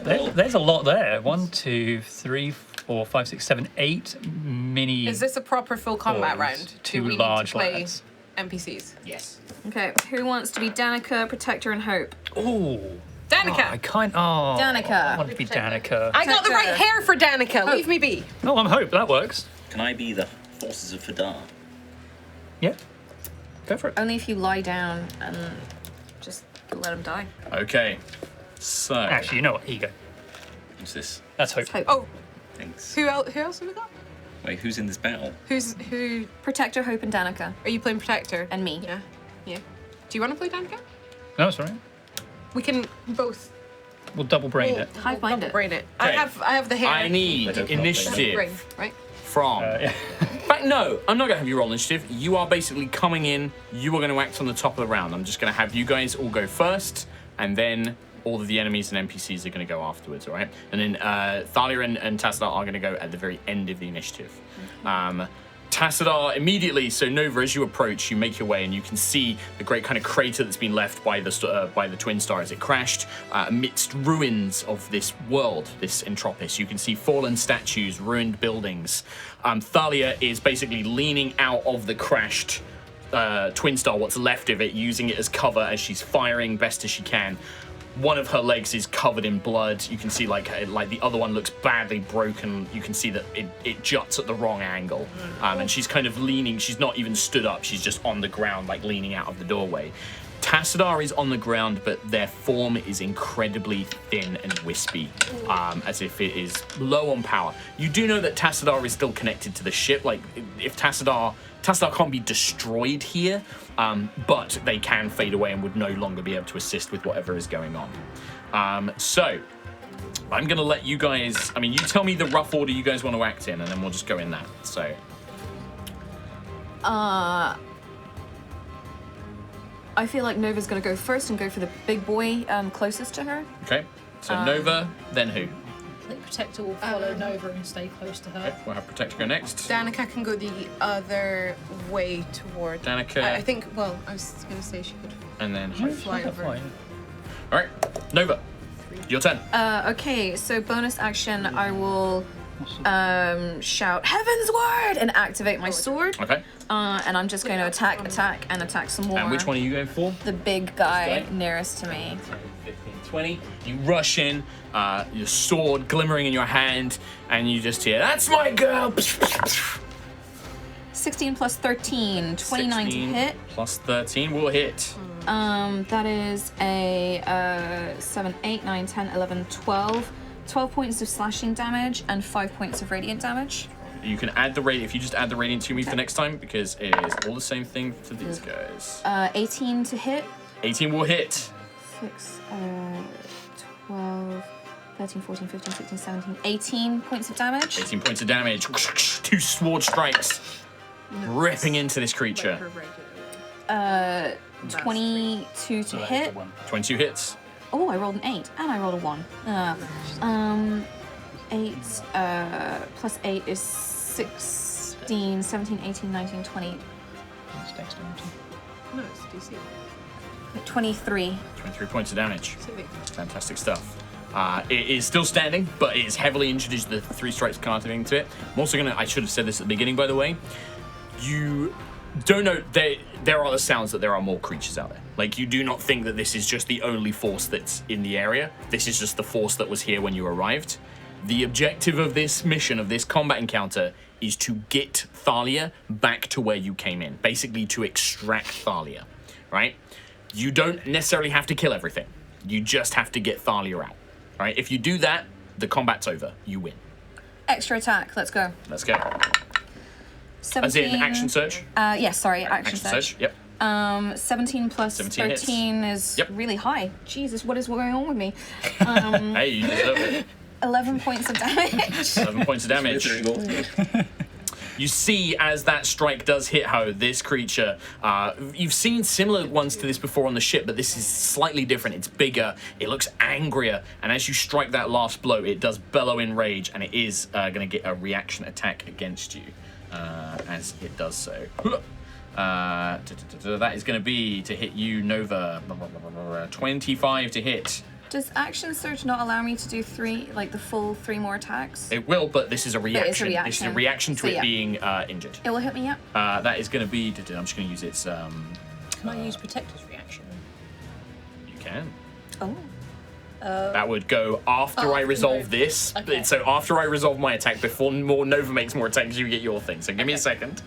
There's a lot there. 1, 2, 3, 4, 5, 6, 7, 8 mini. Is this a proper full combat boys, round? two Do we large need to play lads. NPCs? Yes. Okay, who wants to be Danica, Protector, and Hope? Ooh. Danica. I can't. Oh, Danica. I want to be Danica. I got the right hair for Danica. Leave me be. Oh, I'm Hope. That works. Can I be the forces of Fadar? Yeah. Go for it. Only if you lie down and just let him die. Okay. So. Actually, you know what? Here you go. Who's this? That's Hope. Hope. Oh, Thanks. who else have we got? Wait, who's in this battle? Who? Protector, Hope, and Danica. Are you playing Protector? And me. Yeah. Yeah. Do you want to play Danica? No, sorry. We can both. We'll double brain it. Hive mind it. Brain it. Okay. I have the hair. I need I don't know. initiative Brain, right? from. Yeah. In fact, no, I'm not going to have you roll initiative. You are basically coming in. You are going to act on the top of the round. I'm just going to have you guys all go first, and then all of the enemies and NPCs are going to go afterwards, all right? And then Thalia and Tassadar are going to go at the very end of the initiative. Tassadar immediately, so Nova, as you approach, you make your way and you can see the great kind of crater that's been left by the Twin Star as it crashed amidst ruins of this world, this Entropis. You can see fallen statues, ruined buildings. Thalia is basically leaning out of the crashed Twin Star, what's left of it, using it as cover as she's firing best as she can. One of her legs is covered in blood. You can see like the other one looks badly broken. You can see that it juts at the wrong angle. And she's kind of leaning. She's not even stood up. She's just on the ground, like leaning out of the doorway. Tassadar is on the ground, but their form is incredibly thin and wispy, as if it is low on power. You do know that Tassadar is still connected to the ship. Like, if Tassadar can't be destroyed here, but they can fade away and would no longer be able to assist with whatever is going on. So, I'm going to let you guys... I mean, you tell me the rough order you guys want to act in, and then we'll just go in that. So... I feel like Nova's gonna go first and go for the big boy closest to her. Okay. So Nova, then who? I think Protector will follow Nova and stay close to her. Okay, we'll have Protector go next. Danica can go the other way toward. Danica. I think. Well, I was gonna say she could And then... fly over. All right. Nova, your turn. Okay, so bonus action, I will shout Heaven's Word and activate my sword. Okay. And I'm just going to attack some more. And which one are you going for? The big guy This guy? nearest to me. 15, 20. You rush in, your sword glimmering in your hand, and you just hear, "That's my girl!" 16 plus 13, 29 to 16 hit. Plus 13 will hit. That is a 7, 8, 9, 10, 11, 12. 12 points of slashing damage and 5 points of radiant damage. You can add the radiant, if you just add the radiant to me for next time, because it is all the same thing to these guys. 18 to hit. 18 will hit. 6, 12, 13, 14, 15, 16, 17, 18 points of damage. 18 points of damage. 2 sword strikes ripping into this creature. 22 to hit. 22 hits. Oh, I rolled an 8 and I rolled a 1. 8 plus 8 is 16, 17, 18, 19, 20. It's dexterity. No, it's DC. 23. 23 points of damage. Civic. Fantastic stuff. It is still standing, but it is heavily injured as the 3 strikes casting to it. I'm also gonna, I should have said this at the beginning, by the way. You don't know, there are the sounds that there are more creatures out there. Like, you do not think that this is just the only force that's in the area. This is just the force that was here when you arrived. The objective of this mission, of this combat encounter, is to get Thalia back to where you came in. Basically, to extract Thalia, right? You don't necessarily have to kill everything. You just have to get Thalia out, right? If you do that, the combat's over. You win. Extra attack. Let's go. Let's go. 17. As in action search? Yes, sorry, action search. Yep. 17 plus 17 13 is Yep. really high. Jesus, what is going on with me? Hey, you deserve it. 11 points of damage. 11 points of damage. You see, as that strike does hit her, this creature, you've seen similar ones to this before on the ship, but this is slightly different. It's bigger, it looks angrier, and as you strike that last blow, it does bellow in rage, and it is going to get a reaction attack against you as it does so. That is going to be to hit you, Nova. 25 to hit. Does action surge not allow me to do the full 3 more attacks? It will, but this is a reaction. It's a reaction. This is a reaction to So, it yeah. being injured. It will hit me, yeah. That is going to be. I'm just going to use its. Can I use Protector's reaction? You can. Oh. That would go after I resolve this. Okay. So after I resolve my attack, before Nova makes more attacks, you get your thing. So give me a second.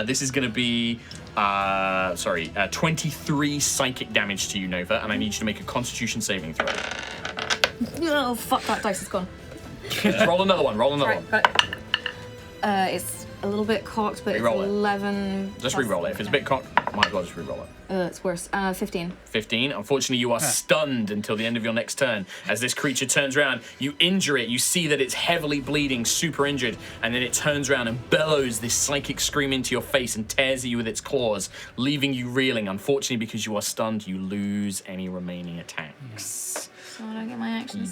This is going to be, 23 psychic damage to you, Nova, and I need you to make a Constitution saving throw. Oh, fuck, that dice is gone. Roll another one. Roll another one. Got it. It's a little bit cocked, but Reroll it's it. 11. Just re-roll it. If it's a bit cocked, might as well just re-roll it. It's worse. 15. 15. Unfortunately, you are stunned until the end of your next turn. As this creature turns around, you injure it. You see that it's heavily bleeding, super injured, and then it turns around and bellows this psychic scream into your face and tears at you with its claws, leaving you reeling. Unfortunately, because you are stunned, you lose any remaining attacks. So I don't get my action. You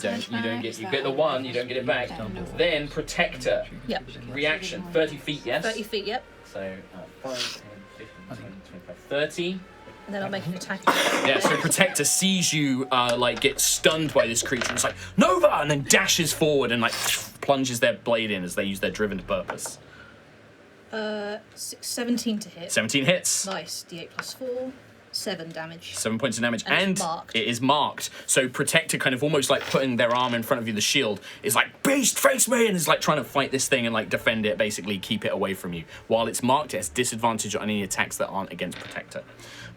get the one, you don't get it back. Then Protector. Yep. Reaction, 30 feet, yes? 30 feet, yep. So 5, 10, 15, 20, 25, 30. And then I'll make an attack. Yeah, so Protector sees you get stunned by this creature and it's like, Nova! And then dashes forward and plunges their blade in as they use their driven to purpose. 17 to hit. 17 hits. Nice. D8 plus 4. 7 damage. 7 points of damage, And it's marked. it is marked. So Protector, kind of almost like putting their arm in front of you, the shield, is like, beast, face me, and is like trying to fight this thing and like defend it, basically keep it away from you. While it's marked, it has disadvantage on any attacks that aren't against Protector.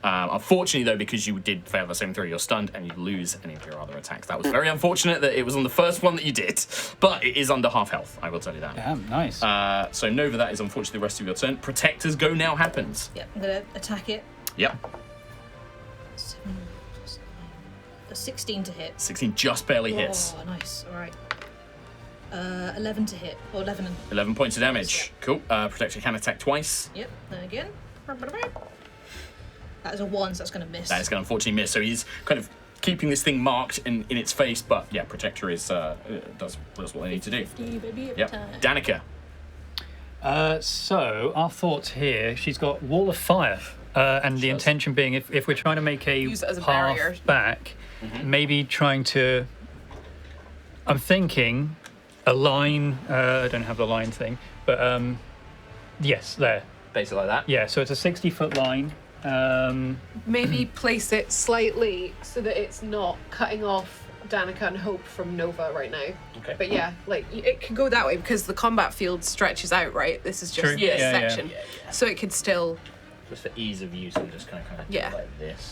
Unfortunately, though, because you did fail the same throw, you're stunned and you lose any of your other attacks. That was very unfortunate that it was on the first one that you did, but it is under half health, I will tell you that. Damn, nice. So Nova, that is unfortunately the rest of your turn. Protector's go now happens. Yep, I'm going to attack it. Yep. 7 plus 9. 16 to hit. 16 just barely hits. Oh, nice. All right. 11 to hit. Or 11 and... 11 points of damage. Cool. Protector can attack twice. Yep, then again. That is a 1, so that's going to miss. That is going to unfortunately miss. So he's kind of keeping this thing marked in its face, but yeah, Protector is does what they need to do. 50, baby, every Yep. time. Danica. So our thoughts here, she's got Wall of Fire, and the intention being if we're trying to make a Use it as a path barrier. back, maybe trying to, I'm thinking a line, I don't have the line thing, but yes, there. Basically like that. Yeah, so it's a 60-foot line. Maybe place it slightly so that it's not cutting off Danica and Hope from Nova right now. Okay. But yeah, like it could go that way because the combat field stretches out, right? This is just True. this Yeah, yeah. section. So it could still... Just for ease of use, I'm just kind of do Yeah. it like this.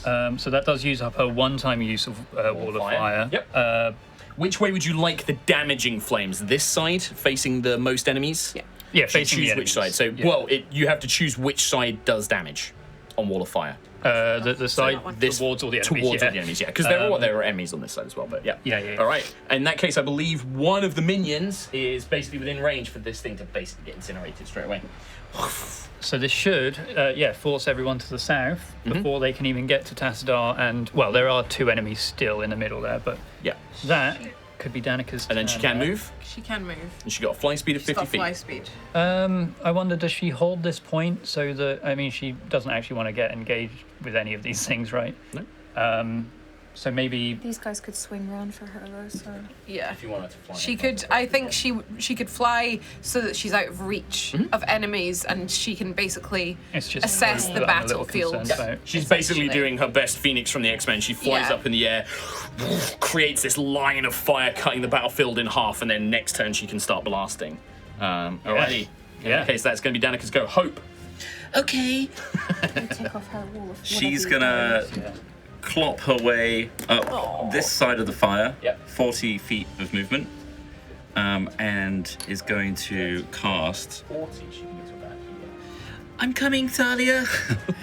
So that does use up her one-time use of Wall of Fire. Yep. Which way would you like the damaging flames? This side, facing the most enemies? Yeah. Yeah, So you facing the choose which enemies. side. So, Yeah. well, you have to choose which side does damage on Wall of Fire. The side that one. towards all the enemies. Towards yeah. all the enemies, yeah. Because there are enemies on this side as well, but yeah. Yeah. All right. In that case, I believe one of the minions is basically within range for this thing to basically get incinerated straight away. So this should, force everyone to the south Mm-hmm. before they can even get to Tassadar. And, well, there are 2 enemies still in the middle there, but Yeah. that could be Danica's And then she turn can there. move, She can move. and she got a flying speed of She's 50 got feet. fly speed. I wonder, does she hold this point so that, I mean, she doesn't actually want to get engaged with any of these things, right? No. So maybe, These guys could swing around for her though, so. Yeah. If you want her to fly. She could. I think she could fly so that she's out of reach of enemies, and she can basically it's just assess the that I'm a little battlefield. concerned about. She's basically essentially. doing her best Phoenix from the X-Men. She flies Yeah. up in the air, creates this line of fire, cutting the battlefield in half, and then next turn she can start blasting. Alrighty. In Yeah. that case, that's going to be Danica's go. Hope. Okay. Take off her wall. She's gonna clop her way up this side of the fire, Yep. 40 feet of movement, and is going to cast. 40, she can get to about I'm coming, Thalia.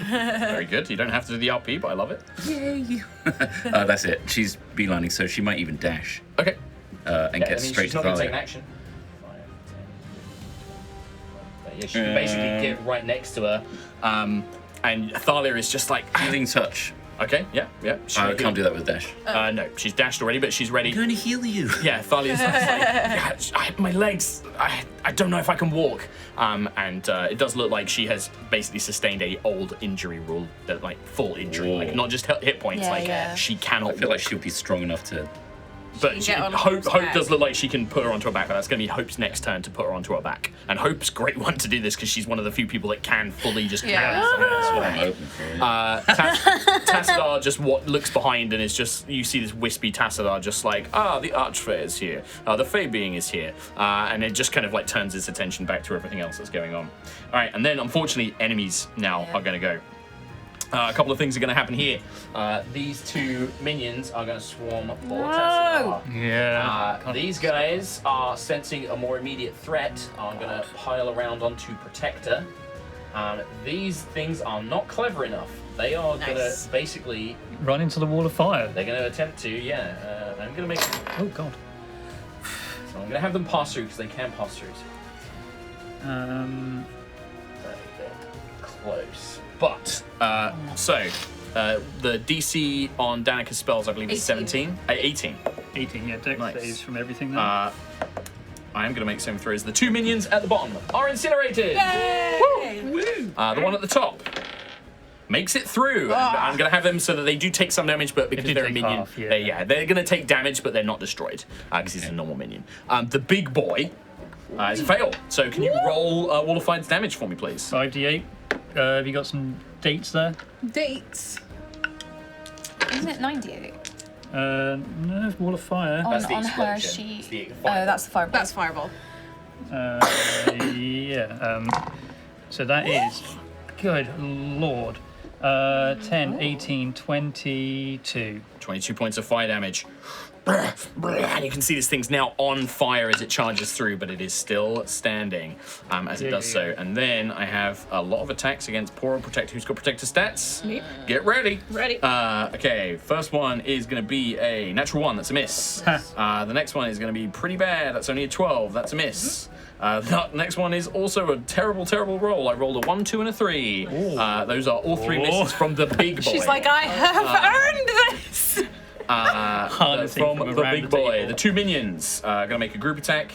here. Very good. You don't have to do the RP, but I love it. Yay. That's it. She's beelining, so she might even dash Okay. and get straight she's to not going to take Thalia. an action. 5, 10, 15, 20. Yeah, she can basically get right next to her. And Thalia is just like, Healing touch. okay, yeah. I can't do that with dash. No, she's dashed already, but she's ready. I'm going to heal you. Yeah, Thalia's like, my legs, I don't know if I can walk. And it does look like she has basically sustained a old injury rule, that like full injury, Whoa. like not just hit points, Yeah, like yeah. she cannot I feel like walk. she'll be strong enough to but can get on Hope Hope's back. does look like she can put her onto her back, but that's going to be Hope's next turn to put her onto her back. And Hope's a great one to do this because she's one of the few people that can fully just carry someone else That's what away. I'm hoping for. Tassadar just looks behind and is just, you see this wispy Tassadar just like, the Archfey is here, the Fey being is here, and it just kind of like turns its attention back to everything else that's going on. All right, and then unfortunately enemies now are going to go. A couple of things are going to happen here. These two minions are going to swarm for Tassadar. Yeah. These guys are sensing a more immediate threat. Are going to pile around onto Protector. These things are not clever enough. They are going to basically... Run into the wall of fire. They're going to attempt to, yeah. I'm going to make... Oh, God. So I'm going to have them pass through because they can pass through. Um, Very close. But, the DC on Danica's spells, I believe, is 17. 18. 18, yeah, dex Nice. saves from everything there. I am going to make some throws. The two minions at the bottom are incinerated. Yay! The one at the top makes it through. And I'm going to have them so that they do take some damage, but because do they're a take minion, half, yeah. they're going to take damage, but they're not destroyed because he's a normal minion. The big boy is a fail. So can you roll Wall of Fire's damage for me, please? 5d8. Have you got some dates there? Dates. Isn't it 98? No, Wall of Fire. That's the On her explosion. sheet. It's the Oh, that's the fireball. That's fireball. Yeah. So that is, good lord, 10, 18, 22. 22 points of fire damage. And you can see this thing's now on fire as it charges through, but it is still standing as it does so. And then I have a lot of attacks against poor old Protector, who's got Protector stats. Get ready. Ready. Okay, first one is going to be a natural 1. That's a miss. The next one is going to be pretty bad. That's only a 12. That's a miss. The next one is also a terrible, terrible roll. I rolled a 1, 2, and a 3. Those are all 3 misses from the big boy. She's like, I have earned this. Harnessing from from the around big the boy. table. The two minions are going to make a group attack.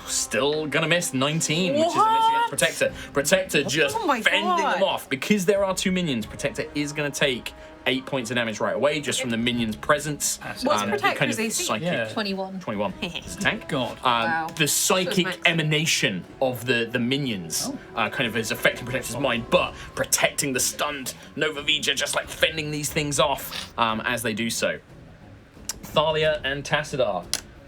Still going to miss 19, which is a miss against Protector. Protector just my fending God. them off. Because there are two minions, Protector is going to take 8 points of damage right away just from the minion's presence. What's the Protector's AC? psychic... Yeah. 21. 21. It's a tank. God. The psychic max. emanation of the minions kind of is affecting Protector's mind, but protecting the stunned Nova Vija, just like fending these things off as they do so. Thalia and Tassadar.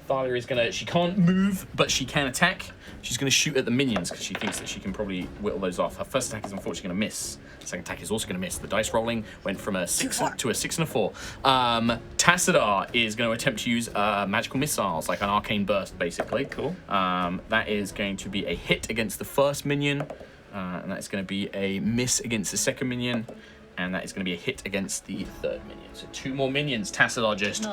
Thalia is gonna, she can't move, but she can attack. She's gonna shoot at the minions because she thinks that she can probably whittle those off. Her first attack is unfortunately gonna miss. Second attack is also gonna miss. The dice rolling went from a 6 to a 6 and a 4. Tassadar is gonna attempt to use magical missiles, like an arcane burst, basically. Cool. That is going to be a hit against the first minion, and that is gonna be a miss against the second minion. And that is going to be a hit against the third minion. So 2 more minions. Tassadar just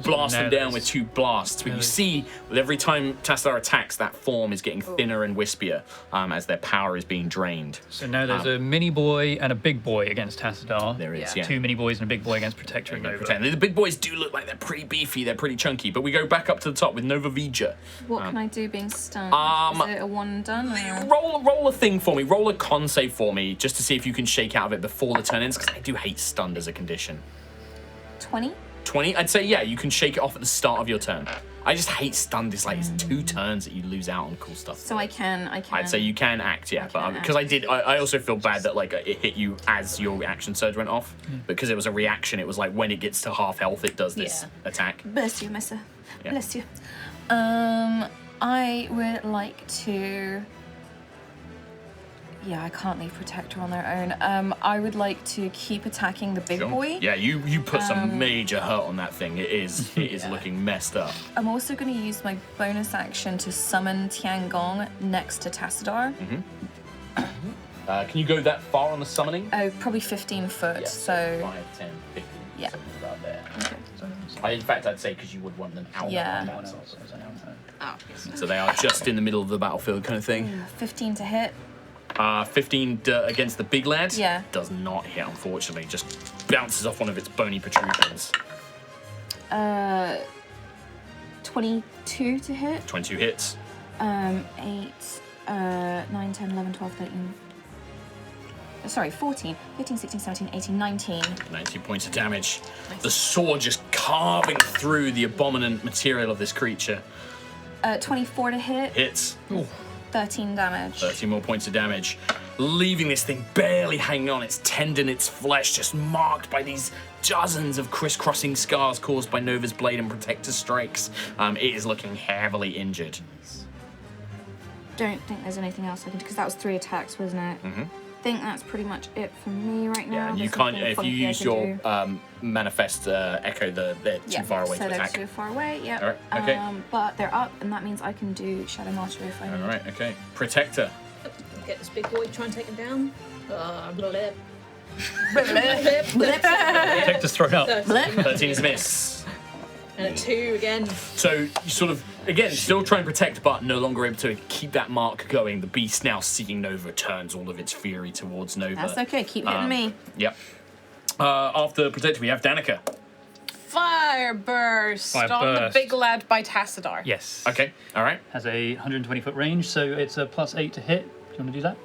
blast them down with 2 blasts. But you see, with every time Tassadar attacks, that form is getting thinner and wispier as their power is being drained. So now there's a mini boy and a big boy against Tassadar. There is, yeah. 2 mini boys and a big boy against Protector and Nova. Pretend. The big boys do look like they're pretty beefy, they're pretty chunky. But we go back up to the top with Nova Vija. What can I do being stunned? Is it a 1 done? Or? Roll a thing for me. Roll a con save for me, just to see if you can shake out of it before the turn ends, because I do hate stunned as a condition. 20? 20? I'd say, yeah, you can shake it off at the start of your turn. I just hate stunned. It's like, it's 2 turns that you lose out on cool stuff. So I can. I'd say you can act, yeah. But because I also feel bad that like it hit you as your reaction surge went off. Because it was a reaction, it was like when it gets to half health, it does this attack. Bless you, Missa. Yeah. Bless you. I would like to... Yeah, I can't leave Protector on their own. I would like to keep attacking the big boy. Yeah, you put some major hurt on that thing. It is looking messed up. I'm also going to use my bonus action to summon Tiangong next to Tassadar. Can you go that far on the summoning? Oh, probably 15 foot, Yeah, so... 5, 10, 15. Yeah. Something about there. Okay. In fact, I'd say because you would want them out. Yeah. Oh, yes. So they are just in the middle of the battlefield kind of thing. 15 to hit. 15 against the big lad. Yeah. Does not hit, unfortunately. Just bounces off one of its bony protrusions. 22 to hit. 22 hits. 8, 9, 10, 11, 12, 13. sorry, 14, 15, 16, 17, 18, 19. 19 points of damage. The sword just carving through the abominant material of this creature. 24 to hit. Hits. 13 damage. 13 more points of damage. Leaving this thing barely hanging on, its tendon, its flesh just marked by these dozens of crisscrossing scars caused by Nova's blade and protector strikes. It is looking heavily injured. Don't think there's anything else I can do, because that was 3 attacks, wasn't it? Mm-hmm. I think that's pretty much it for me right now. Yeah, and you There's can't, nothing if you funky I use can your do. manifest echo, they're too far away so to attack. they're too far away, yep. All right, okay. But they're up, and that means I can do Shadow Martyr if I need. All right, okay. Protector. Get this big boy, try and take him down. Blip. Protector's thrown up. 13 is a miss. And a 2 again. So you sort of, again, still try and protect, but no longer able to keep that mark going. The beast now seeing Nova turns all of its fury towards Nova. That's okay, keep hitting me. Yep. After protector, we have Danica. Fire burst Fire on the burst. big lad by Tassadar. Yes. Okay, all right. Has a 120-foot range, so it's a +8 to hit. Do you want to do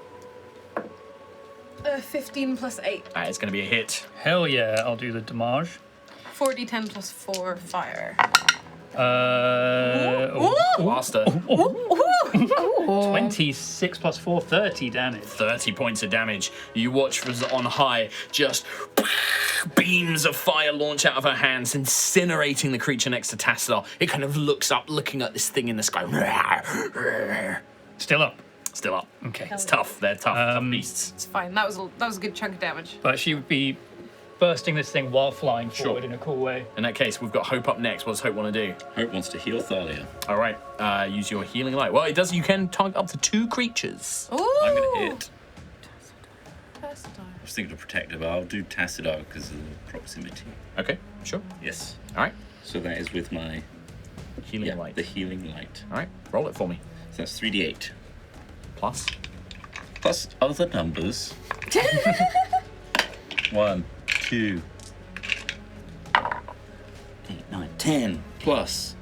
that? 15 plus 8. That is going to be a hit. Hell yeah, I'll do the damage. 4d10 plus 4 fire. Master. 26 plus 4, 30 damage. 30 points of damage. You watch from on high, just beams of fire launch out of her hands, incinerating the creature next to Tassadar. It kind of looks up, looking at this thing in the sky. Still up. Still up. Okay. It's tough. They're tough beasts. It's fine. That was a good chunk of damage. But she would be bursting this thing while flying forward in a cool way. In that case, we've got Hope up next. What does Hope want to do? Hope wants to heal Thalia. All right. Use your healing light. Well, it does. You can target up to 2 creatures. Ooh. I'm going to hit. Tassadar. I was thinking of Protector, but I'll do Tassadar because of the proximity. Okay. Sure. Yes. All right. So that is with my Healing light. the healing light. All right. Roll it for me. So that's 3d8. Plus. Plus other numbers. 1, 2, 8, 9, 10. Plus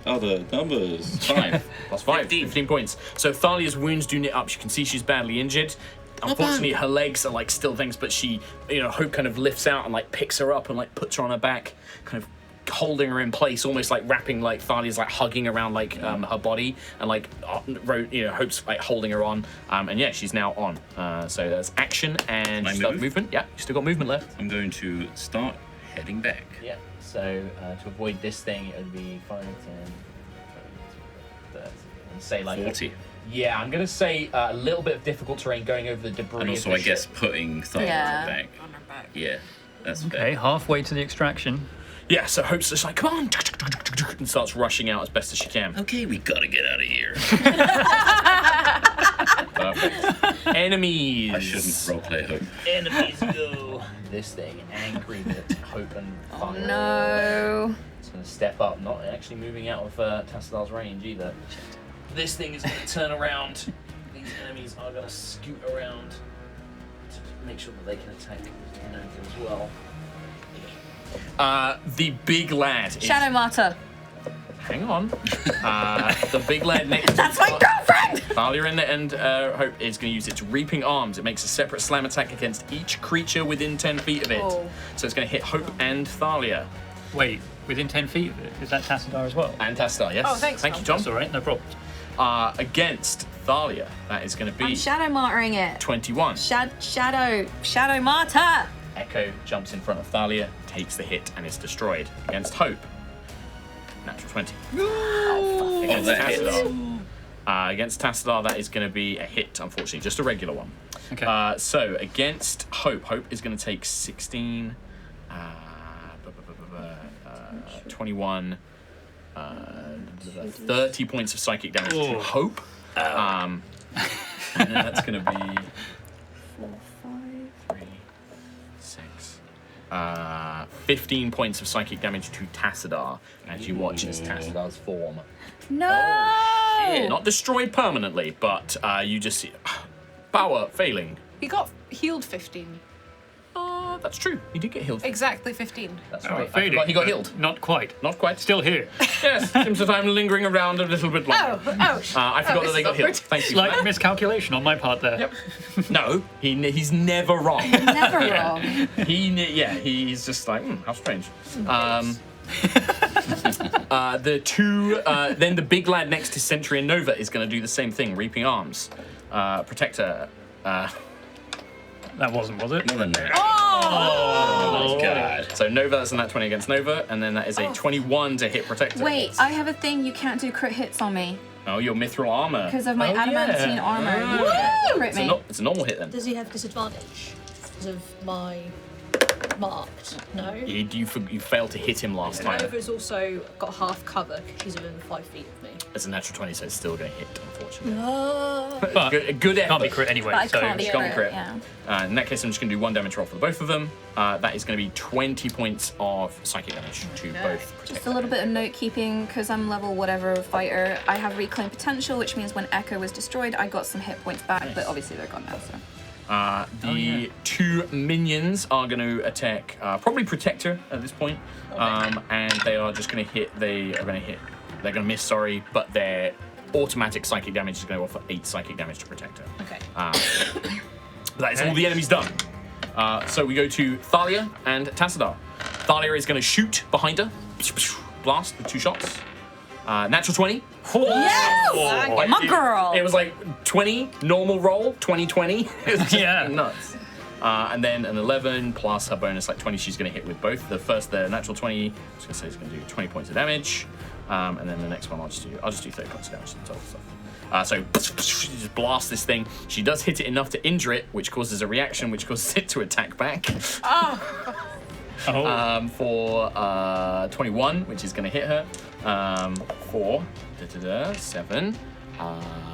other numbers. 5. Plus 5. 15 points. So Thalia's wounds do knit up. You can see she's badly injured. Unfortunately, her legs are like still things, but she, Hope kind of lifts out and like picks her up and like puts her on her back, kind of holding her in place, almost like wrapping, like Thalia's like hugging around like her body, and like Hope's like holding her on, and yeah, she's now on. So that's action and Can I still move? movement. Yeah, you still got movement left. I'm going to start heading back. Yeah, so to avoid this thing, it would be 5, 10, 20, 30. And say like 40. Yeah, I'm gonna say a little bit of difficult terrain going over the debris. And of also, the I guess, ship. putting Thalia back. On her back. Yeah, that's Okay, fair. halfway to the extraction. Yeah, so Hope's just like, come on, and starts rushing out as best as she can. Okay, we gotta get out of here. Perfect. Enemies. I shouldn't roleplay Hope. Enemies go. This thing, angry that Hope and Thunder. No. It's going to step up, not actually moving out of Tassadar's range either. This thing is going to turn around. These enemies are going to scoot around to make sure that they can attack Nova as well. The big lad. Shadow Martyr. Hang on. The big lad next to That's my girlfriend! Thalia and Hope is going to use its Reaping Arms. It makes a separate slam attack against each creature within 10 feet of it. Oh. So it's going to hit Hope and Thalia. Wait, within 10 feet of it? Is that Tassadar as well? And Tassadar, yes. Oh, thanks, Thank you, Tom. Tom. That's all right, no problem. Against Thalia, that is going to be I'm Shadow Martyring it. 21. Shadow Martyr! Echo jumps in front of Thalia, takes the hit, and is destroyed. Against Hope, natural 20. Against that hits. Tassadar. Against Tassadar, that is going to be a hit, unfortunately, just a regular one. Okay. So against Hope, Hope is going to take 16, 21, 30 points of psychic damage to Hope. And then that's going to be 4, 5, 3, 6, 15 points of psychic damage to Tassadar as you watch as Tassadar's form. No! Not destroyed permanently, but you just see power failing. He got healed 15. That's true. He did get healed. Exactly 15. That's Oh, right. I fading, forgot he got but healed. Not quite. Not quite. Still here. Yes, seems that I'm lingering around a little bit longer. I forgot that they got healed. Thank you. for Slight that. miscalculation on my part there. Yep. No, he's never wrong. Never wrong. He's just like, how strange. The two, then the big lad next to Sentry and Nova is going to do the same thing, Reaping Arms. Protector. That wasn't, was it? More than that. Oh, God. So Nova, that's a nat 20 against Nova, and then that is a 21 to hit Protector. Wait, I have a thing. You can't do crit hits on me Oh, your mithril armor. because of my adamantine armor. You can't crit me. It's a normal hit then. Does he have disadvantage because of my marked? No. You failed to hit him last time. Nova's also got half cover because she's within 5 feet of me. It's a natural 20, so it's still going to hit, unfortunately. But Good effort. can't be crit anyway. But I so can't be Can't crit. crit. Yeah. In that case, I'm just going to do 1 damage roll for both of them. That is going to be 20 points of psychic damage to both. Just a little bit of note keeping because I'm level whatever fighter. I have reclaim potential, which means when Echo was destroyed, I got some hit points back, but obviously they're gone now. So. The two minions are going to attack, probably Protector at this point, and they are just going to hit. They're going to miss. Sorry, but their automatic psychic damage is going to offer 8 psychic damage to Protector. Okay. That is all the enemies done. So we go to Thalia and Tassadar. Thalia is going to shoot behind her, blast with 2 shots. Natural 20. Yes! My girl! It was like 20 normal roll, 20. It was just Yeah. nuts. And then an 11 plus her bonus, like 20. She's going to hit with both. The natural 20. I was going to say it's going to do 20 points of damage, and then the next one I'll just do 30 points of damage to the total stuff. So she just blasts this thing. She does hit it enough to injure it, which causes a reaction, which causes it to attack back. For 21, which is going to hit her. For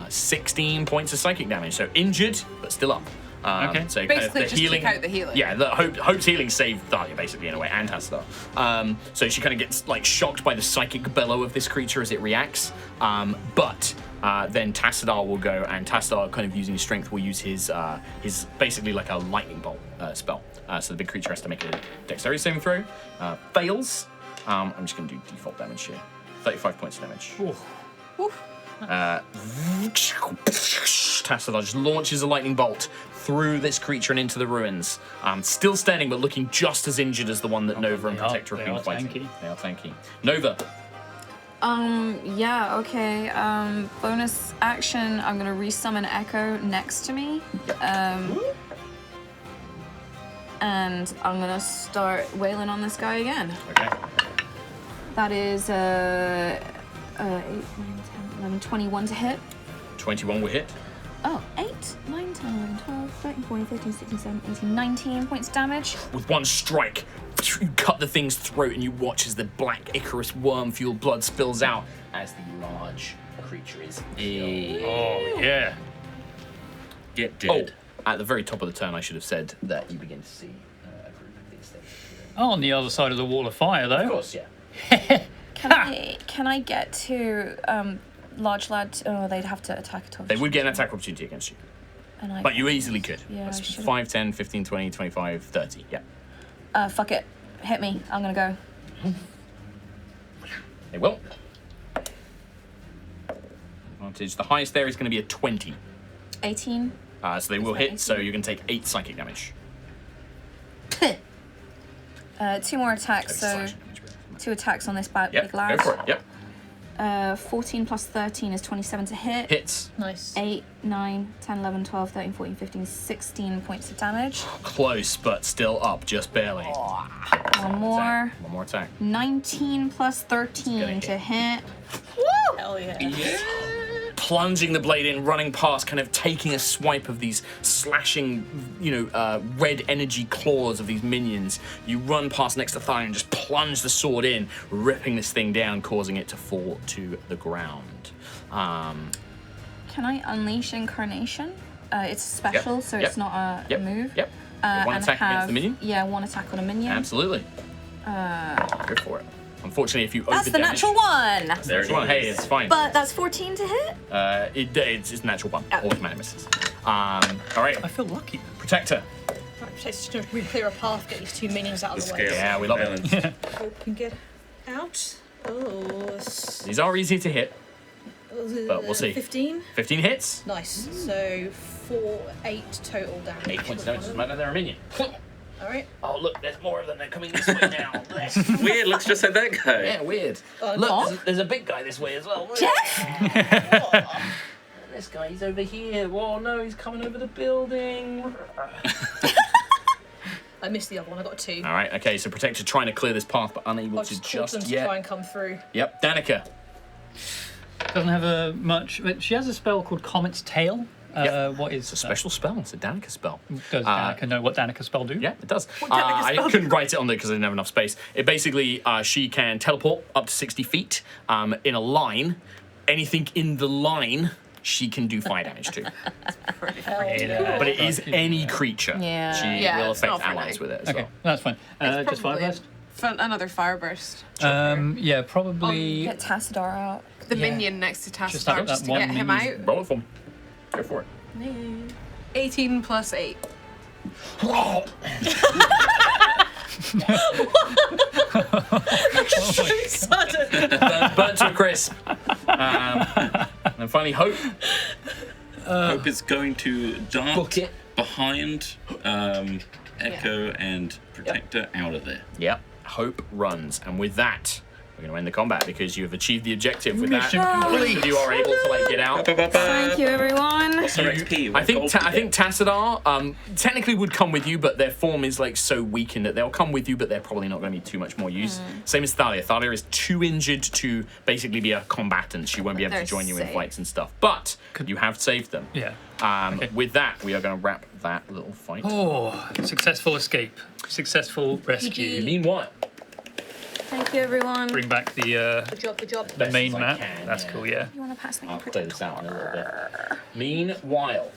16 points of psychic damage. So injured, but still up. Okay. So Basically, kind of the just healing. took out the healing. Yeah, the Hope's healing saved Thalia basically in a way, and Tassadar. So she kind of gets like shocked by the psychic bellow of this creature as it reacts. But then Tassadar will go, and Tassadar, kind of using his strength, will use his basically like a lightning bolt spell. So the big creature has to make a dexterity saving throw. Fails. I'm just going to do default damage here. 35 points of damage. Tassadar just launches a lightning bolt through this creature and into the ruins. Still standing, but looking just as injured as the one that Nova and Protector have been fighting. They are tanky. Nova. Yeah, okay. Bonus action, I'm gonna resummon Echo next to me. And I'm gonna start wailing on this guy again. Okay. That is 8, 9, 10, 11, 21 to hit. 21 will hit. Oh, 8, 9, 10, 11, 12, 13, 14, 15, 16, 17, 18, 19 points damage. With one strike, you cut the thing's throat and you watch as the black Icarus worm-fueled blood spills out as the large creature is killed. Oh, yeah. Get dead. At the very top of the turn, I should have said that you begin to see a group of these things. Oh, on the other side of the wall of fire, though. Of course, yeah. Can I get to large lad? Oh, they'd have to attack it. They would get an attack opportunity against you. And But you easily could. Yeah, That's I should've- 5, 10, 15, 20, 25, 30. Yeah. Fuck it. Hit me. I'm gonna go. They will. Advantage. The highest there is going to be a 20. 18. So they will that hit, so 18? you're going to take 8 psychic damage. 2 more attacks, so Yep, 2 attacks on this big lad. go for it. Yep. 14 plus 13 is 27 to hit. Hits. Nice. 8, 9, 10, 11, 12, 13, 14, 15, 16 points of damage. Close, but still up, just barely. One more. One more attack. 19 plus gonna 13 hit. to hit. Hell yeah. Plunging the blade in, running past, kind of taking a swipe of these slashing, red energy claws of these minions. You run past next to Thalia and just plunge the sword in, ripping this thing down, causing it to fall to the ground. Can I unleash Incarnation? It's special, so Yep. it's not a move. Yep. One and attack against the minion? Yeah, 1 attack on a minion. Absolutely. Go for it. Unfortunately, if you That's the over-damage- natural 1. There it is. Hey, it's fine. But that's 14 to hit? It's natural 1. Automatic misses. All right. I feel lucky. Protector. Just to clear a path, get these 2 minions out of the way. scale. Yeah, we love it. Balance. Hope can get out. Oh, These are easy to hit. But we'll see. 15. 15 hits. Nice. So 8 total damage. 8 points damage to another minion. Alright. Oh, look, there's more of them. They're coming this way now. Bless. Weird, looks just like that guy. Yeah, weird. Oh, Look, there's a big guy this way as well. Jeff? This guy, he's over here. Whoa, no, he's coming over the building. I missed the other one. I got a 2. All right, okay, so Protector trying to clear this path, but unable I'll to just call them just to try yet. and come through. Yep, Danica. Doesn't have a much, but she has a spell called Comet's Tail. Yep. What is It's a special spell. It's a Danica spell. Does Danica know what Danica spell do? Yeah, it does. What Danica I spell? couldn't write it on there because I didn't have enough space. It basically, she can teleport up to 60 feet in a line. Anything in the line, she can do fire damage to. But it is any creature. Yeah. She Yeah, will it's affect not for allies now. with it as Okay, well. that's fine. Just fire Probably burst. Another fire burst. Yeah, probably. Get Tassadar out. The Yeah. minion next to Just have Tassadar that just to one get him minion. out. Roll it for me. Go for it. 18 plus 8. Burnt to a crisp. And finally, Hope. Hope is going to dart Book it. behind Echo and Protector out of there. Yep. Hope runs, and with that, we're going to end the combat because you have achieved the objective. With Mission that, complete. you are able to get out. Thank you, everyone. XP, I think gold you I think get? Tassadar technically would come with you, but their form is so weakened that they'll come with you, but they're probably not going to be too much more use. Same as Thalia. Thalia is too injured to basically be a combatant. She won't be able to They're join you in safe. fights and stuff. But you have saved them. Yeah. Okay. With that, we are going to wrap that little fight. Oh, successful escape. Successful rescue. You mean what? Thank you, everyone. Bring back the Good job, good job. the main as I map. can, That's yeah. cool, yeah. You want to pass me? I'll play this out in a little bit. Meanwhile,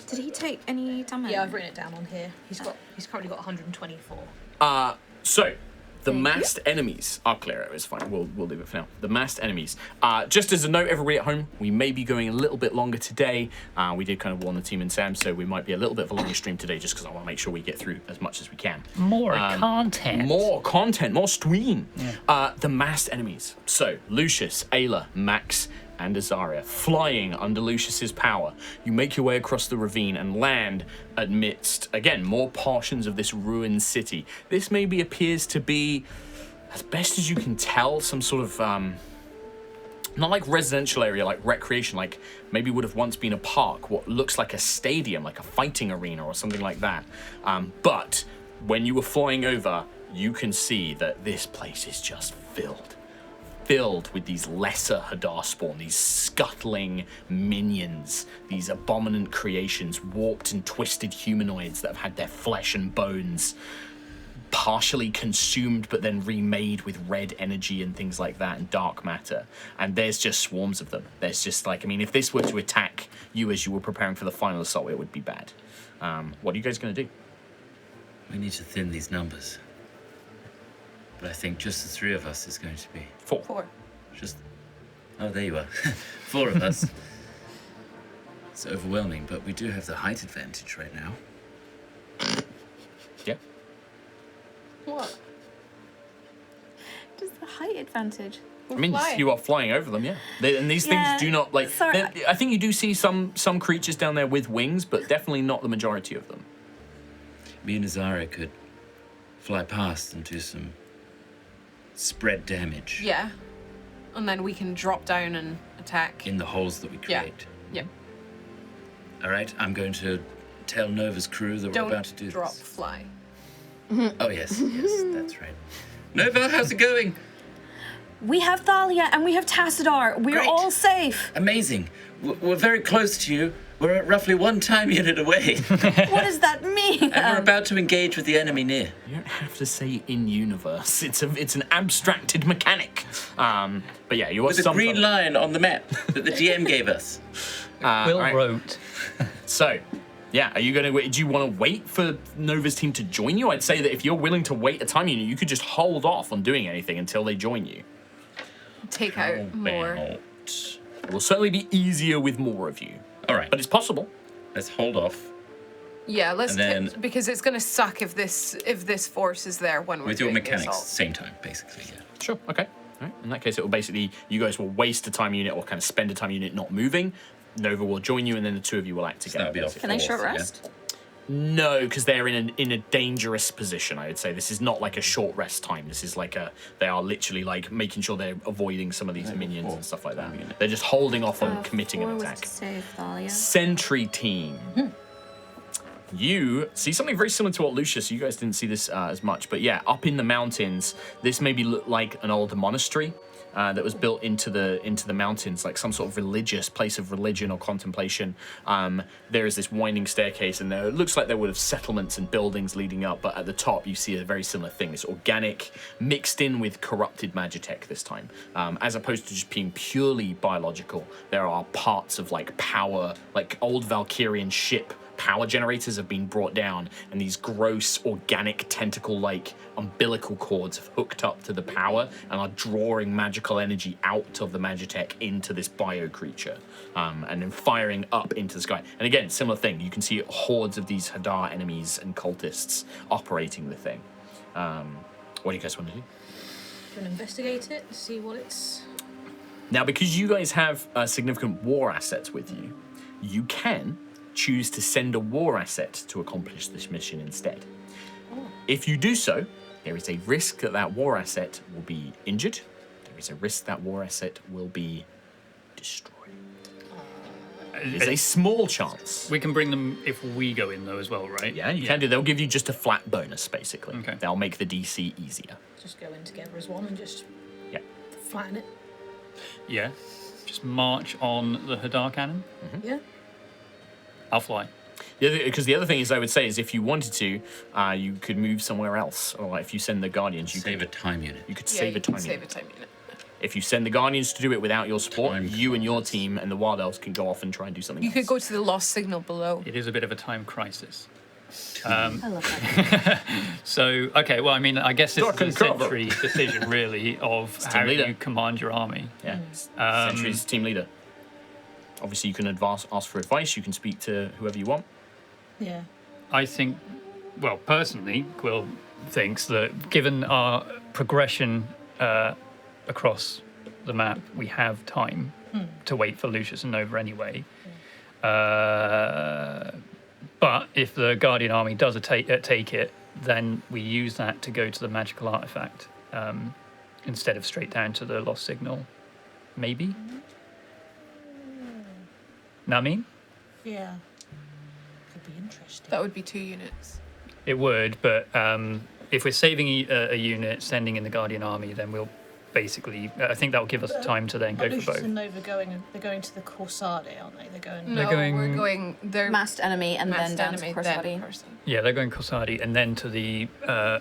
Did he take any damage? Yeah, I've written it down on here. He's currently got 124. so the Thank massed enemies. I'll clear it. It's fine. We'll leave it for now. The massed enemies. Just as a note, everybody at home, we may be going a little bit longer today. We did kind of warn the team and Sam, so we might be a little bit of a longer stream today, just because I want to make sure we get through as much as we can. More content. More content, more stream. The massed enemies. So Lucius, Ayla, Max, and Azaria flying under Lucius's power. You make your way across the ravine and land amidst, again, more portions of this ruined city. This maybe appears to be, as best as you can tell, some sort of not like residential area, like recreation, like maybe would have once been a park, what looks like a stadium, like a fighting arena or something like that. But when you were flying over, you can see that this place is just filled with these lesser Hadar spawn, these scuttling minions, these abominant creations, warped and twisted humanoids that have had their flesh and bones partially consumed but then remade with red energy and things like that and dark matter. And there's just swarms of them. There's just if this were to attack you as you were preparing for the final assault, it would be bad. What are you guys going to do? We need to thin these numbers. But I think just the 3 of us is going to be. 4. Oh, there you are. 4 of us. It's overwhelming, but we do have the height advantage right now. Yeah. What? Just the height advantage. I mean, you are flying over them, yeah. And these Yeah, things do not sorry. I think you do see some creatures down there with wings, but definitely not the majority of them. Me and Azara could fly past and do some spread damage Yeah. And then we can drop down and attack. in the holes that we Yeah. create. Yeah. All right, I'm going to tell Nova's crew that Don't we're about to do drop this. fly. Oh, yes, that's right. Nova, how's it going? We have Thalia and we have Tassadar. We're Great. all safe. Amazing. We're very close to you. We're at roughly 1 time unit away. What does that mean? And we're about to engage with the enemy near. You don't have to say in-universe. It's an abstracted mechanic. But yeah, you are With a green line on the map that the DM gave us. Will right. wrote. So, yeah, are you going to? Do you want to wait for Nova's team to join you? I'd say that if you're willing to wait a time unit, you could just hold off on doing anything until they join you. Take out more. It will certainly be easier with more of you, All right, but it's possible. let's hold off Yeah, let's And then- because it's gonna suck if this force is there when we're With your doing the mechanics, assault. same time, basically. Yeah. Sure. Okay. All right. In that case, it will basically you guys will waste a time unit or kind of spend a time unit not moving. Nova will join you, and then the two of you will act So together. that'd be our basically. Can they short fourth, yeah? rest? No, because they're in a dangerous position. I would say this is not like a short rest time. This is like they are literally like making sure they're avoiding some of these minions and stuff like that. They're just holding off on committing an 4 was attack. to save Thalia. Sentry team. You see something very similar to what Lucius. You guys didn't see this as much, but yeah, up in the mountains, this maybe looked like an old monastery. That was built into the mountains, like some sort of religious place of religion or contemplation. There is this winding staircase, and it looks like there would have settlements and buildings leading up. But at the top, you see a very similar thing. It's organic, mixed in with corrupted magitech this time, as opposed to just being purely biological. There are parts of like power, like old Valkyrian ship power generators have been brought down, and these gross organic tentacle-like umbilical cords have hooked up to the power and are drawing magical energy out of the magitech into this bio creature, and then firing up into the sky. And again, similar thing. You can see hordes of these Hadar enemies and cultists operating the thing. What do you guys want to do? Do you want to investigate it, see what it's... Now, because you guys have significant war assets with you, you can choose to send a war asset to accomplish this mission instead. If you do so, there is a risk that that war asset will be injured. There is a risk that war asset will be destroyed. It's a small chance. We can bring them if we go in though as well, right? Yeah, you can do. They'll give you just a flat bonus, basically. Okay. They'll make the DC easier. Just go in together as one and just Yeah. flatten it. Yeah. Just march on the Hadar cannon. Yeah. I'll fly. Because the other thing is, I would say, is if you wanted to, you could move somewhere else. Or like if you send the Guardians, you Save could a time unit. you could Yeah, save you a time can unit. save a time unit. If you send the Guardians to do it without your support, Time you and your crisis. team and the Wild Elves can go off and try and do something You else. could go to the lost signal below. It is a bit of a time crisis. I love that. So, okay, well, I mean, I guess this Duck is a and cover. Sentry decision, really, of team how leader. you command your army. Yeah. Sentry's team leader. Obviously, you can ask for advice. You can speak to whoever you want. Yeah. I think, well, personally, Quill thinks that given our progression across the map, we have time to wait for Lucius and Nova anyway. But if the Guardian army does take it, then we use that to go to the magical artifact instead of straight down to the lost signal. Maybe? Know what I mean? Yeah. Could be interesting. That would be 2 units. It would, but if we're saving a unit, sending in the Guardian army, then we'll basically. I think that will give us time to then go Lucius for both. and Nova they're going to the Corsade, aren't they? They're going... No, going- we're going. They're Masked enemy and then masked down enemy, to then Corsadi. person. Yeah, they're going Corsadi and then to the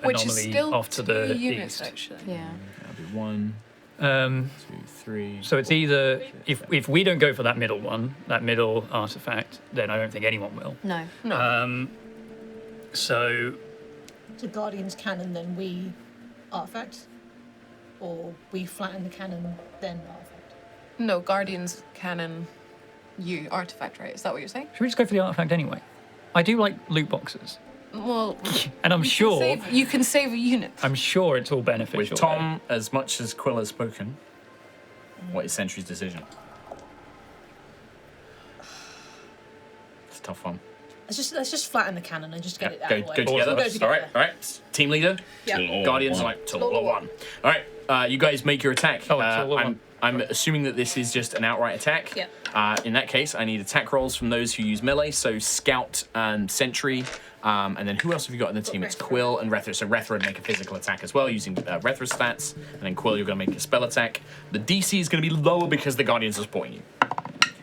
Which is anomaly still off to 2 the units, east. actually. Yeah. That'll be 1, Um, 2, 3. so it's either if we don't go for that middle one, that middle artifact, then I don't think anyone will. No. No. So The Guardian's cannon, then we artifact? Or we flatten the cannon, then artifact? No, Guardians cannon. You artifact, right? Is that what you're saying? should we just go for the artifact anyway? I do like loot boxes, Well, and I'm sure you can save a unit. I'm sure it's all beneficial. With Tom, as much as Quill has spoken, what is Sentry's decision? It's a tough one. Let's just flatten the cannon and just get it out Go of the way. together. We'll go All right. Team leader. Yeah. Guardians like till all one. All right. You guys make your attack. Oh, it's all one. I'm assuming that this is just an outright attack. Yeah. In that case, I need attack rolls from those who use melee. So Scout and Sentry. And then who else have you got in the team? It's Rethra. Quill and Rethra. So Rethra would make a physical attack as well using Rethra's stats. And then Quill, you're going to make a spell attack. The DC is going to be lower because the Guardians are supporting you.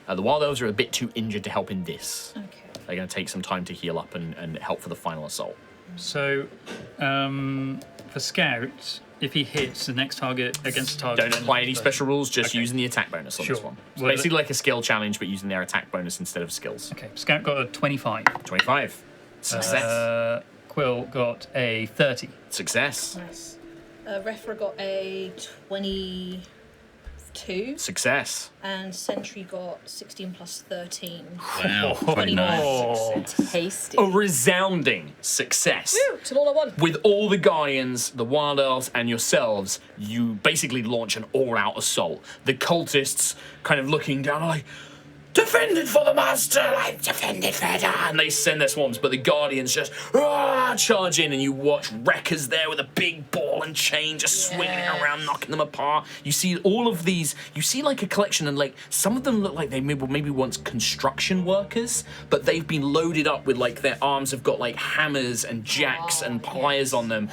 The Wild Elves are a bit too injured to help in this. Okay. They're going to take some time to heal up and help for the final assault. So for Scout, if he hits the next target against the target, Don't apply any special rules, just Okay. using the attack bonus on this Sure. one. It's Well, basically like a skill challenge, but using their attack bonus instead of skills. Okay, Scout got a 25. 25. Success. Quill got a 30. Success. Nice. Rethra got a 20... 2. Success. And Sentry got 16 plus 13. Wow, 29. Tasty. A resounding success. Woo! It's all I want. With all the Guardians, the Wild Elves, and yourselves, you basically launch an all-out assault. The cultists kind of looking down like, defended for the master, like defended for the... And they send their swarms, but the Guardians just charge in, and you watch Wreckers there with a big ball and chain just swinging it around, knocking them apart. You see all of these, you see like a collection, and like some of them look like they maybe once construction workers, but they've been loaded up with like their arms have got like hammers and jacks and pliers on them,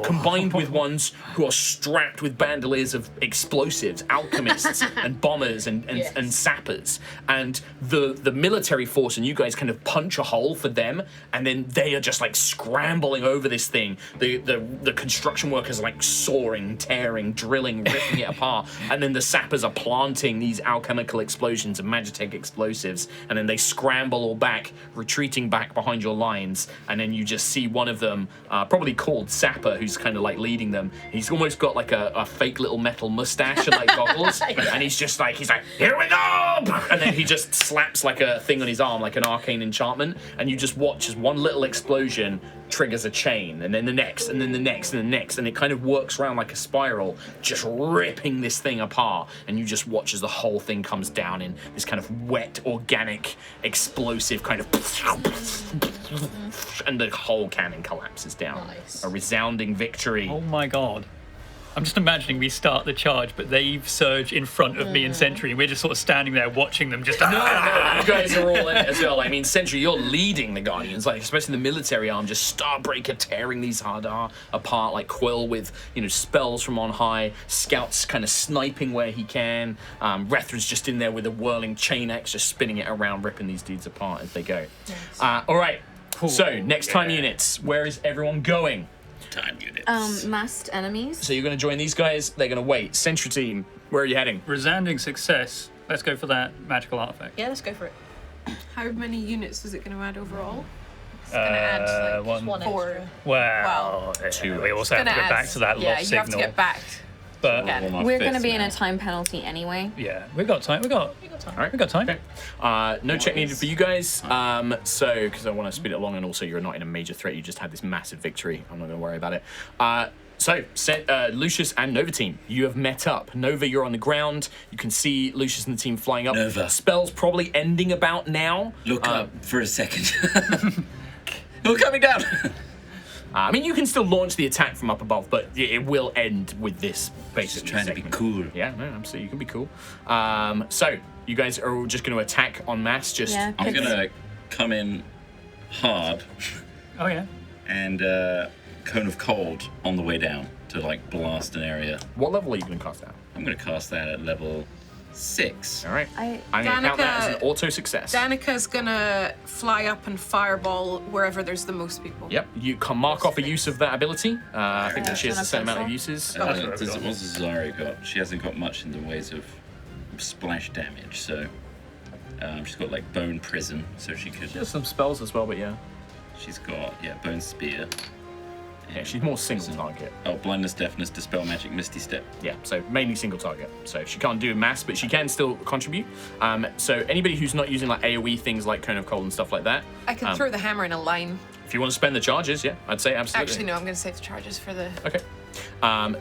combined with ones who are strapped with bandoliers of explosives, alchemists and bombers and sappers. And the military force and you guys kind of punch a hole for them, and then they are just like scrambling over this thing. The construction workers are like sawing, tearing, drilling, ripping it apart, and then the sappers are planting these alchemical explosions and magitech explosives, and then they scramble all back, retreating back behind your lines, and then you just see one of them, probably called Sapper, who's kind of like leading them. He's almost got like a fake little metal mustache and like goggles, and he's like, here we go! And then he just slaps like a thing on his arm, like an arcane enchantment, and you just watch as one little explosion triggers a chain, and then the next, and then the next, and the next, and it kind of works around like a spiral, just ripping this thing apart, and you just watch as the whole thing comes down in this kind of wet, organic, explosive kind of... and the whole cannon collapses down. Nice. A resounding victory. Oh my god. I'm just imagining we start the charge, but they surge in front of me and Sentry, and we're just sort of standing there watching them just... No, you guys are all in it as well. I mean, Sentry, you're leading the Guardians, like especially the military arm, just Starbreaker tearing these Hadar apart, like Quill with, spells from on high, Scout's kind of sniping where he can, Rethra's just in there with a whirling chain axe, just spinning it around, ripping these dudes apart as they go. Nice. All right, so next time units, where is everyone going? Time units. Massed enemies. So you're going to join these guys, they're going to wait. Sentry team, where are you heading? Resounding success. Let's go for that magical artifact. Yeah, let's go for it. How many units is it going to add overall? It's going to add like one 4. extra. Well, we also have to go back to that yeah, lost you have signal. to get back. But We're going to be in a time penalty anyway. yeah, we've got time. All right, We got time. Okay. No check needed for you guys. Because I want to speed it along, and also you're not in a major threat. You just had this massive victory. I'm not going to worry about it. Lucius and Nova team, you have met up. Nova, you're on the ground. You can see Lucius and the team flying up. Nova. Spell's probably ending about now. Look up for a second. We're coming down. I mean, you can still launch the attack from up above, but it will end with this basically. Just trying to be cool. Yeah, no, absolutely, you can be cool. So you guys are all just going to attack en masse. Just Yeah. I'm gonna come in hard Oh yeah. and Cone of Cold on the way down to like blast an area. What level are you going to cast out? I'm gonna cast that at level 6. All right. I I'm going to count that as an Danica- auto success. Danica's going to fly up and fireball wherever there's the most people. Yep, you can mark off a use of that ability. I think that she has a certain amount of uses. That's what What's I've got. Zari got? She hasn't got much in the ways of splash damage, so she's got like Bone Prison, so she could. She has some spells as well, but yeah. She's got Bone Spear. Yeah, she's more single target. Oh, Blindness, Deafness, Dispel Magic, Misty Step. Yeah, so mainly single target. So she can't do mass, but she can still contribute. So anybody who's not using like AoE things like Cone of Cold and stuff like that, I can throw the hammer in a line. if you want to spend the charges, yeah, I'd say absolutely. Actually, no, I'm going to save the charges for the... Okay.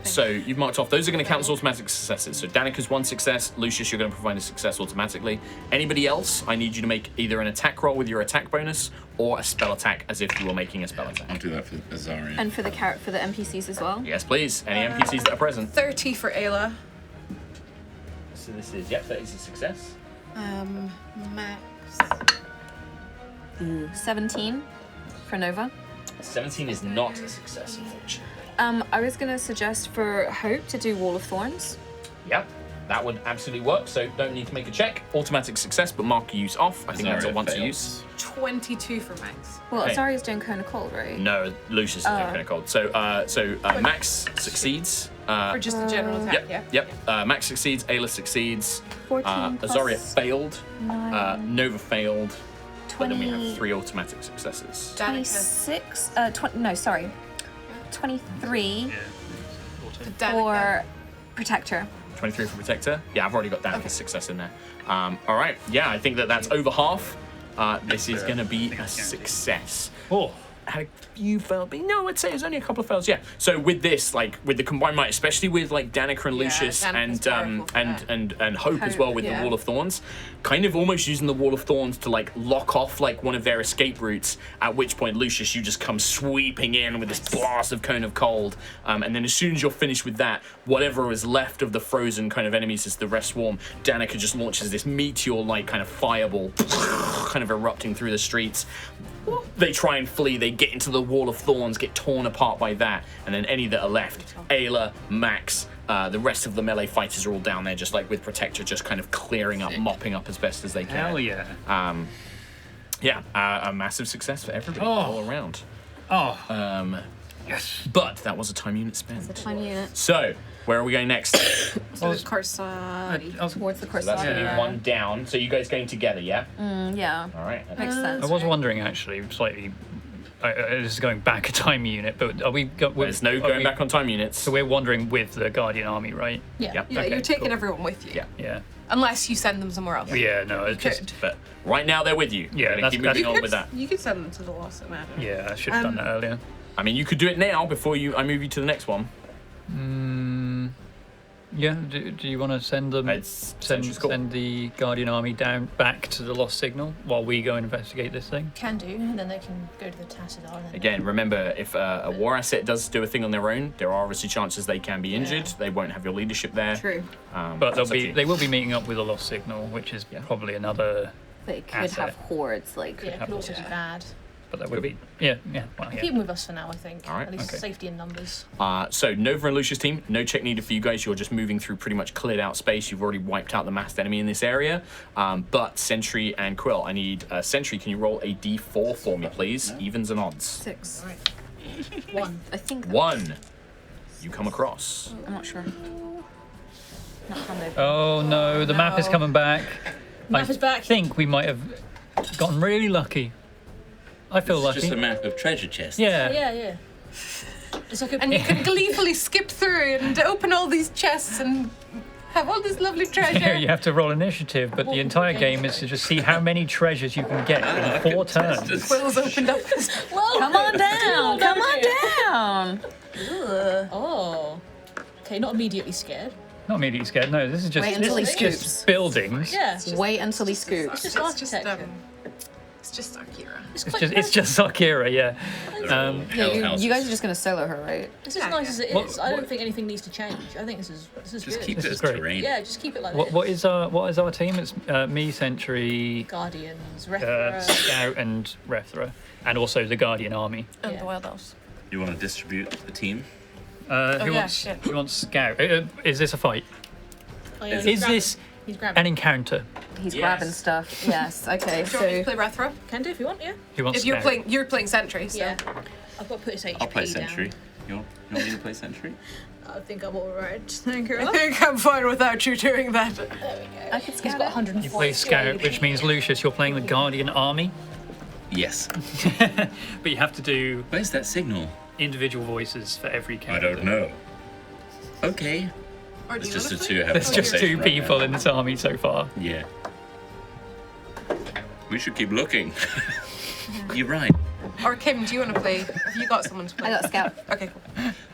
So you've marked off. Those are going to count as automatic successes. So Danica's 1 success. Lucius, you're going to provide a success automatically. Anybody else, I need you to make either an attack roll with your attack bonus or a spell attack as if you were making a spell attack. I'll do that for Azarian. And for the NPCs as well. Yes, please. Any NPCs that are present. 30 for Ayla. So this is, yep, that is a success. Max. 17 for Nova. 17 is not a success, unfortunately. I was going to suggest for Hope to do Wall of Thorns. Yep, that would absolutely work. So don't need to make a check. Automatic success, but mark use off. I think that's a Azaria once fails. use. 22 for Max. Well, Okay. Azaria's doing Cone of Cold, right? No, Lucius is doing kind of cold. So, Max succeeds. For just a general attack, Yep. Max succeeds. Ayla succeeds. 14 plus Azaria failed. 9, Nova failed. But then we 20, have 3 automatic successes. Danica. 26, 23 Danica. for Protector. 23 for Protector. Yeah, I've already got Danica's success in there. All right. Yeah, I think that's over half. This is going to be a success. Oh. Had a few fails, but no, I'd say it's only a couple of fails. Yeah. So with this, like with the combined might, especially with like Danica and Lucius Danica's powerful for and Hope as well with the Wall of Thorns, kind of almost using the Wall of Thorns to like lock off like one of their escape routes. At which point, Lucius, you just come sweeping in with this blast of Cone of Cold, and then as soon as you're finished with that, whatever is left of the frozen kind of enemies is the rest swarm. Danica just launches this meteor-like kind of fireball, kind of erupting through the streets. They try and flee, they get into the Wall of Thorns, get torn apart by that, and then any that are left, Ayla, Max, the rest of the melee fighters are all down there, just like with Protector, just kind of clearing up, mopping up as best as they can. Hell yeah. A massive success for everybody all around. Oh. Yes. But that was a time unit spent. The time unit. So, where are we going next? So it's Corsari. Towards the So Corsari. that's going to be one down. So you guys going together, yeah? Yeah. All right. Makes sense. I was wondering actually, slightly. This is going back a time unit, but are we? There's no going back on time units. So we're wandering with the Guardian Army, right? Yeah. Yep. Yeah, Okay, you're taking cool. everyone with you. Yeah. Yeah. Unless you send them somewhere else. Yeah. No. It's You just. could. But right now they're with you. Yeah, We're gonna that's- keep that's- moving on with that. You could send them to the Lost Manor. Yeah. I should have done that earlier. I mean, you could do it now before I move you to the next one. Yeah. Do you want to send them? It's Sentry's call. Send the Guardian Army down back to the Lost Signal while we go and investigate this thing. Can do, and then they can go to the Tassadar. And then Again, remember, if a war asset does do a thing on their own, there are obviously chances they can be injured. They won't have your leadership there. True. But that's up to you. they will be meeting up with a Lost Signal, which is probably another. They could Asset. have hordes, like. yeah, it could also be bad. But that would be. Yeah. Well, Keep yeah. them with us for now, I think. All right, At least okay. safety in numbers. So Nova and Lucius team, no check needed for you guys. You're just moving through pretty much cleared out space. You've already wiped out the massed enemy in this area. But Sentry and Quill, I need Sentry. Can you roll a D4 for me, please? Evens and odds. 6. One. I think. 1. You come across. I'm not sure. Not hand over. Oh no, the map is No. coming back. Map is back. I think we might have gotten really lucky. I feel It's lucky. just a map of treasure chests. Yeah. Yeah. It's like a. And you can gleefully skip through and open all these chests and have all this lovely treasure. Here you have to roll initiative, but the entire game is to just see how many treasures you can get in 4 turns. Quill's opened up this. Come on down! Come on down! Oh. Okay, not immediately scared. Not immediately scared. No, this is just Wait until he this is just scoops. buildings. Yeah. Wait until he scoops. It's just architecture. It's just Akira. It's just Sakira, yeah. Yeah, you guys are just gonna solo her, right? It's as nice as it is. I don't think anything needs to change. I think this is Just good. keep it is as great. terrain. Yeah, just keep it like What this. what is our team? It's me, Sentry, Guardians, Refera. Scout, and Rethra, and also the Guardian Army. And Yeah. the Wild Elves. You want to distribute the team? Who yeah, wants shit. who wants Scout? Is this a fight? Oh, yeah, Is he's grabbing. this He's grabbing. an encounter? He's Yes. grabbing stuff. Yes. Okay. Do you want me to So play Rethra? Can do if you want, yeah. Who wants If you're Scout? playing Sentry, so. Yeah. I've got to put his HP I'll play down. Sentry. You want me to play Sentry? I think I'm alright. Thank you. I think I'm fine without you doing that. There we go. I could He's scout got it. 140. You play Scout, which means Lucius, you're playing the Guardian Army, Yes. but you have to do Where's that signal? individual voices for every I character. don't know. Okay. Or do It's you just the wanna two play? have There's just 2 conversation right people now. in this army so far. Yeah. We should keep looking. You're right. Or Kim, do you want to play? Have you got someone to play? I got scout. Okay, cool.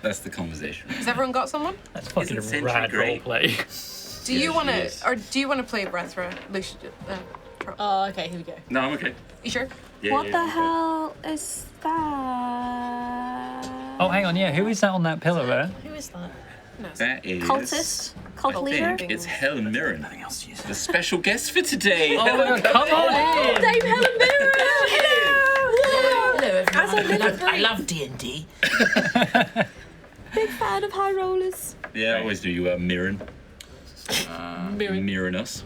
That's the conversation. Has everyone got someone? That's fucking Isn't Sentry rad great? roleplay. Do you Yes, want she to, is. or do you want to play Brethra? Lucius, Oh, okay, here we go. No, I'm okay. you sure? Yeah, What yeah, the I'm okay. hell is that? Oh, hang on, yeah. Who is that on that pillar there? Who is that? That is. Cultist? Cult I leader? think it's Helen Mirren, the special guest for today. Oh, come on in! Dame Helen Mirren! Hello, everyone. I love D&D. Big fan of high rollers. Yeah, I always knew you were Mirren. Mirren. Mirren us.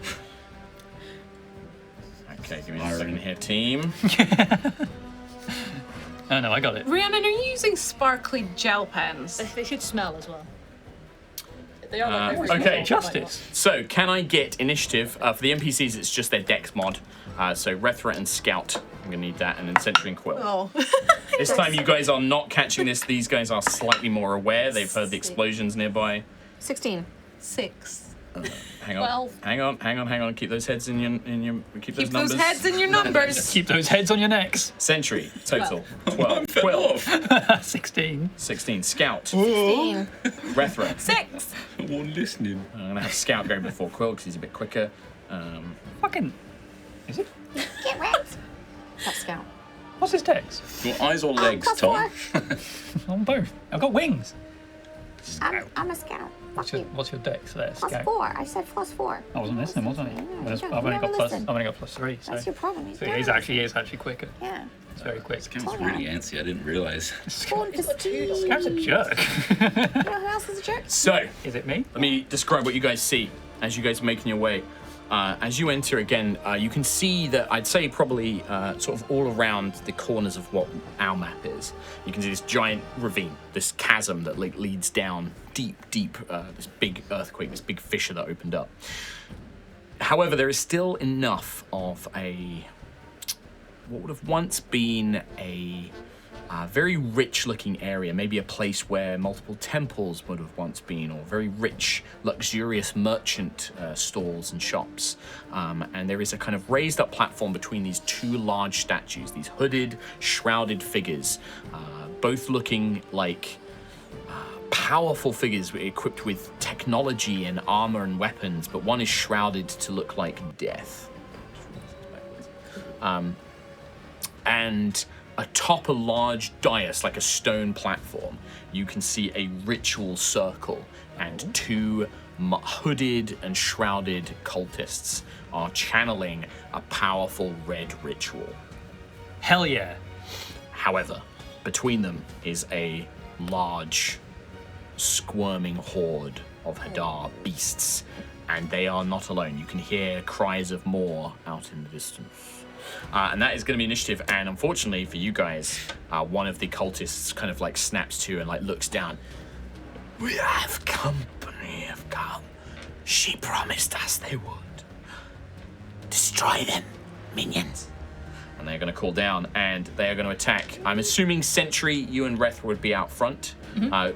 Okay, give me a second here, team. Oh, no, I got it. Rhiannon, are you using sparkly gel pens? They should smell as well. They are like very okay, small, Justice. So, can I get initiative? For the NPCs, it's just their dex mod. So, Rethra and Scout, I'm going to need that, and then Sentry and Quill. Oh. This time, you guys are not catching this. These guys are slightly more aware. They've heard the explosions nearby. 16. 6. Hang on. Well. Hang on. Keep those heads in your. Keep those numbers. Those heads in your numbers. Keep those heads on your necks. Sentry total 12. 16. 16. Scout. 15. Rethra. 6. One listening. I'm gonna have Scout go before Quill because he's a bit quicker. Fucking. Is it? Get wrecked. That's Scout. What's his dex? Your eyes or legs, plus Tom? On both. I've got wings. I'm a Scout. What's your dex there, Plus Scout? 4. I said plus 4. I wasn't listening, wasn't I? I've only got plus 3. So, That's your problem. so he is actually quicker. Yeah. It's very quick. Scout's really antsy. I didn't realise. Spawn for speed. Scout's a jerk. You know who else is a jerk? So Is it me? let me describe what you guys see as you guys are making your way. As you enter again, you can see that I'd say probably sort of all around the corners of what our map is. You can see this giant ravine, this chasm that leads down deep, this big earthquake, this big fissure that opened up. However, there is still enough of what would have once been a very rich-looking area, maybe a place where multiple temples would have once been, or very rich, luxurious merchant stalls and shops. And there is a kind of raised-up platform between these two large statues, these hooded, shrouded figures, both looking like powerful figures equipped with technology and armor and weapons, but one is shrouded to look like death. And atop a large dais, like a stone platform, you can see a ritual circle, and two hooded and shrouded cultists are channeling a powerful red ritual. Hell yeah. However, between them is a large, squirming horde of Hadar beasts, and they are not alone. You can hear cries of more out in the distance. And that is going to be initiative, and unfortunately for you guys, one of the cultists kind of like snaps to and like looks down. We have company have come. She promised us they would. Destroy them, minions. And they're going to call down, and they are going to attack. I'm assuming Sentry, you and Reth would be out front.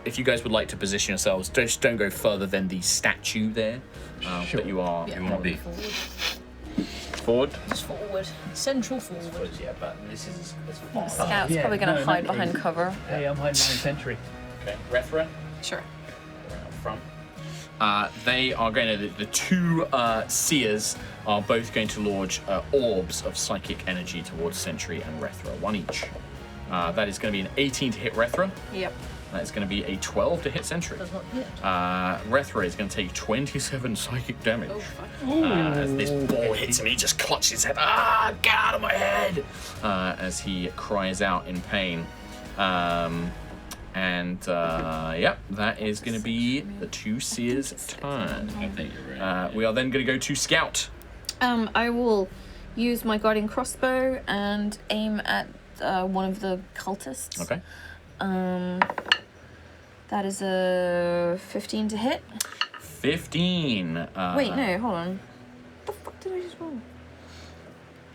If you guys would like to position yourselves, just don't go further than the statue there. But you are. Yeah, you want to be forward. forward. Just forward. Central forward. Yeah, but this is as far. Scout's probably going to hide behind cover. Hey, I'm hiding behind Sentry. Okay, Rethra. Sure. Out front. They are going to, the two seers are both going to launch orbs of psychic energy towards Sentry and Rethra, one each. That is going to be an 18 to hit Rethra. Yep. That is going to be a 12 to hit Sentry. Does not hit. Rethra is going to take 27 psychic damage. As this ball hits him, he just clutches his head. Get out of my head! As he cries out in pain. Yep, that is going to be the two seers' turn. I think you're right. We are then going to go to Scout. I will use my guardian crossbow and aim at one of the cultists. Okay. That is a 15 to hit. 15. Wait, no, hold on. What the fuck did I just roll?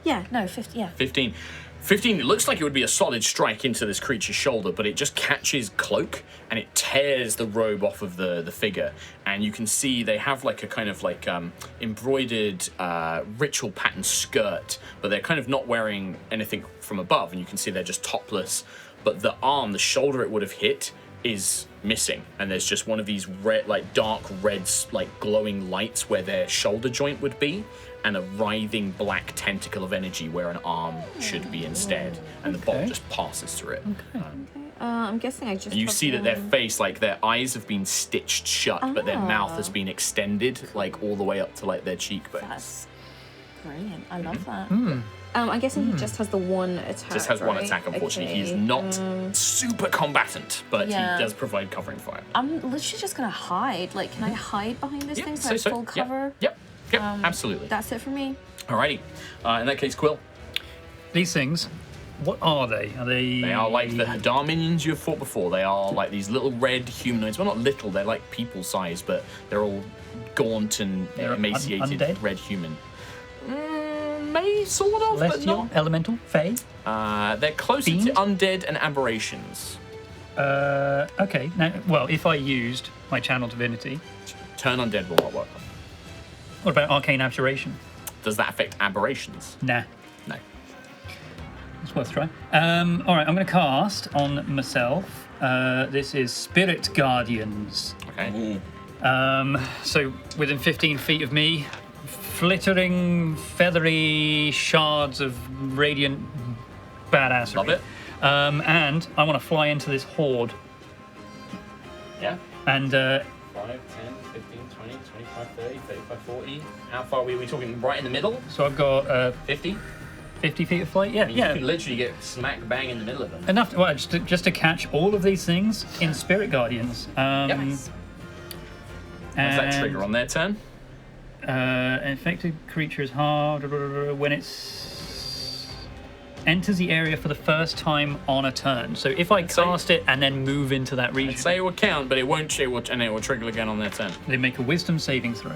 Yeah, no, 50, yeah. 15. 15, it looks like it would be a solid strike into this creature's shoulder, but it just catches cloak and it tears the robe off of the figure. And you can see they have like a kind of like embroidered ritual pattern skirt, but they're kind of not wearing anything from above. And you can see they're just topless. But the arm, the shoulder it would have hit is missing. And there's just one of these red, like dark red, like glowing lights where their shoulder joint would be, and a writhing black tentacle of energy where an arm should be instead. And the bolt just passes through it. I'm guessing I just. And you see that their face, like their eyes have been stitched shut, but their mouth has been extended, like all the way up to like their cheekbones. That's brilliant. I love that. I'm guessing he just has the one attack. Just has one right? attack, unfortunately. Okay. He's not super combatant, but Yeah. he does provide covering fire. I'm literally just gonna hide. Like, can I hide behind this thing so I have full cover? Yep, absolutely. That's it for me. Alrighty. In that case, Quill. These things, what are they? They are like the Hadar minions you have fought before. They are like these little red humanoids. Well, not little, they're like people size, but they're all gaunt and They're emaciated undead? red human. Sort of, but Celestial, not. elemental, fey? They're closer Fiend? to undead and aberrations. Okay. Now, well, if I used my channel divinity, Turn undead will not work. What about Arcane Abjuration? Does that affect aberrations? Nah. No. It's worth a try. All right, I'm going to cast on myself. This is Spirit Guardians. Okay. So within 15 feet of me, flittering, feathery shards of radiant badassery. Love it. And I want to fly into this horde. Yeah. And 5, 10, 15, 20, 25, 30, 35, 40. How far are we talking? Right in the middle? so I've got 50? 50 feet of flight. Yeah, I mean, yeah. You could literally get smack bang in the middle of them. Enough. Well, just to catch all of these things in Spirit Guardians. Yep. What's that trigger on their turn? An infected creature is hard when it's enters the area for the first time on a turn. So if I cast it and then move into that region, I'd say it will count, but it won't. And it will trigger again on their turn. they make a Wisdom saving throw.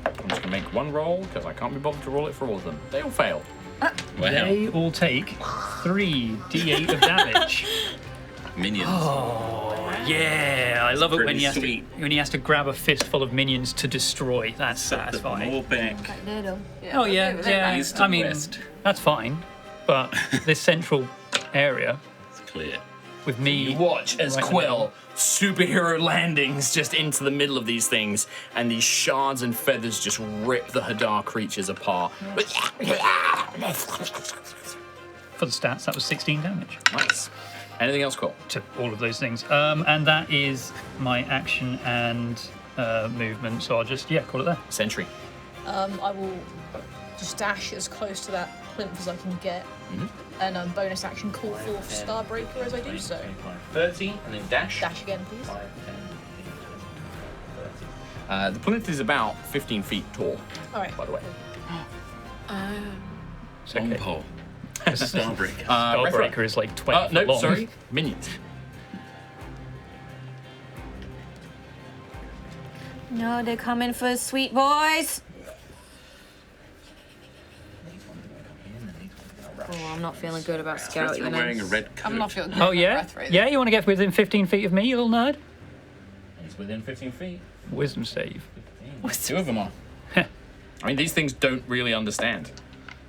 I'm just gonna make one roll because I can't be bothered to roll it for all of them. They all fail. Wow. They all take 3d8 of damage. Minions. Oh yeah, I love it when pretty he has sweet. when he has to grab a fistful of minions to destroy. That's Set them satisfying. all back. Oh yeah, yeah. East to I mean, west. that's fine. But this central area It's clear. with me, You watch as right in the Quill superhero landings just into the middle of these things, and these shards and feathers just rip the Hadar creatures apart. for the stats, that was 16 damage Nice. Anything else, Quill? to all of those things. And that is my action and movement. So I'll just call it there. Sentry. I will just dash as close to that plinth as I can get, and bonus action call forth Starbreaker as I do so. 30, and then dash. Dash again, please. 5, 10, 30. The plinth is about 15 feet tall, All right. by the way. It's Long okay. pole. Starbreaker. Spellbreaker is like 20 foot No, long. sorry. Minions. No, they're coming for us, sweet boys. Oh, I'm not feeling good about Threats Scout are units. wearing a red coat. I'm not feeling good Oh about yeah, breath right yeah. You want to get within 15 feet of me, you little nerd? He's within 15 feet. Wisdom save. 15. 2 of them are. I mean, these things don't really understand.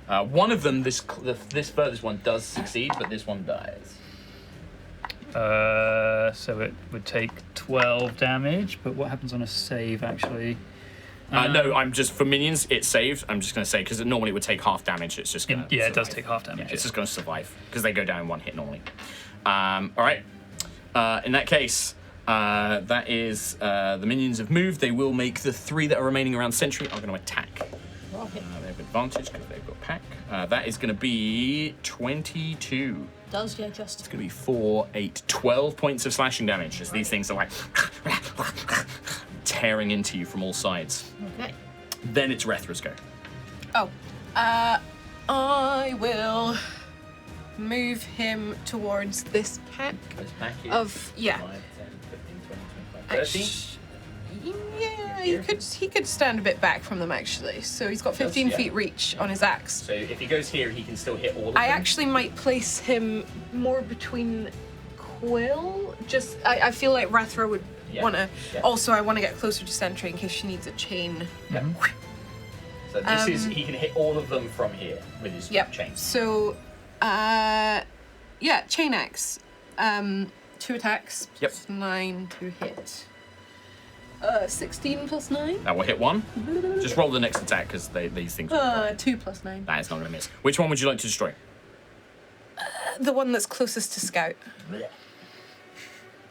One of them, this furthest one, does succeed, but this one dies. So it would take 12 damage, but what happens on a save actually? No, I'm just for minions. It's saved. I'm just going to say because normally it would take half damage. It's just going to Yeah, it does take half damage. Yeah, it's just going to survive because they go down in one hit normally. All right. In that case, that is the minions have moved. They will make the 3 that are remaining around Sentry are going to attack. They have advantage because they've got pack. That is going to be 22. Does just. It's going to be 4, 8, 12 points of slashing damage as these things are like tearing into you from all sides. Okay. Then it's Rethra's go. Oh, I will move him towards this pack This pack is of 5, 10, 15, 20, 25, 30. Yeah, he could stand a bit back from them actually. So he's got 15 yeah. feet reach on his axe. So if he goes here, he can still hit all of them. I actually might place him more between Quill. Just I feel like Rethra would want to. Yeah. Also, I want to get closer to Sentry in case she needs a chain. So this is he can hit all of them from here with his Yep. chain. So, chain axe. 2 attacks. Yep. Plus 9 to hit. 16 plus 9. That will hit 1. Just roll the next attack because these things. 2 plus 9. That is not going to miss. Which one would you like to destroy? The one that's closest to Scout.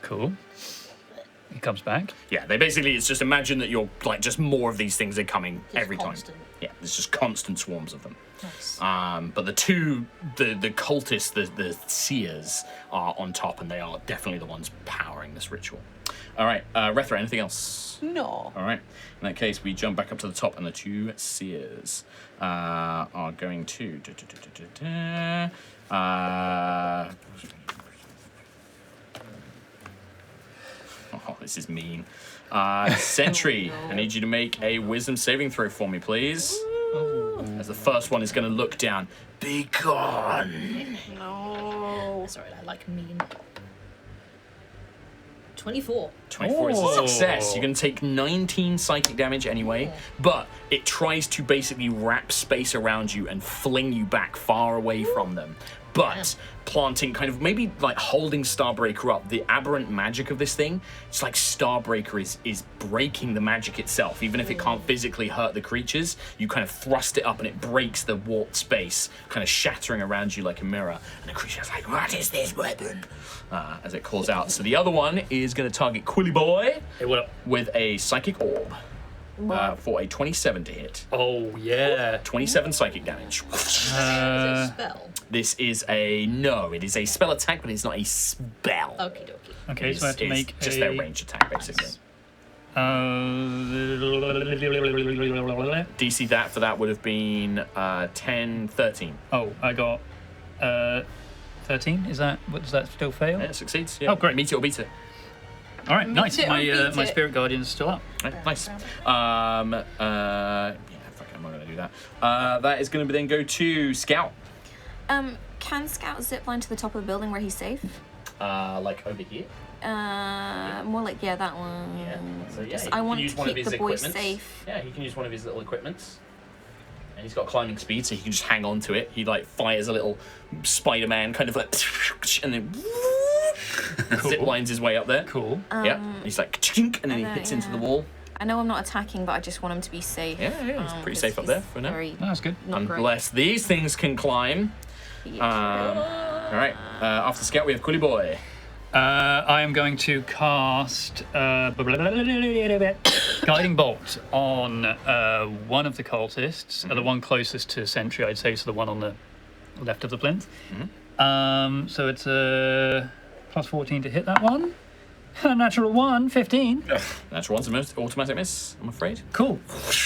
Cool. He comes back. Yeah, it's just imagine that you're like just more of these things are coming every constant. time. Yeah, there's just constant swarms of them. Nice. But the two, the cultists, the seers are on top, and they are definitely the ones powering this ritual. All right, Rethra, anything else? No. All right. In that case, we jump back up to the top, and the 2 seers are going to. Oh, this is mean. Sentry, I need you to make a wisdom saving throw for me, please. As the first one is going to look down. Be gone. No. Sorry, I like mean. 24. 24 is a success. You're going to take 19 psychic damage anyway, but it tries to basically wrap space around you and fling you back far away from them. But planting, kind of maybe like holding Starbreaker up, the aberrant magic of this thing, it's like Starbreaker is breaking the magic itself. Even if it can't physically hurt the creatures, you kind of thrust it up and it breaks the warped space, kind of shattering around you like a mirror. And the creature's like, what is this weapon? As it calls out. So the other one is going to target Quilly Boy with a Psychic Orb for a 27 to hit. Oh, yeah. 27 psychic damage. Is it a spell? This is it is a spell attack, but it's not a spell. Okie dokie. Okay, so I have to It's make just a... their range attack, basically. DC that for that would have been 10, 13. Oh, I got 13. Is that, what, does that still fail? Yeah, it succeeds. Yeah. Oh, great. Meet it or beat it. All right, nice. it or My beat my it. Spirit Guardian's still up. Right, nice. Yeah, fuck it, I'm not going to do that. That is going to then go to Scout. Can Scout zipline to the top of the building where he's safe? Like over here. More like, yeah, that one. Yeah. So yeah, Just- he I can want use to one of keep his the boy equipments. safe. Yeah, he can use one of his little equipments. And he's got climbing speed, so he can just hang on to it. He like fires a little Spider-Man kind of like, and then zip lines his way up there. Cool. Yeah. He's like, and then he hits into the wall. I know I'm not attacking, but I just want him to be safe. Yeah, he's pretty safe up there for now. That's good. Not great. Unless these things can climb. All right. After Scout, we have Quilly Boy. I am going to cast Guiding Bolt on one of the cultists, the one closest to Sentry, I'd say, so the one on the left of the plinth. So it's a plus 14 to hit that one. A natural 1, 15. Natural one's a automatic miss, I'm afraid. Cool.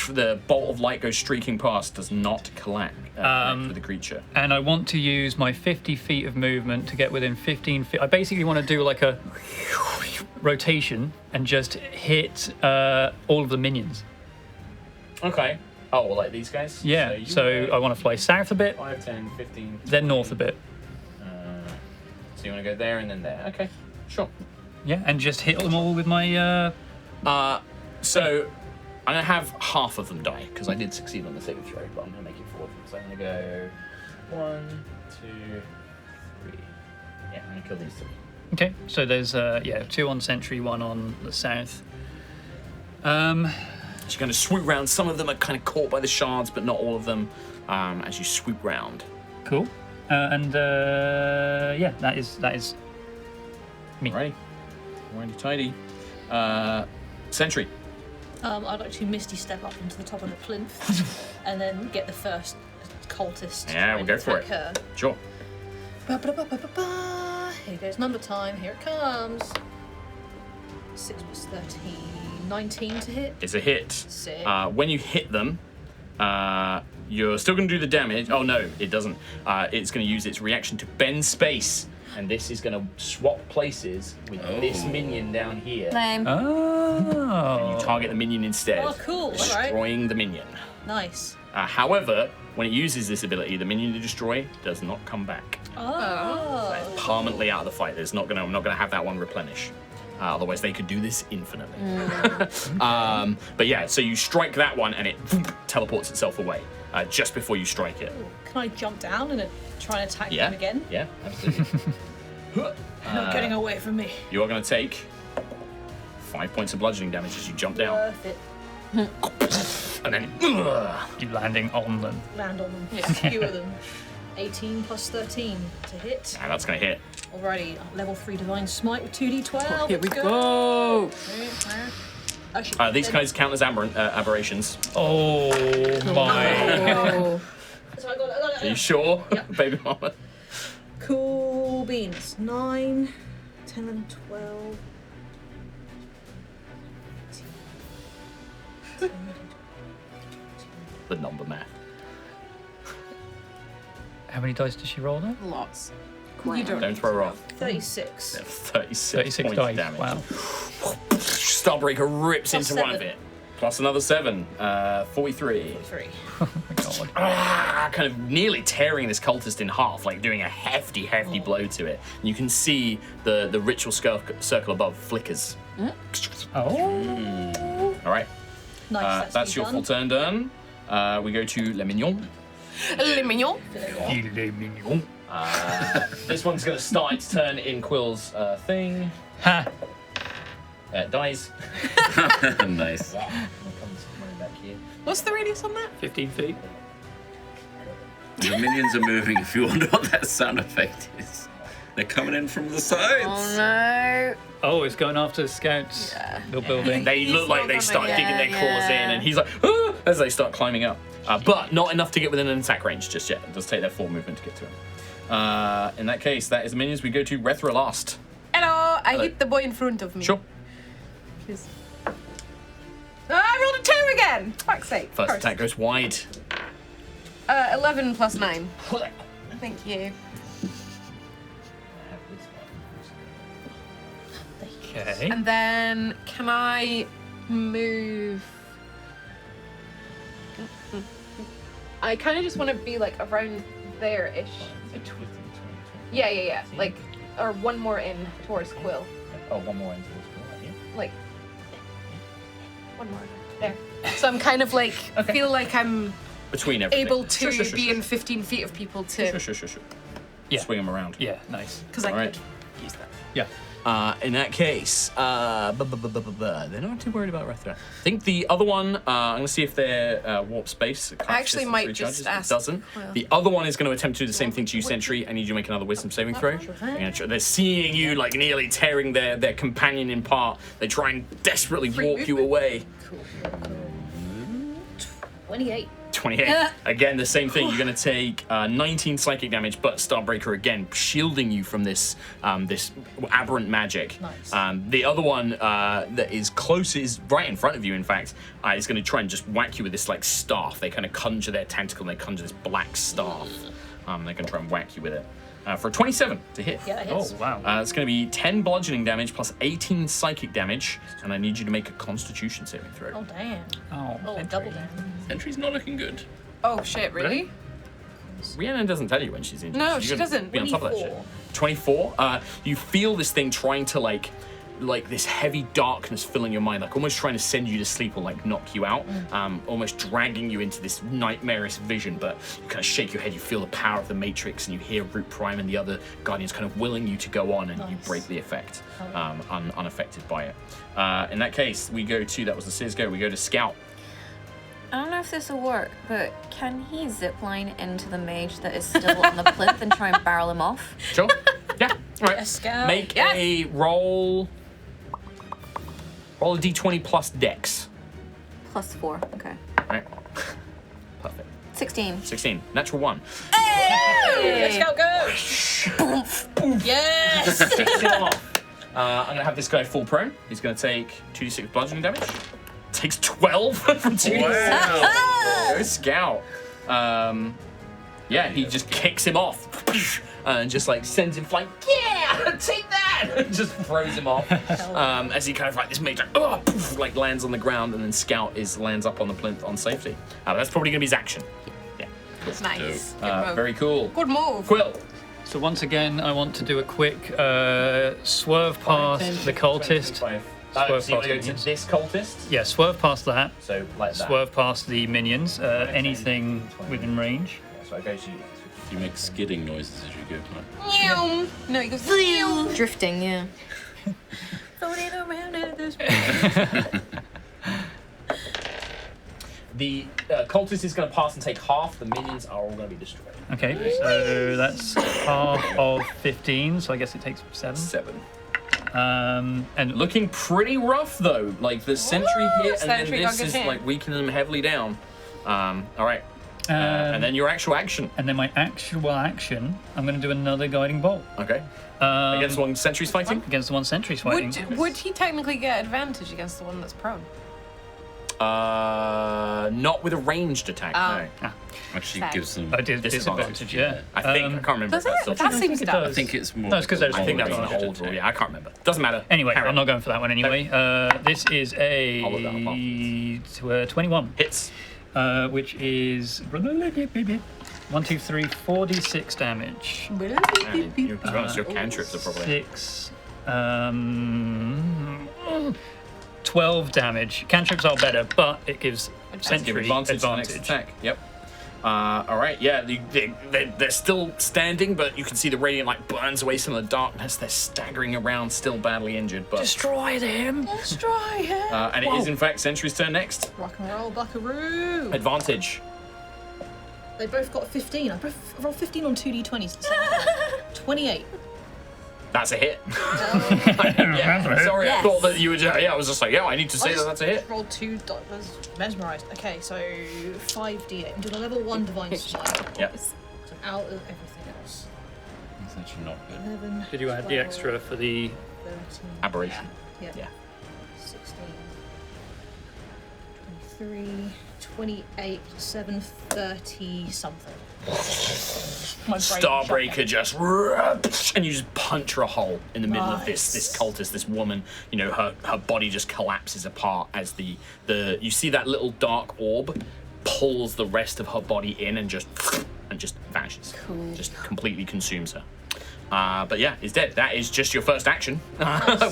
The bolt of light goes streaking past, does not connect with the creature. And I want to use my 50 feet of movement to get within 15 feet. I basically want to do like a rotation and just hit all of the minions. Okay. Oh, well, like these guys? Yeah, so I want to fly south a bit, 5, 10, 15. then north a bit. So you want to go there and then there. Okay, sure. Yeah, and just hit them all with my... So I'm going to have half of them die, because I did succeed on the saving throw, but I'm going to make it 4 of them. So I'm going to go 1, 2, 3. Yeah, I'm going to kill these 3. Okay, so there's 2 on Sentry, 1 on the south. So you're going to swoop round. Some of them are kind of caught by the shards, but not all of them, as you swoop round. Cool. That is me. Alrighty. Righty tidy. Sentry. I'd like to Misty step up into the top of the plinth and then get the first cultist. Yeah, we'll and go for attack her. Sure. Ba-ba-da-ba-ba-ba-ba. Here goes number time. Here it comes. 6 plus 13. 19 to hit. It's a hit. Sick. When you hit them, you're still going to do the damage. Oh, no, it doesn't. It's going to use its reaction to bend space. And this is going to swap places with this minion down here. Lame. Oh. And you target the minion instead. Oh, cool. All right. Destroying the minion. Nice. However, when it uses this ability, the minion you destroy does not come back. Oh. It's permanently out of the fight. I'm not gonna have that one replenish. Otherwise, they could do this infinitely. But yeah, so you strike that one, and it teleports itself away just before you strike it. Can I jump down and try and attack them again? Yeah, absolutely. Not getting away from me. You are going to take 5 points of bludgeoning damage as you jump down, Worth it. and then You landing on them. Land on them. Skewer them. 18 plus 13 to hit. and that's going to hit. Alrighty, level 3 Divine Smite with 2d12. Here we Let's go. Actually, These guys count as aberrations. Oh my. Oh. So I got it. Are you sure, Yep. baby mama? Cool beans. 9, 10, 11, 12. 13. The number math. How many dice did she roll there? Lots. You don't. Don't throw her off. 36. 36 36 points dice. of damage. Wow. Starbreaker rips Plus into one of 7. it. Plus another 7. 43. 3. Oh my god. kind of nearly tearing this cultist in half, like doing a hefty blow to it. And you can see the ritual circle above flickers. Oh. All right. Nice. That's your full turn done. We go to Le Mignon. Le Mignon. Le mignon. This one's going to start its turn in Quill's thing. Ha. Dies. Nice. Back here. What's the radius on that? 15 feet. The minions are moving. If you wonder what that sound effect is, they're coming in from the sides. Oh no. Oh, it's going after the scouts. Yeah. You're building. They look like they start digging their claws in, and he's like, "Ah!" as they start climbing up. But not enough to get within an attack range just yet. It does take their full movement to get to him. In that case, that is the minions. We go to Rethra last. Hello. I hit the boy in front of me. Sure. I rolled a 2 again. Fuck's sake. First attack goes wide. 11 plus 9. Thank you. Okay. And then can I move? I kind of just want to be like around there-ish. Yeah. Like, or one more in towards Quill. Oh, one more into this one, yeah. Like, one more. There. So I'm kind of like, feel like I'm Between everything. able to Sure. be in 15 feet of people to. Sure. Yeah. Swing them around. Yeah, nice. Because I All right. could use that. Yeah. In that case, they're not too worried about Rethra. I think the other one, I'm going to see if their warp space. I actually might just It ask. doesn't. Well. The other one is going to attempt to do the same thing to you, Sentry. I need you to make another wisdom saving throw. They're seeing you like nearly tearing their companion in part. They try and desperately warp you away. 28. 28. Again, the same thing. You're going to take 19 psychic damage, but Starbreaker again shielding you from this this aberrant magic. Nice. The other one that is close is right in front of you. In fact, is going to try and just whack you with this like staff. They kind of conjure their tentacle and they conjure this black staff. They're going to try and whack you with it. For a 27 to hit. Yeah, that hits. Oh, wow. It's going to be 10 bludgeoning damage plus 18 psychic damage, and I need you to make a Constitution saving throw. Oh, damn. Oh, Oh, double damage. Sentry's not looking good. Oh shit! Really? Rhiannon doesn't tell you when she's injured. No, You're she gonna doesn't. Be on top of that shit. 24. You feel this thing trying to like this heavy darkness filling your mind, like almost trying to send you to sleep or like knock you out, almost dragging you into this nightmarish vision. But you kind of shake your head, you feel the power of the Matrix, and you hear Root Prime and the other Guardians kind of willing you to go on, and you break the effect, unaffected by it. In that case, we go to, that was the Cisco, we go to Scout. I don't know if this will work, but can he zipline into the mage that is still on the plinth and try and barrel him off? Sure. Yeah. All right. Yes, Scout. Make a roll. Roll a d20 plus dex. +4. Okay. All right. Perfect. 16. 16. Natural 1. Let's go. Yes. Kicks him off. I'm going to have this guy fall prone. He's going to take 2d6 bludgeoning damage. Takes 12 from 2d6. Wow. Go Scout. Yeah, he just kicks him off. And just like sends him flying. Yeah, take that! And just throws him off. As he kind of like this mage like lands on the ground, and then Scout lands up on the plinth on safety. That's probably gonna be his action. Yeah. It's nice. Good move. Very cool. Good move. Quill. So once again, I want to do a quick swerve past the cultist. So you Swerve want past to go the to minions. this cultist? Yeah, swerve past that. So like that. Swerve past the minions. Anything within range. So I go to you. You make skidding noises as you go. Meow. No, he goes. Meow. Drifting, yeah. Floating around at this The cultist is going to pass and take half. The minions are all going to be destroyed. Okay, so that's half of 15, so I guess it takes 7. 7. And Looking pretty rough though. Like the sentry hit, and then Sentry this got is good hit. like weakening them heavily down. All right. And then your actual action. and then my actual action, I'm going to do another guiding bolt Okay. um, Against one sentry's fighting. against the one sentry's fighting. Would he technically get advantage against the one that's prone? Not with a ranged attack. No. Actually Sad. gives them. I did Disadvantage, disadvantage, yeah. I think. I can't remember. Does if that's it? still That true. seems it dumb. does. I think it's more. No, it's 'cause there's- I think that was an Ranged old attack. rule. Yeah, I can't remember. Doesn't matter. Anyway, Carry I'm on. not going for that one anyway. This is I'll look that a 21. Hits. which is 1, 2, 3, 4d6 damage. And to be honest, your cantrips are probably 6, 12 damage. Cantrips are better, but it gives give Sentry advantage on the next attack. Yep. All right, yeah, they're still standing, but you can see the radiant light burns away some of the darkness. They're staggering around, still badly injured, but Destroy him! Destroy him. and it is in fact Sentry's turn next. Rock and roll, buckaroo. Advantage. They both got 15. I both rolled 15 on 2d20s. 28. That's a hit. Remember it. Sorry, I Yes. thought that you were just, I was just like, yeah, I need to say that that's a hit. Rolled 2. Was mesmerized. Okay, so 5d8. I'm doing a level 1 divine smite. Yep. So out of everything else. That's actually not good. 11. Did you add the 12, extra for the 13. Aberration. Yeah. Yeah. 16. 23. 28 plus 7, 30 something. My brain Starbreaker just and you just punch her a hole in the middle of this cultist, this woman. You know, her body just collapses apart as the you see that little dark orb pulls the rest of her body in and just vanishes. Cool. Just completely consumes her. But yeah, it's dead. That is just your first action.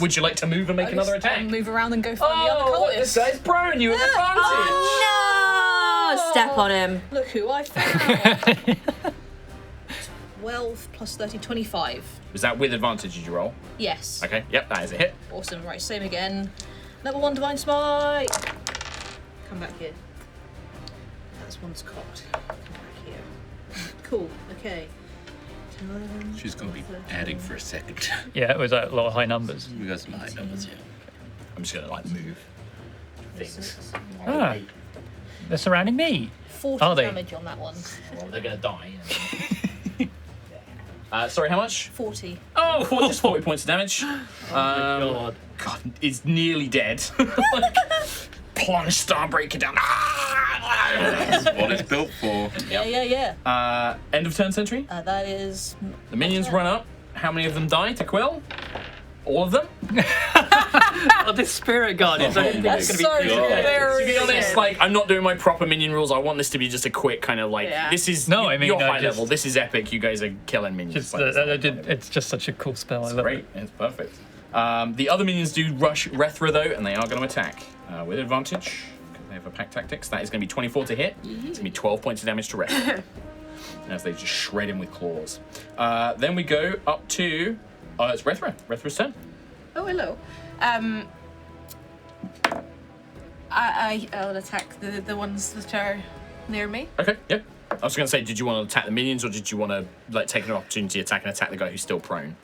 Would you like to move and make another attack? Move around and go find the other cultist. This guy's prone. You have advantage. Oh no! Step on him. Look who I found. 12 plus 30, 25. Was that with advantage? Did you roll? Yes. Okay. Yep, that is a hit. Awesome. Right, same again. Level 1 divine smite. Come back here. That's one's cocked. Come back here. Cool. Okay. 10, 11, She's going to be 12, adding for a second. Yeah, it was a lot of high numbers. We got some high numbers here. I'm just gonna like move things. Ah, they're surrounding me. 40 Are they? damage on that one. Well, they're gonna die. Sorry, how much? 40. Oh, just 40 points of damage. God. God, is nearly dead. Like, plunge Starbreaker down. That's what it's built for. Yeah. End of turn, Sentry. That is. The minions run up. How many of them die to Quill? All of them? Oh, this spirit guardians. I didn't think it was That's going to be so To be honest, like, I'm not doing my proper minion rules. I want this to be just a quick kind of like, Yeah. this is No, I mean, you're no, high just- level. This is epic. You guys are killing minions. Just, Like, it's not it's just such a cool spell. I love great. it. It's perfect. The other minions do rush Rethra though, and they are going to attack with advantage because they have a pack tactics. That is going to be 24 to hit. It's going to be 12 points of damage to Rethra as they just shred him with claws. Then we go up to it's Rethra. Rethra's turn. Oh, hello. I'll attack the ones that are near me. Okay. Yep. I was going to say, did you want to attack the minions or did you want to like take an opportunity to attack the guy who's still prone?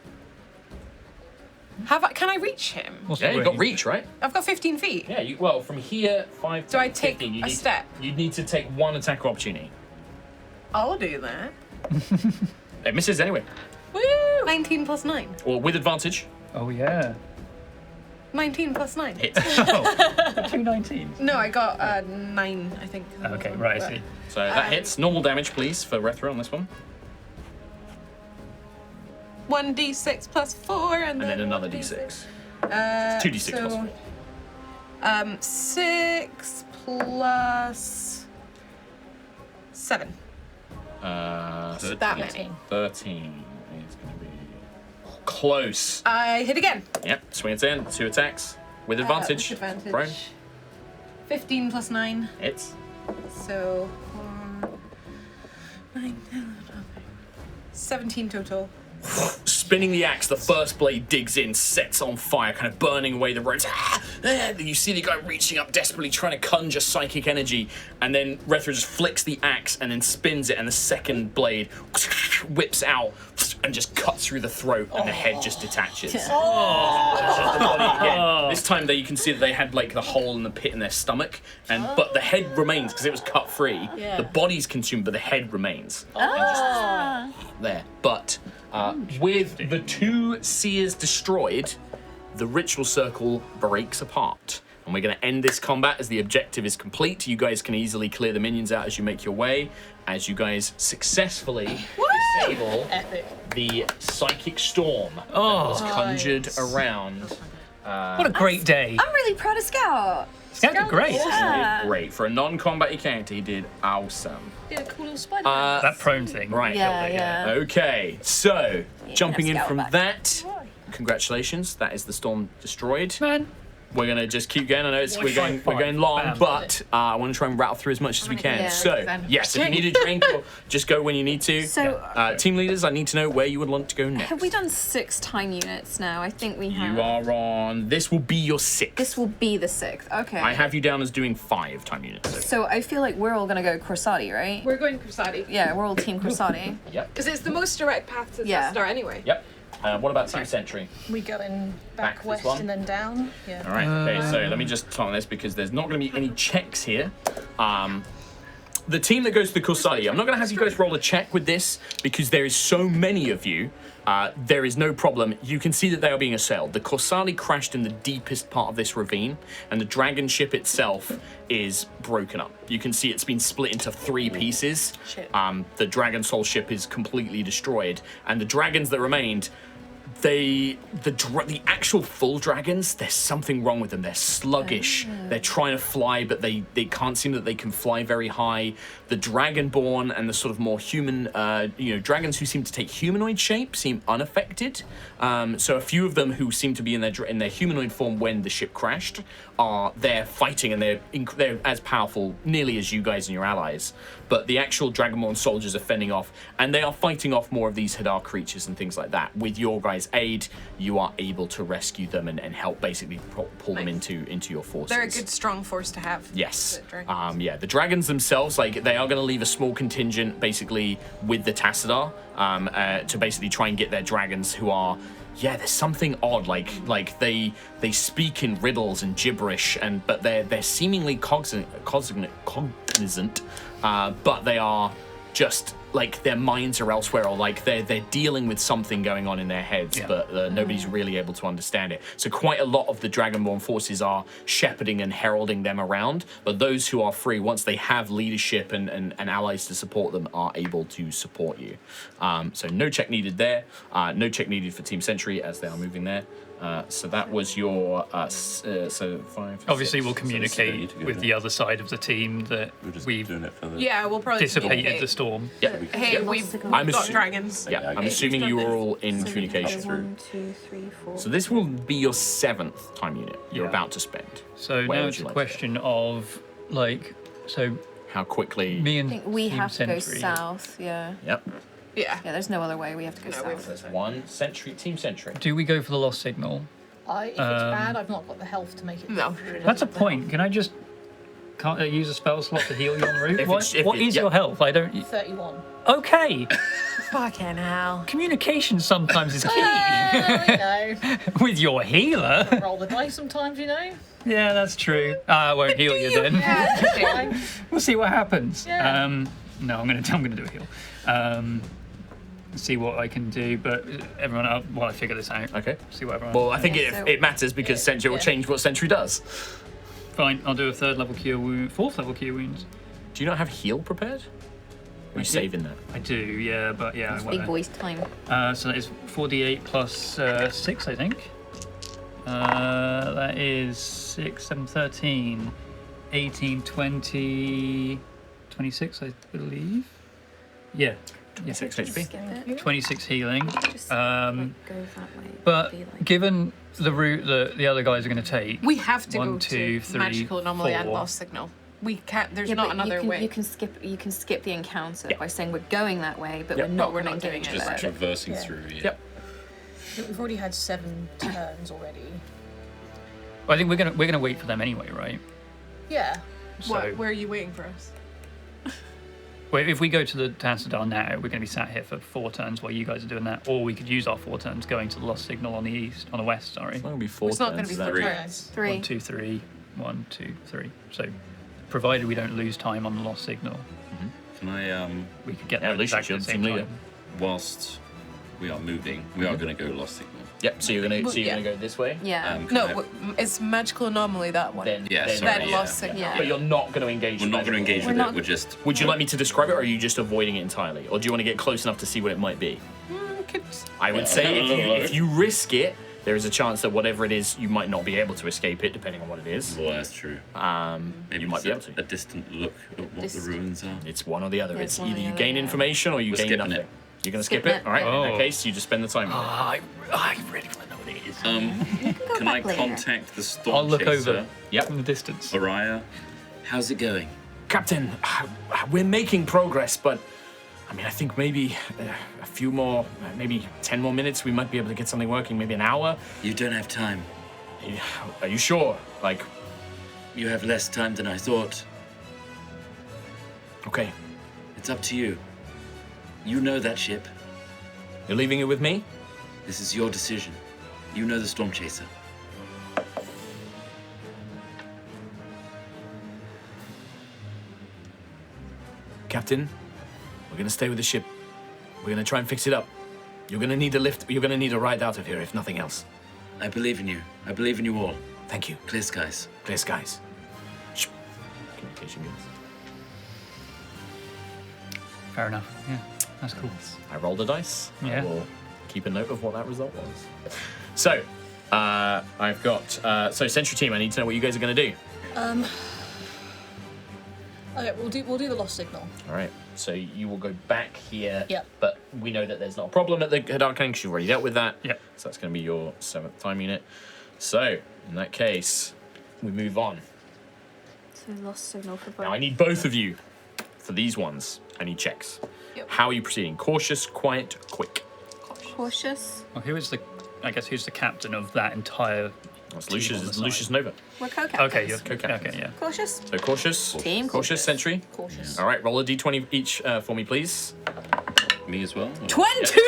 Can I reach him? What's Yeah, the you got range? reach, right? I've got 15 feet. Yeah. Well, from here, 5. Do I take 15, a step? You need to take one attack opportunity. I'll do that. It misses anyway. Woo! 19 plus 9. Or with advantage. Oh yeah. 19 plus 9. Hit. Oh, 2 19s. No, I got 9, I think. Okay, right. I see. So that hits. Normal damage, please, for Rethra on this one. 1d6 plus 4, and And then another 1d6. d6. 2d6 plus 4. 6 plus 7. That many. 13 is going to be close. I hit again. Yep, swing it in. 2 attacks with advantage. With advantage. Prone. 15 plus 9. Hits. So 9, 10, 12, 17 total. Spinning the axe, the first blade digs in, sets on fire, kind of burning away the ropes. You see the guy reaching up, desperately trying to conjure psychic energy, and then Rethra just flicks the axe and then spins it, and the second blade whips out and just cuts through the throat, and the head just detaches. Just the body again. This time, you can see that they had like the hole in the pit in their stomach, but the head remains because it was cut free. Yeah. The body's consumed, but the head remains. And just there, but. With the 2 seers destroyed, the ritual circle breaks apart. And we're going to end this combat as the objective is complete. You guys can easily clear the minions out as you make your way, as you guys successfully disable Epic. the psychic storm that was conjured around What a great day. I'm really proud of Scout. Scout did great. Yeah. Great. For a non-combat character, he did awesome. Did a cool little spider. That prone thing. Right. Yeah. Okay, so jumping in Scout from back. that, congratulations. That is the storm destroyed. Man. We're gonna just keep going. I know we're Five. going long, Bam. but I want to try and rattle through as much as we can. Yeah, So then. yes, if you need a drink, or just go when you need to. So Team leaders, I need to know where you would want to go next. have we done 6 time units now? I think we have. You are on. This will be your 6th. This will be the 6th. Okay. I have you down as doing 5 time units. So I feel like we're all gonna go Corsati, right? We're going Crusade. Yeah, we're all Team Corsati. Yep. Because it's the most direct path to Yeah. Star anyway. Yep. What about Team Sentry? We going Back back this west one? and then down. Yeah. All right. Okay. So let me just tell this because there's not going to be any checks here. The team that goes to the Corsari, I'm not going to have you guys roll a check with this because there is so many of you. There is no problem. You can see that they are being assailed. The Corsari crashed in the deepest part of this ravine, and the dragon ship itself is broken up. You can see it's been split into 3 pieces. Shit. The Dragon Soul ship is completely destroyed, and the dragons that remained, the actual full dragons, there's something wrong with them. They're sluggish. They're trying to fly, but they can't seem that they can fly very high. The Dragonborn and the sort of more human, dragons who seem to take humanoid shape seem unaffected. So a few of them who seem to be in their humanoid form when the ship crashed they're fighting, and they're as powerful nearly as you guys and your allies. But the actual Dragonborn soldiers are fending off, and they are fighting off more of these Hadar creatures and things like that. With your guys' aid, you are able to rescue them and help basically pull them into your forces. They're a good, strong force to have. Yes. The dragons. The dragons themselves, they are going to leave a small contingent basically with the Tassadar to basically try and get their dragons who are. Yeah, there's something odd. Like they speak in riddles and gibberish, but they're seemingly cognizant, but they are just like their minds are elsewhere, or like they're dealing with something going on in their heads, but nobody's really able to understand it. So quite a lot of the Dragonborn forces are shepherding and heralding them around, but those who are free, once they have leadership and allies to support them, are able to support you. So no check needed there. No check needed for Team Sentry as they are moving there. So that was your so 5. Obviously, 6, we'll so communicate you need to go with there. the other side of the team that We're just we've doing it for the. Yeah, we'll probably dissipated communicate. the storm. Yep. Hey, we've I'm got assu- dragons. Yeah, I'm assuming you are all in communication. 1, 2, 3, 4. So this will be your 7th time unit you're Yeah. about to spend. So Where now would it's you a like to question of so How quickly? me I and think we Team have to go Sentry. south. Yeah. Yep. Yeah. Yeah, there's no other way. We have to go No, south. There's 1 Sentry, Team Sentry. Do we go for the lost signal? If it's bad, I've not got the health to make it. No. That's a point. Can I just can't use a spell slot to heal you en route? If What, it's- if what it- is yep. your health? I don't. 31. Okay. Fucking hell. Communication sometimes is key. There With your healer. we go. Roll the dice sometimes, you know. Yeah, that's true. I won't heal you then. Fine. We'll see what happens. Yeah. No, I'm gonna do a heal. See what I can do, but everyone else, while I figure this out. Okay. See what everyone. Well, I think Okay, so- it matters because Sentry will change what Sentry does. Fine. I'll do a 3rd level cure wound, 4th level cure wounds. Do you not have heal prepared? Are you saving that? I do, yeah, but yeah. It's I big wanna- boys time. So that is 4d8 plus 6, I think. That is 6, 7, 13, 18, 20, 26, I believe. Yeah. 6 HP. Skip it. 26 healing. Just Um, go that way. But Be like- given the route that the other guys are going to take, We have to 1, go 2, to 3, magical anomaly and 4. lost signal. We can't. There's Yeah, not but another way. You can skip the encounter Yeah. by saying we're going that way, but Yeah. we're not But we're going not to doing engage it. there. Just traversing Yeah. through. Yeah. Yep. I think we've already had 7 turns already. I think we're gonna wait for them anyway, right? Yeah. So Where are you waiting for us? well, if we go to the Tassadar now, we're going to be sat here for 4 turns while you guys are doing that, or we could use our 4 turns going to the lost signal on the west. Sorry. It's not going to be 4 It's not going turns, to be is that 4 right? turns. 3. 1, 2, 3. 1, 2, 3. So, provided we don't lose time on the lost signal, Can I we could get Yeah, there at least you exactly should, the same team leader. time. whilst we are moving, we are going to go lost signal. Yep. So you're going Well, to yeah. go this way. Yeah. Can No, I- it's magical anomaly, that one. Yeah, then sorry, That yeah. lost signal. Yeah. But you're not going to engage. we're not going to engage We're with not- it. We're just. Would you like me to describe it, or are you just avoiding it entirely, or do you want to get close enough to see what it might be? I would say if you risk it, there is a chance that whatever it is, you might not be able to escape it, depending on what it is. Well, that's true. Maybe you might be able to. A distant look at what the ruins are. It's one or the other. Yeah, It's it's one or either the you other, gain yeah. information or you We're gain skipping nothing. it. You're going to Skip skip it? it. All right, in Oh. that case, you just spend the time with it. I really want to know what it is. Can I back later. contact the Stormchaser? I'll look over Yep. from the distance. Aerois, how's it going? Captain, we're making progress, but I mean, I think maybe a few more, maybe 10 more minutes, we might be able to get something working. Maybe an hour. You don't have time. Are you sure? Like, You have less time than I thought. okay, It's up to you. You know that ship. you're leaving it with me? This is your decision. You know the Stormchaser. Captain, we're gonna stay with the ship. We're gonna try and fix it up. You're gonna need a lift. You're gonna need a ride out of here, if nothing else. I believe in you. I believe in you all. Thank you. Clear skies. Clear skies. Shh. Communication goods. Fair enough. Yeah, that's cool. I rolled a dice. Yeah. I will keep a note of what that result was. So, I've got. So, Sentry Team, I need to know what you guys are gonna do. Okay, we'll do the lost signal. All right. So you will go back here. Yep. But we know that there's not a problem at the Dark Cannon because you've already dealt with that. Yep. So that's going to be your 7th time unit. So in that case, we move on. So lost signal for both. Now I need both of you for these ones. I need checks. Yep. How are you proceeding? Cautious, quiet, quick. Cautious. Well, who's the captain of that entire? That's Team on the Lucius, side. Lucius Nova. We're co-captains. Okay, you're Co-captains. okay, yeah. Cautious. So cautious. Team Cautious sentry. Cautious. All right. Roll a d20 each for me, please. Me as well? 20!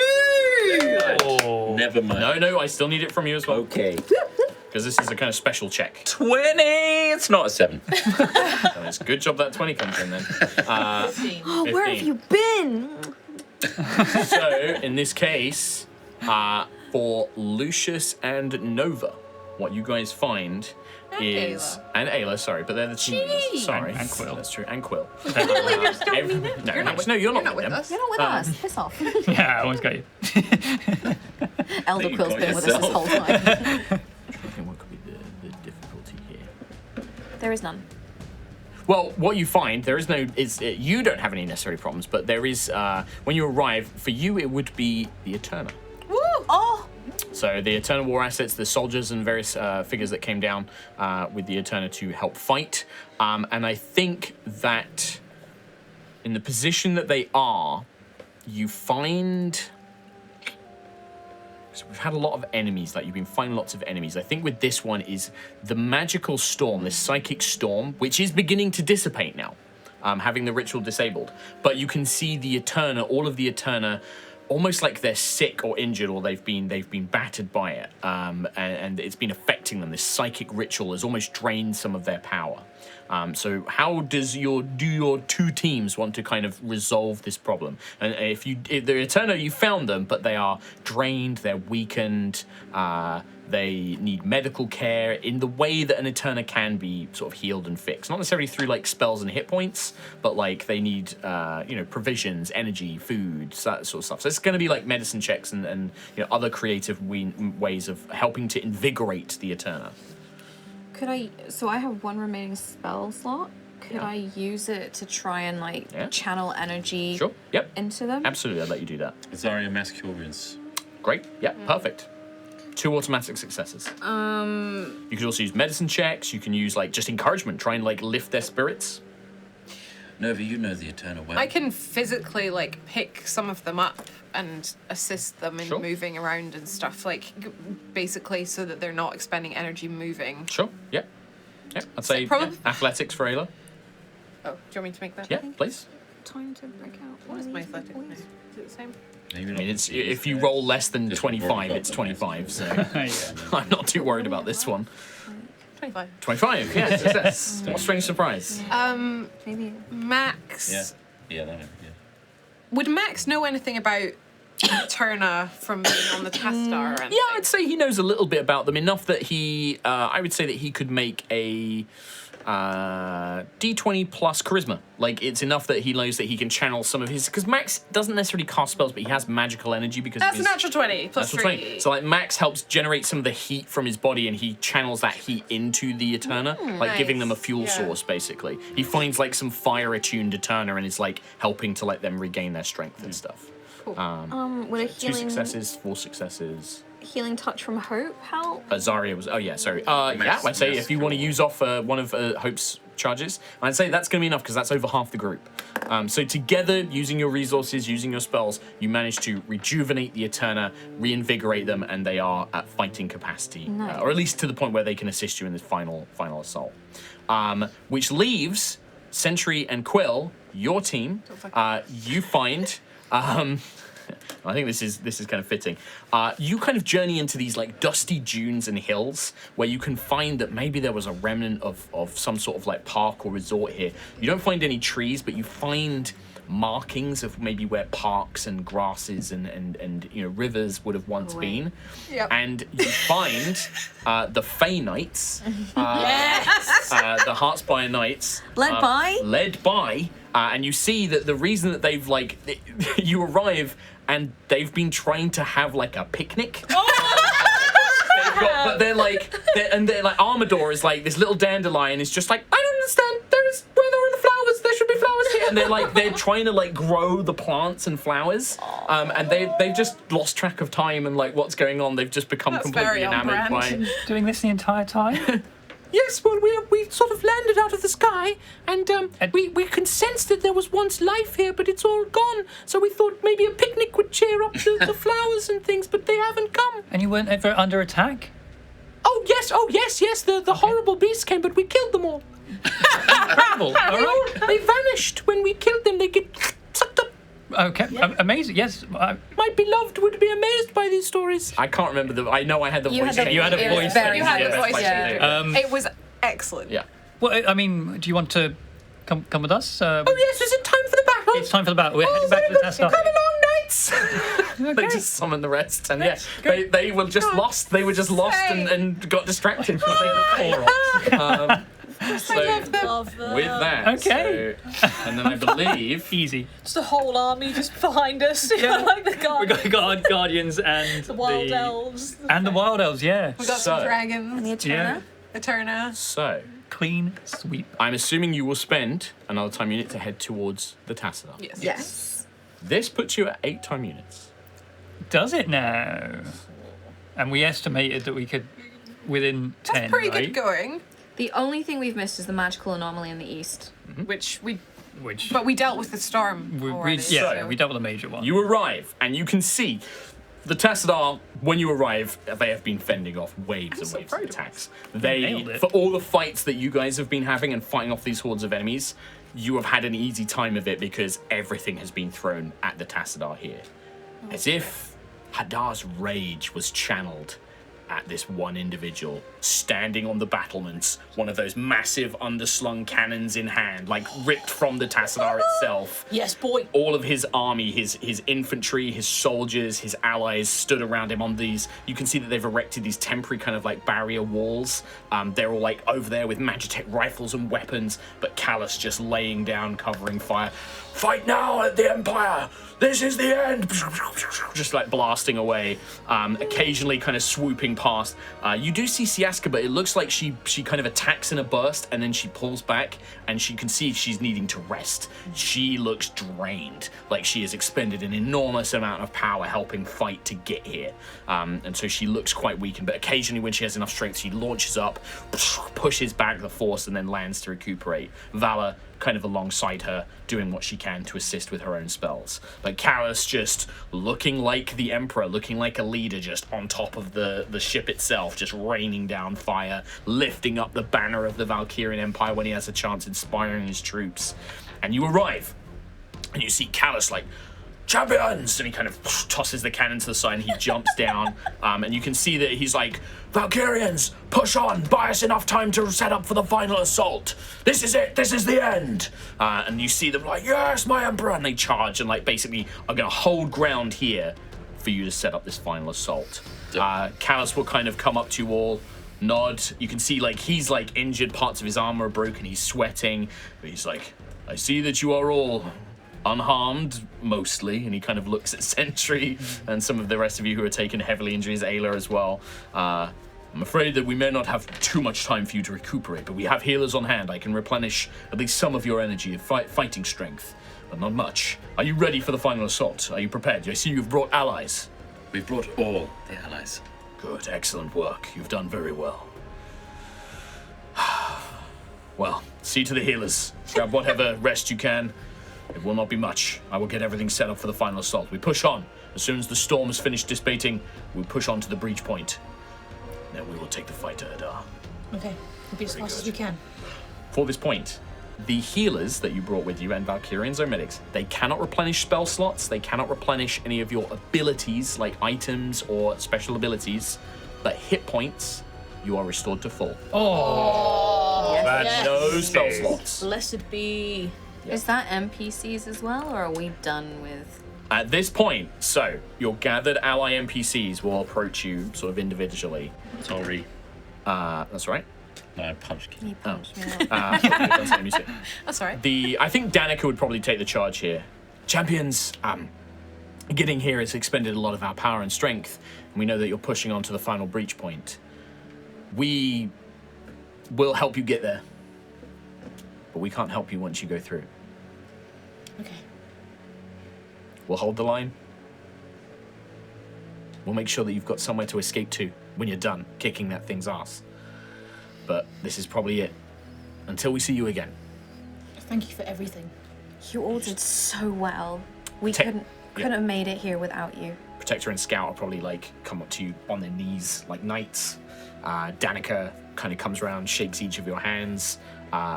Oh, Never mind. No, I still need it from you as well Okay. because this is a kind of special check. 20! It's not a 7. So it's good job that 20 comes in then. 15. Oh, where have 15. you been? So, in this case, for Lucius and Nova, what you guys find is... Ayla. And Ayla, sorry, but they're the two... Sorry. And Quill. That's true, and Quill. You're not No, you're not with them. with us. You're not with us. Piss off. yeah, I almost got you. Elder you Quill's got been with us this yourself. whole time. I think what could be the difficulty here? There is none. Well, what you find, there is no... you don't have any necessary problems, but there is... when you arrive, for you, it would be the Eterna. Woo! Oh! So the Eternal War assets, the soldiers and various figures that came down with the Eterna to help fight. And I think that in the position that they are, you find... So we've had a lot of enemies, like you've been fighting lots of enemies. I think with this one is the magical storm, the psychic storm, which is beginning to dissipate now, having the ritual disabled. But you can see the Eterna, all of the Eterna, almost like they're sick or injured or they've been battered by it, and it's been affecting them. This psychic ritual has almost drained some of their power. So how do your two teams want to kind of resolve this problem? And if the Eterna, you found them, but they are drained, they're weakened, they need medical care in the way that an Eterna can be sort of healed and fixed. Not necessarily through like spells and hit points, but like they need provisions, energy, food, that sort of stuff. So it's going to be like medicine checks and other creative ways of helping to invigorate the Eterna. Could I... So I have one remaining spell slot. Could Yeah. I use it to try and, channel energy Sure. Yep. into them? Absolutely, I'll let you do that. Zarya Mass Curious. Great. Yeah. Perfect. 2 automatic successes. You could also use medicine checks. You can use just encouragement. Try and lift their spirits. Nova, you know the Eternal well. I can physically pick some of them up and assist them in Sure. moving around and stuff, basically so that they're not expending energy moving. Sure. Yep. Yep. I'd say probably- athletics for Ayla. Oh, do you want me to make that? Yeah, please. Time to break out. What is my athletic now? Is it the same? Maybe I mean, it's if you roll less than 25, it's 25. So I'm not too worried about this one. 25. 25. Yeah, success. What a strange surprise. Maybe. Max. Yeah, yeah. Would Max know anything about Turna from being on the Tastar? Or anything? Yeah, I'd say he knows a little bit about them, enough that I would say that he could make a D20 plus charisma. Like, it's enough that he knows that he can channel some of his... Because Max doesn't necessarily cast spells, but he has magical energy because That's of a his... natural 20 plus Natural 3. 20. So, like, Max helps generate some of the heat from his body, and he channels that heat into the Eterna, like, giving them a fuel source, basically. He finds, like, some fire-attuned Eterna and is, like, helping to let them regain their strength and stuff. Cool. Would a 2 healing successes, 4 successes. healing touch from Hope help? Zarya was... Oh, yeah, sorry. Yeah, I'd say if you want to use off one of Hope's charges, I'd say that's going to be enough, because that's over half the group. So together, using your resources, using your spells, you manage to rejuvenate the Eterna, reinvigorate them, and they are at fighting capacity. Nice. Or at least to the point where they can assist you in this final assault. Which leaves Sentry and Quill, your team. You find... I think this is kind of fitting. You kind of journey into these like dusty dunes and hills where you can find that maybe there was a remnant of some sort of like park or resort here. You don't find any trees, but you find markings of maybe where parks and grasses and you know rivers would have once been. Yep. And you find the Fey Knights, the Heartspire Knights, led by, and you see that the reason that they've like you arrive and they've been trying to have like a picnic. But they're like Armador is like this little dandelion is just like, I don't understand. There are the flowers. There should be flowers here. And they're trying to like grow the plants and flowers. And they've just lost track of time and like what's going on. They've just become completely enamored by. Doing this the entire time? Yes, well, we sort of landed out of the sky, and we can sense that there was once life here, but it's all gone. So we thought maybe a picnic would cheer up the flowers and things, but they haven't come. And you weren't ever under attack? Oh yes. The horrible beasts came, but we killed them all. Incredible. All right. They vanished when we killed them. They get sucked up. Okay, amazing. Yes, My beloved would be amazed by these stories. I can't remember I know I had the voice. You had a voice. You had a voice, yeah. It was excellent. Yeah. Well, I mean, do you want to come with us? Oh yes, is it time for the battle? It's time for the battle. We're heading back to the test. Come along, knights. They just summoned the rest, and they were just lost. They were just lost and got distracted because they had a Koroks. Love them. With that, Okay. so, and then I believe Easy. Just a whole army just behind us. Like the We got guardians and the wild elves. And the wild elves, yeah. We got So- some dragons. And the Eterna? Yeah. Eterna. so. Clean sweep. I'm assuming you will spend another time unit to head towards the Tassadar. Yes. Yes. This puts you at 8 time units. Does it now? And we estimated that we could within 10. That's pretty right? good going. The only thing we've missed is the magical anomaly in the east. Which we Which But we dealt with the storm we already. yeah, so- we dealt with a major one. You arrive, and you can see the Tassadar, when you arrive, they have been fending off waves and waves of attacks. Nailed it. For all the fights that you guys have been having and fighting off these hordes of enemies, you have had an easy time of it because everything has been thrown at the Tassadar here. As if Hadar's rage was channeled at this one individual, standing on the battlements, one of those massive underslung cannons in hand, like ripped from the Tassadar itself. Yes, boy. All of his army, his infantry, his soldiers, his allies stood around him on these. You can see that they've erected these temporary kind of like barrier walls. They're all like over there with Magitech rifles and weapons, but Callus just laying down, covering fire. Fight now at the Empire! This is the end! Just like blasting away, occasionally kind of swooping past. You do see Siaska, but it looks like she kind of attacks in a burst and then she pulls back, and she can see she's needing to rest. She looks drained, like she has expended an enormous amount of power helping fight to get here. And so she looks quite weakened, but occasionally when she has enough strength, she launches up, pushes back the force, and then lands to recuperate. Vala kind of alongside her, doing what she can to assist with her own spells. But Callus just looking like the Emperor, looking like a leader, just on top of the ship itself, just raining down fire, lifting up the banner of the Valkyrian Empire when he has a chance, inspiring his troops. And you arrive, and you see Callus like, champions! And he kind of tosses the cannon to the side and he jumps down. And you can see that he's like, Valkyrians, push on, buy us enough time to set up for the final assault. This is it, this is the end. And you see them like, yes, my Emperor. And they charge and like basically are going to hold ground here for you to set up this final assault. Callus will kind of come up to you all, nod. You can see like he's like injured, parts of his armor are broken, he's sweating, but he's like, I see that you are all unharmed, mostly, and he kind of looks at Sentry and some of the rest of you who are taking heavily injuries, Ayla as well. I'm afraid that we may not have too much time for you to recuperate, but we have healers on hand. I can replenish at least some of your energy of fighting strength, but not much. Are you ready for the final assault? Are you prepared? I see you've brought allies. We've brought all the allies. Good, excellent work. You've done very well. Well, see to the healers. Grab whatever rest you can. It will not be much. I will get everything set up for the final assault. We push on. As soon as the storm is finished dissipating, we'll push on to the breach point. Then we will take the fight to Hadar. Okay, we'll be as fast as we can. For this point, the healers that you brought with you and Valkyrian Zomedics, they cannot replenish spell slots, they cannot replenish any of your abilities like items or special abilities, but hit points, you are restored to full. Yes. No spell slots. Blessed be. Is that NPCs as well, or are we done with? At this point, so your gathered ally NPCs will approach you sort of individually. Sorry. That's right. No, I punched He you. punched me. That's all right. I think Danica would probably take the charge here. Champions, getting here has expended a lot of our power and strength, and we know that you're pushing on to the final breach point. We will help you get there, but we can't help you once you go through. Okay. We'll hold the line. We'll make sure that you've got somewhere to escape to when you're done kicking that thing's ass. But this is probably it. Until we see you again. Thank you for everything. You all did so well. We Ta- couldn't yeah. have made it here without you. Protector and Scout will probably like come up to you on their knees like knights. Danica kind of comes around, shakes each of your hands.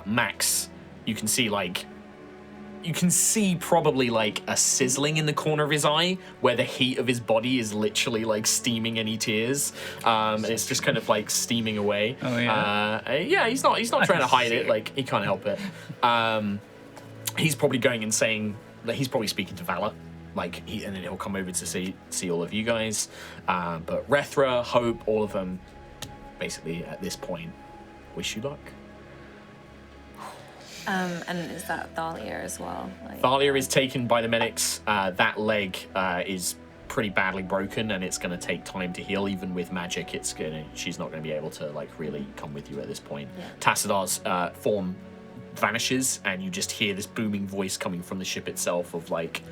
Max, you can see probably like a sizzling in the corner of his eye where the heat of his body is literally like steaming any tears. And it's just kind of like steaming away. Oh, yeah. Yeah, he's not trying to hide it, like he can't help it. He's probably going and saying that he's probably speaking to Valor. And then he'll come over to see all of you guys. But Rethra, Hope, all of them basically at this point wish you luck. And is that Thalia as well? Thalia is taken by the medics. That leg is pretty badly broken, and it's going to take time to heal. Even with magic, she's not going to be able to like really come with you at this point. Yeah. Tassidar's form vanishes, and you just hear this booming voice coming from the ship itself of like,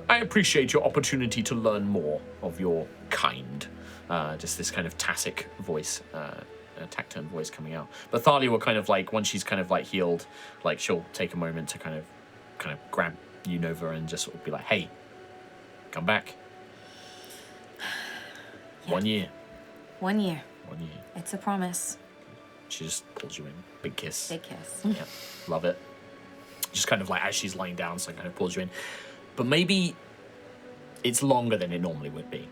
I appreciate your opportunity to learn more of your kind. Just this kind of Tassic voice. A tactone voice coming out. But Thalia will kind of like, once she's kind of like healed, like she'll take a moment to kind of grab you, Nova, and just sort of be like, hey, come back. Yeah. 1 year. 1 year. 1 year. It's a promise. She just pulls you in. Big kiss. Big kiss. Yeah, love it. Just kind of like as she's lying down, so kind of pulls you in. But maybe it's longer than it normally would be.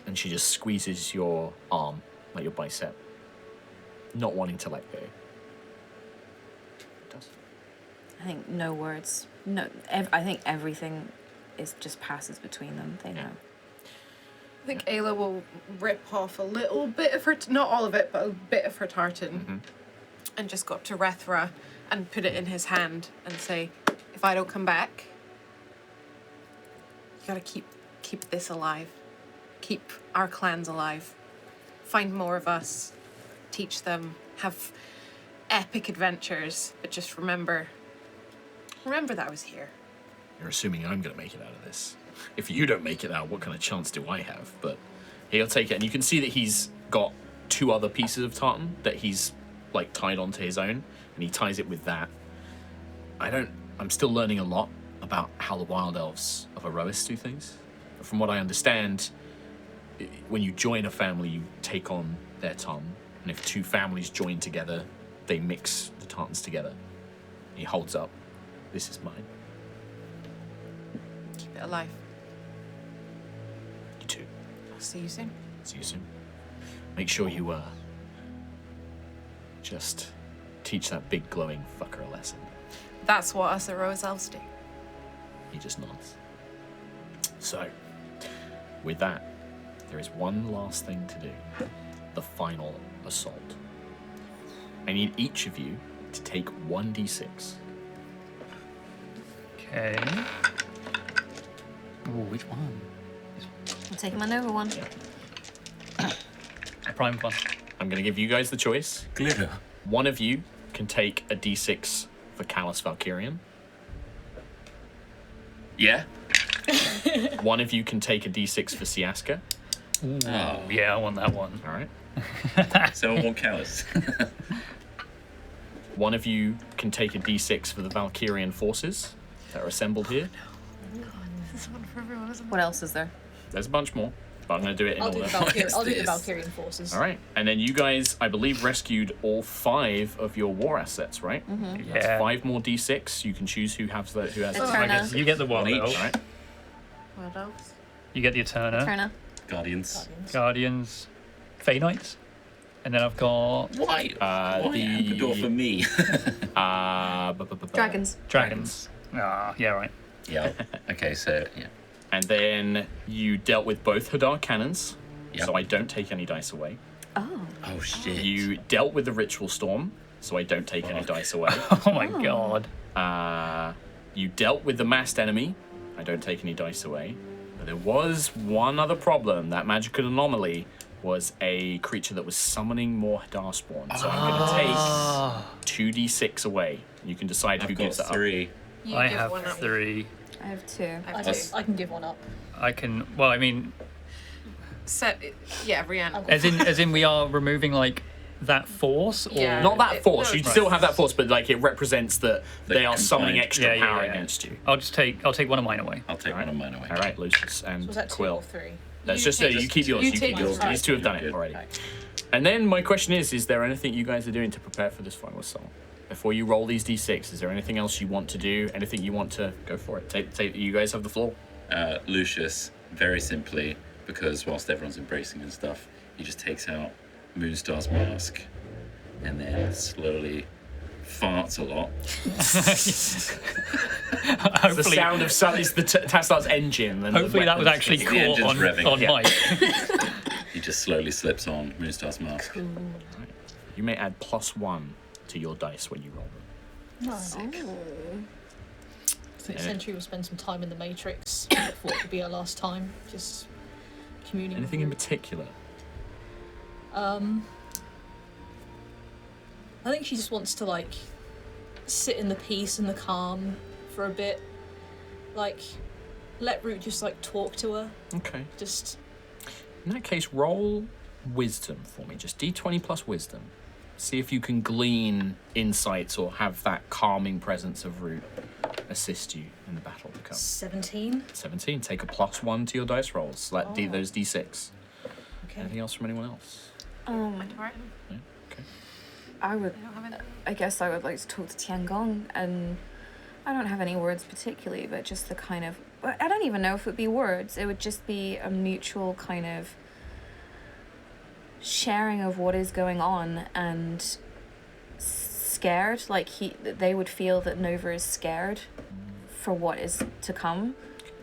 And she just squeezes your arm, like your bicep, not wanting to let go. It does. I think no words. No, I think everything just passes between them. They know. I think Ayla will rip off a little bit of her, not all of it, but a bit of her tartan, and just go up to Rethra and put it in his hand and say, if I don't come back, you gotta keep this alive. Keep our clans alive. Find more of us. Teach them. Have epic adventures. But just remember that I was here. You're assuming I'm going to make it out of this. If you don't make it out, what kind of chance do I have? But he'll take it. And you can see that he's got 2 other pieces of tartan that he's like tied onto his own. And he ties it with that. I'm still learning a lot about how the Wild Elves of Aerois do things. But from what I understand, when you join a family, you take on their tartan. And if 2 families join together, they mix the tartans together. He holds up. This is mine. Keep it alive. You too. I'll see you soon. See you soon. Make sure you just teach that big glowing fucker a lesson. That's what us Aerois elves do. He just nods. So, with that, there is one last thing to do. The final assault. I need each of you to take 1d6. Okay. Oh, which one? I'm taking my Nova one. A prime one. I'm going to give you guys the choice. Glitter. One of you can take a d6 for Callus Valkyrian. Yeah. One of you can take a d6 for Siaska. Oh, Yeah, I want that one. All right. so I want callous. One of you can take a d6 for the Valkyrian forces that are assembled here. This is one for everyone, isn't it? What else is there? There's a bunch more, but I'm going to do it in I'll do order. the Valkyrian. I'll do the this? Valkyrian forces. All right. And then you guys, I believe, rescued all 5 of your war assets, right? Yeah. That's 5 more d6. You can choose who has the who has the Eterna. I guess you get the One Wild each. Elf. All right. What else? You get the Eterna. Turner. Guardians. Guardians. Fey Knights. And then I've got Why? Why Ampador for me? Dragons. Dragons. Ah, yeah, right. Yeah. Okay, so, yeah. And then you dealt with both Hadar cannons, Yep. so I don't take any dice away. Oh. Oh, shit. You dealt with the Ritual Storm, so I don't take any dice away. Oh my god. You dealt with the massed enemy, I don't take any dice away. But there was one other problem. That magical anomaly was a creature that was summoning more Hadar spawn. So I'm going to take 2d6 away. You can decide who I've gives got that 3. You I give have one up. 3. I have 2. I have two. I can give one up. I can. Well, I mean, Yeah, Rihanna. as in, we are removing like that force, or Yeah. Not that force. No, You it's still have that force, but like it represents that they are summoning combined. extra Yeah, power yeah. against you. I'll take one of mine away. I'll take one of mine away. All right, Lucius and Was that 2 Quill. or 3? That's You just take you this- keep yours. you You take keep yours. yours. These two have done it Good. already. And then my question is there anything you guys are doing to prepare for this final assault? Before you roll these d6, is there anything else you want to do? Anything you want to go for it? Take you guys have the floor. Lucius, very simply, because whilst everyone's embracing and stuff, he just takes out Moonstar's mask and then slowly farts a lot. The Hopefully, sound of sun is the Tastar's engine. And hopefully that was weapons actually kicking. The caught engine's on revving. Yeah. mic. He just slowly slips on Moonstar's mask. You may add +1 to your dice when you roll them. Nice. I think Sentry will spend some time in the Matrix. I thought it would be our last time. Just communing. Anything in particular? I think she just wants to like sit in the peace and the calm for a bit. Like, let Root just like talk to her. Okay. Just In that case, roll wisdom for me. Just d20 plus wisdom. See if you can glean insights or have that calming presence of Root assist you in the battle to come. 17. 17. Take a +1 to your dice rolls. Select those d6. Okay. Anything else from anyone else? Right. Yeah? Okay. I guess I would like to talk to Tiangong, and I don't have any words particularly, but just the kind of, I don't even know if it would be words. It would just be a mutual kind of sharing of what is going on, and scared, like they would feel that Nova is scared for what is to come,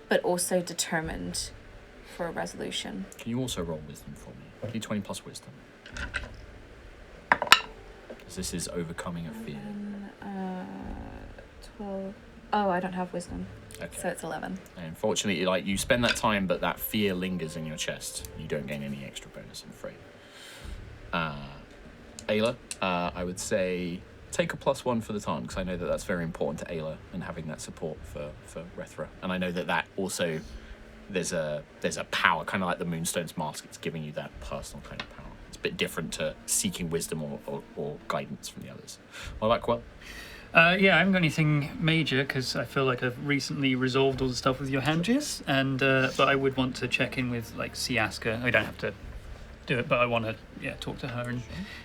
but also determined for a resolution. Can you also roll wisdom for me? d20 plus wisdom. Because this is overcoming a fear. 12. Oh, I don't have wisdom, Okay. so it's 11. And unfortunately, like you spend that time, but that fear lingers in your chest. You don't gain any extra bonus, I'm afraid. Ayla, I would say take a +1 for the time, because I know that that's very important to Ayla and having that support for Rethra. And I know that also there's a power, kind of like the Moonstone's mask. It's giving you that personal kind of power. It's a bit different to seeking wisdom or guidance from the others. What about Quell? Yeah, I haven't got anything major because I feel like I've recently resolved all the stuff with Johannes, and but I would want to check in with like Siaska. I don't have to do it, but I want to talk to her and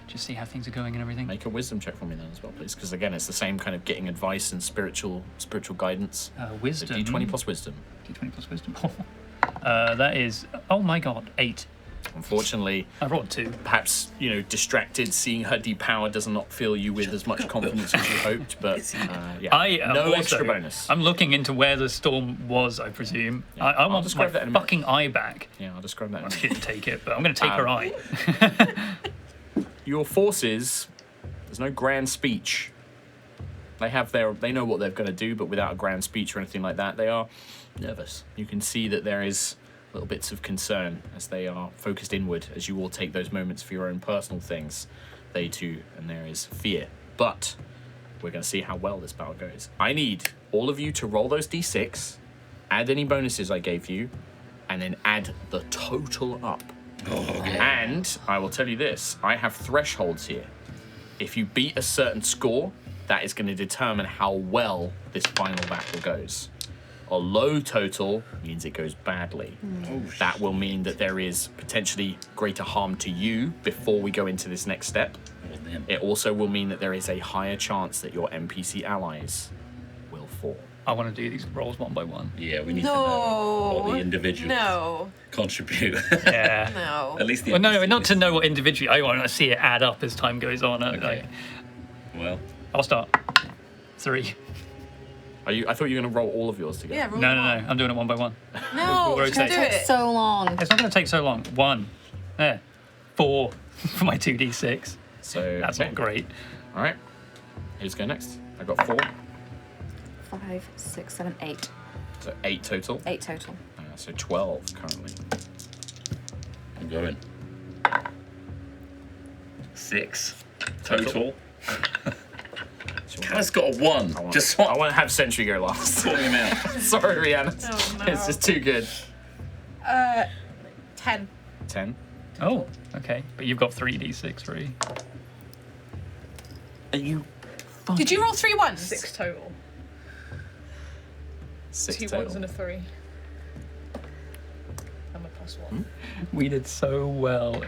just see how things are going and everything. Make a wisdom check for me then as well, please, because again, it's the same kind of getting advice and spiritual guidance. Wisdom. So d20 plus wisdom. D20 plus wisdom. That is, oh my god, 8. Unfortunately, I rolled 2. perhaps distracted, seeing her depower does not fill you with as much confidence as you hoped. But yeah, I am no also, extra bonus. I'm looking into where the storm was, I presume. Yeah, I I'll want my describe that in a minute. fucking eye back. Yeah, I'll describe that. In a I minute. didn't take it, but I'm going to take her eye. your forces, there's no grand speech. They know what they're going to do, but without a grand speech or anything like that, they are nervous. You can see that there is little bits of concern as they are focused inward, as you all take those moments for your own personal things. They too, and there is fear. But we're going to see how well this battle goes. I need all of you to roll those d6, add any bonuses I gave you, and then add the total up. Okay. And I will tell you this, I have thresholds here. If you beat a certain score, that is going to determine how well this final battle goes. A low total means it goes badly. That will mean that there is potentially greater harm to you before we go into this next step. It also will mean that there is a higher chance that your NPC allies will fall. I want to do these rolls one by one. Yeah, we need to know what the individuals contribute. Yeah. No. At least the Well, no, NPCs. not to know what individually. I want to see it add up as time goes on. Okay. Well, I'll start. 3. I thought you were going to roll all of yours together. Yeah, roll No, them no, all. no. I'm doing it one by one. No, We're just okay. do It takes it. so long. It's not going to take so long. 1. There. 4 for my 2d6. So That's okay. not great. All right. Who's going next? I got 4. 5, 6, 7, 8. So 8 total. 8 total. So 12 currently. I'm going. 6 total. Callus got a 1. I Just want to have Sentry go last. sort him out. Sorry, Rihanna. Oh, no. It's just too good. 10. 10. Oh, okay. But you've got 3d6 free. Are you? Did you roll 3 ones? 6 total. 6 2 total. ones and a 3. I'm a +1. We did so well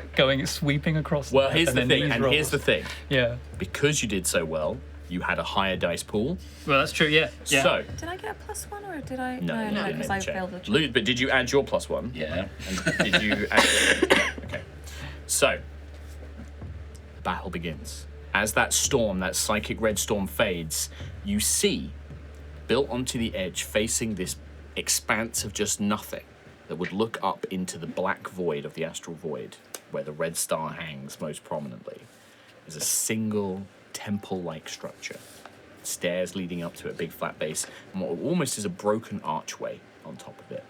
sweeping across. Well, the here's map, the and thing, then these and here's the rolls. thing. Yeah. Because you did so well, you had a higher dice pool. Well, that's true. Yeah. Yeah. So, Did I get a +1 or did I? no, you didn't because make I the check. failed the check. Lou, but did you add your +1? Yeah. And did you add okay. So, battle begins. As that storm, that psychic red storm fades, you see, built onto the edge, facing this expanse of just nothing that would look up into the black void of the astral void, where the red star hangs most prominently, is a single temple-like structure. Stairs leading up to a big flat base, and what almost is a broken archway on top of it.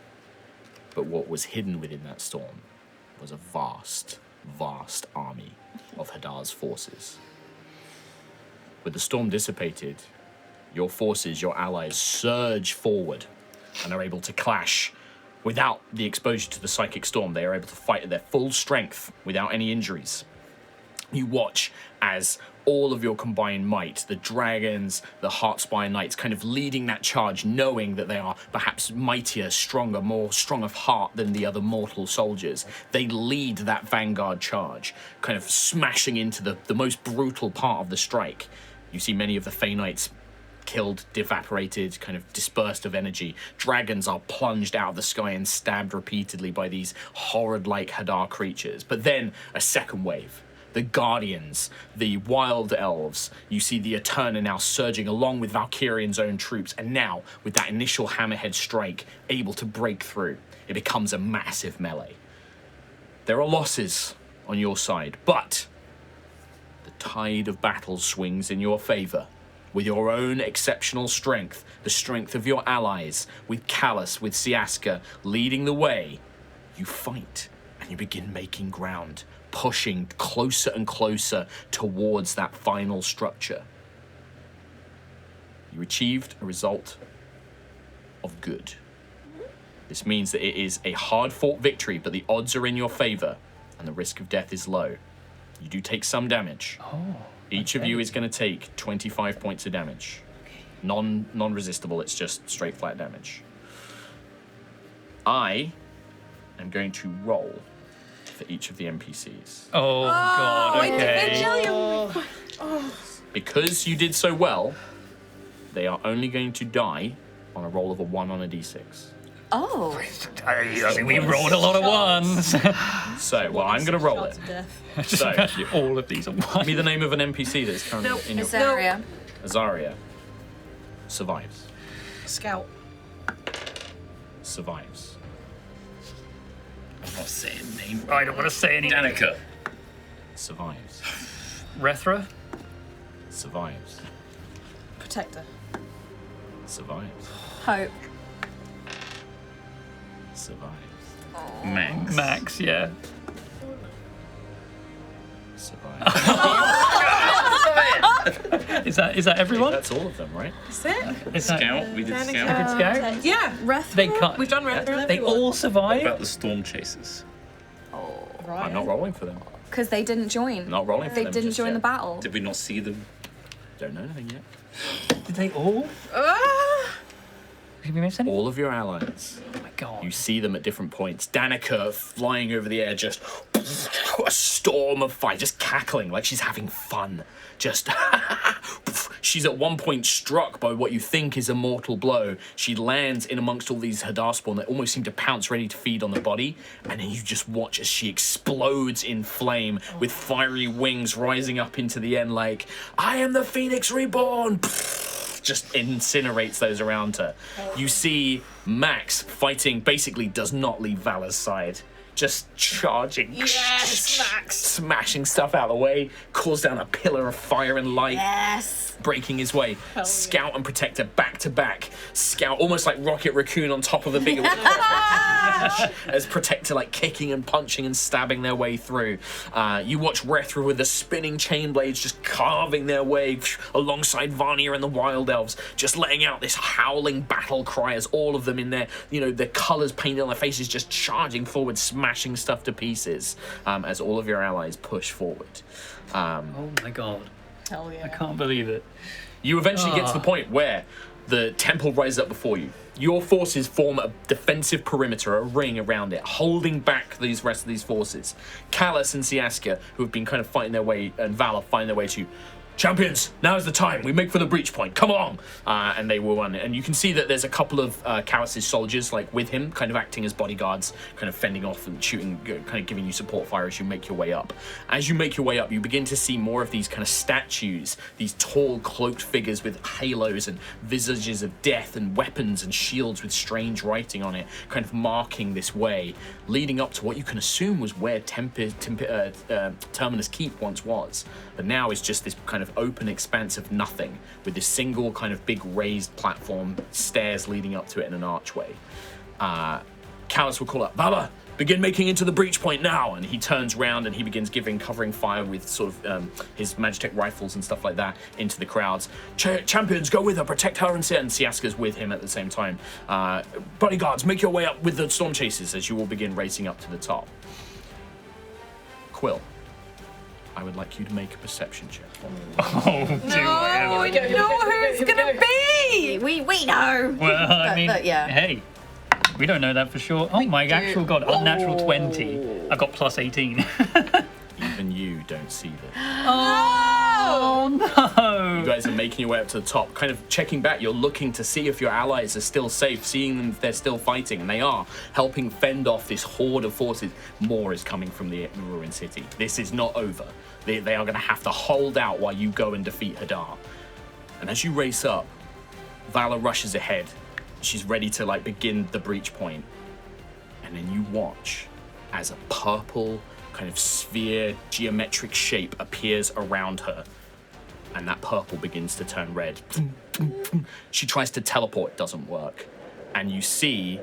But what was hidden within that storm was a vast, vast army of Hadar's forces. With the storm dissipated, your forces, your allies, surge forward and are able to clash. Without the exposure to the psychic storm, they are able to fight at their full strength without any injuries. You watch as all of your combined might, the dragons, the Heartspire Knights, kind of leading that charge, knowing that they are perhaps mightier, stronger, more strong of heart than the other mortal soldiers. They lead that vanguard charge, kind of smashing into the most brutal part of the strike. You see many of the Fey Knights killed, evaporated, kind of dispersed of energy. Dragons are plunged out of the sky and stabbed repeatedly by these horrid-like Hadar creatures. But then a second wave. The Guardians, the Wild Elves, you see the Eterna now surging along with Valkyrion's own troops, and now, with that initial hammerhead strike, able to break through. It becomes a massive melee. There are losses on your side, but the tide of battle swings in your favor. With your own exceptional strength, the strength of your allies, with Callus, with Siaska leading the way, you fight and you begin making ground, pushing closer and closer towards that final structure. You achieved a result of good. This means that it is a hard-fought victory, but the odds are in your favor, and the risk of death is low. You do take some damage. Each of you is going to take 25 points of damage. Non-resistible, it's just straight flat damage. I am going to roll for each of the NPCs. Oh, God. Okay. Because you did so well, they are only going to die on a roll of a 1 on a d6. Oh. I think we rolled a lot of ones. So, well, I'm going to roll it. Chance of death. So, All of these are give one. me the name of an NPC that's currently in your... Azaria. Azaria. Survives. Scout. Survives. I'm not saying name. I don't want to say anything. Danica. Survives. Rethra. Survives. Protector. Survives. Hope. Survives. Max. Max, yeah. Survives. Is that everyone? That's all of them, right? That's it. Is that Scout. We did every Scout. scout? Yeah. They can't. We've done red. They all What survive. about the Stormchasers? Right. I'm not rolling for them. Because they didn't join. Not rolling for They them. didn't just join yet. the battle. Did we not see them? Don't know anything yet. Did they all? Did we miss any? All of your allies. Oh my god. You see them at different points. Danica flying over the air, just a storm of fire, just cackling like she's having fun. Just she's at one point struck by what you think is a mortal blow. She lands in amongst all these Hadar spawn that almost seem to pounce, ready to feed on the body, and then you just watch as she explodes in flame with fiery wings rising up into the end like, I am the Phoenix Reborn! Just incinerates those around her. You see Max fighting, basically does not leave Valor's side. Just charging, Yes, Max. smashing stuff out of the way, calls down a pillar of fire and light, Yes. breaking his way. yeah. Scout and Protector back to back. Scout almost like Rocket Raccoon on top of a bigger as Protector like kicking and punching and stabbing their way through. You watch Rethra with the spinning chain blades just carving their way alongside Varnia and the Wild Elves, just letting out this howling battle cry as all of them in their, their colours painted on their faces, just charging forward, smashing stuff to pieces as all of your allies push forward. Oh my god. Hell yeah. I can't believe it. You eventually get to the point where the temple rises up before you. Your forces form a defensive perimeter, a ring around it, holding back these rest of these forces. Callus and Siaska, who have been kind of fighting their way, and Valor fighting their way to champions, now is the time. We make for the breach point. Come on! And they will run. And you can see that there's a couple of Callus's soldiers, like with him, kind of acting as bodyguards, kind of fending off and shooting, kind of giving you support fire as you make your way up. As you make your way up, you begin to see more of these kind of statues, these tall, cloaked figures with halos and visages of death and weapons and shields with strange writing on it, kind of marking this way, leading up to what you can assume was where Terminus Keep once was. But now is just this kind of open expanse of nothing with this single kind of big raised platform, stairs leading up to it in an archway. Callus will call up, Valor, begin making into the breach point now. And he turns round and he begins covering fire with sort of his Magitech rifles and stuff like that into the crowds. Champions, go with her, protect her and Siaska's with him at the same time. Bodyguards, make your way up with the Stormchasers as you all begin racing up to the top. Quill, I would like you to make a perception check. Oh, do We don't know who it's gonna be. We know. Well, I mean, yeah. hey, we don't know that for sure. Oh my actual god, unnatural 20. I've got plus 18. Even you don't see this. Oh no! You guys are making your way up to the top, kind of checking back. You're looking to see if your allies are still safe, seeing them if they're still fighting, and they are, helping fend off this horde of forces. More is coming from the ruined city. This is not over. They are going to have to hold out while you go and defeat Hadar. And as you race up, Valor rushes ahead. She's ready to begin the breach point. And then you watch as a purple kind of sphere geometric shape appears around her, and that purple begins to turn red. She tries to teleport, doesn't work, and you see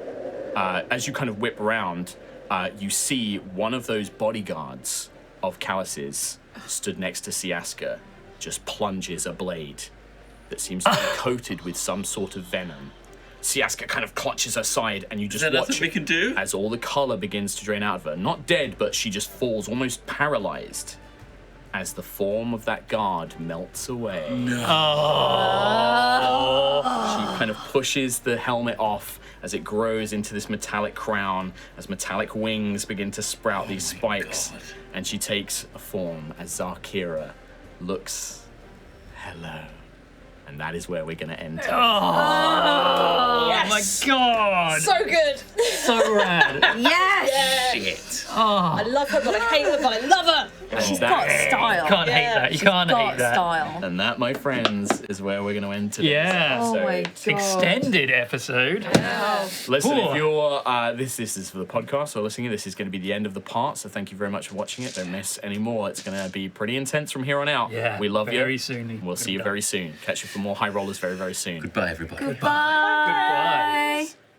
as you kind of whip around, you see one of those bodyguards of Callus's stood next to Siaska, just plunges a blade that seems to be coated with some sort of venom. Siaska kind of clutches her side, and you just watch That's what we can do? as all the colour begins to drain out of her. Not dead, but she just falls, almost paralysed, as the form of that guard melts away. No. Oh. She kind of pushes the helmet off as it grows into this metallic crown, as metallic wings begin to sprout these spikes, and she takes a form as Zarkira looks, hello. And that is where we're going to end. Oh Yes. my god! So good. So rad. Yes. Shit. I love her, but I hate her, but I love her. And She's that- got style. Can't hate that. You can't got hate that. style. And that, my friends, is where we're going to end today's Yeah. Oh my episode. god. Extended episode. Listen, Ooh. if you're this is for the podcast or listening, this is going to be the end of the part. So thank you very much for watching it. Don't miss any more. It's going to be pretty intense from here on out. Yeah. We love you. Very soon. We'll see you very soon. Catch you for more high rollers very, very soon. Goodbye, everybody. Goodbye. Goodbye.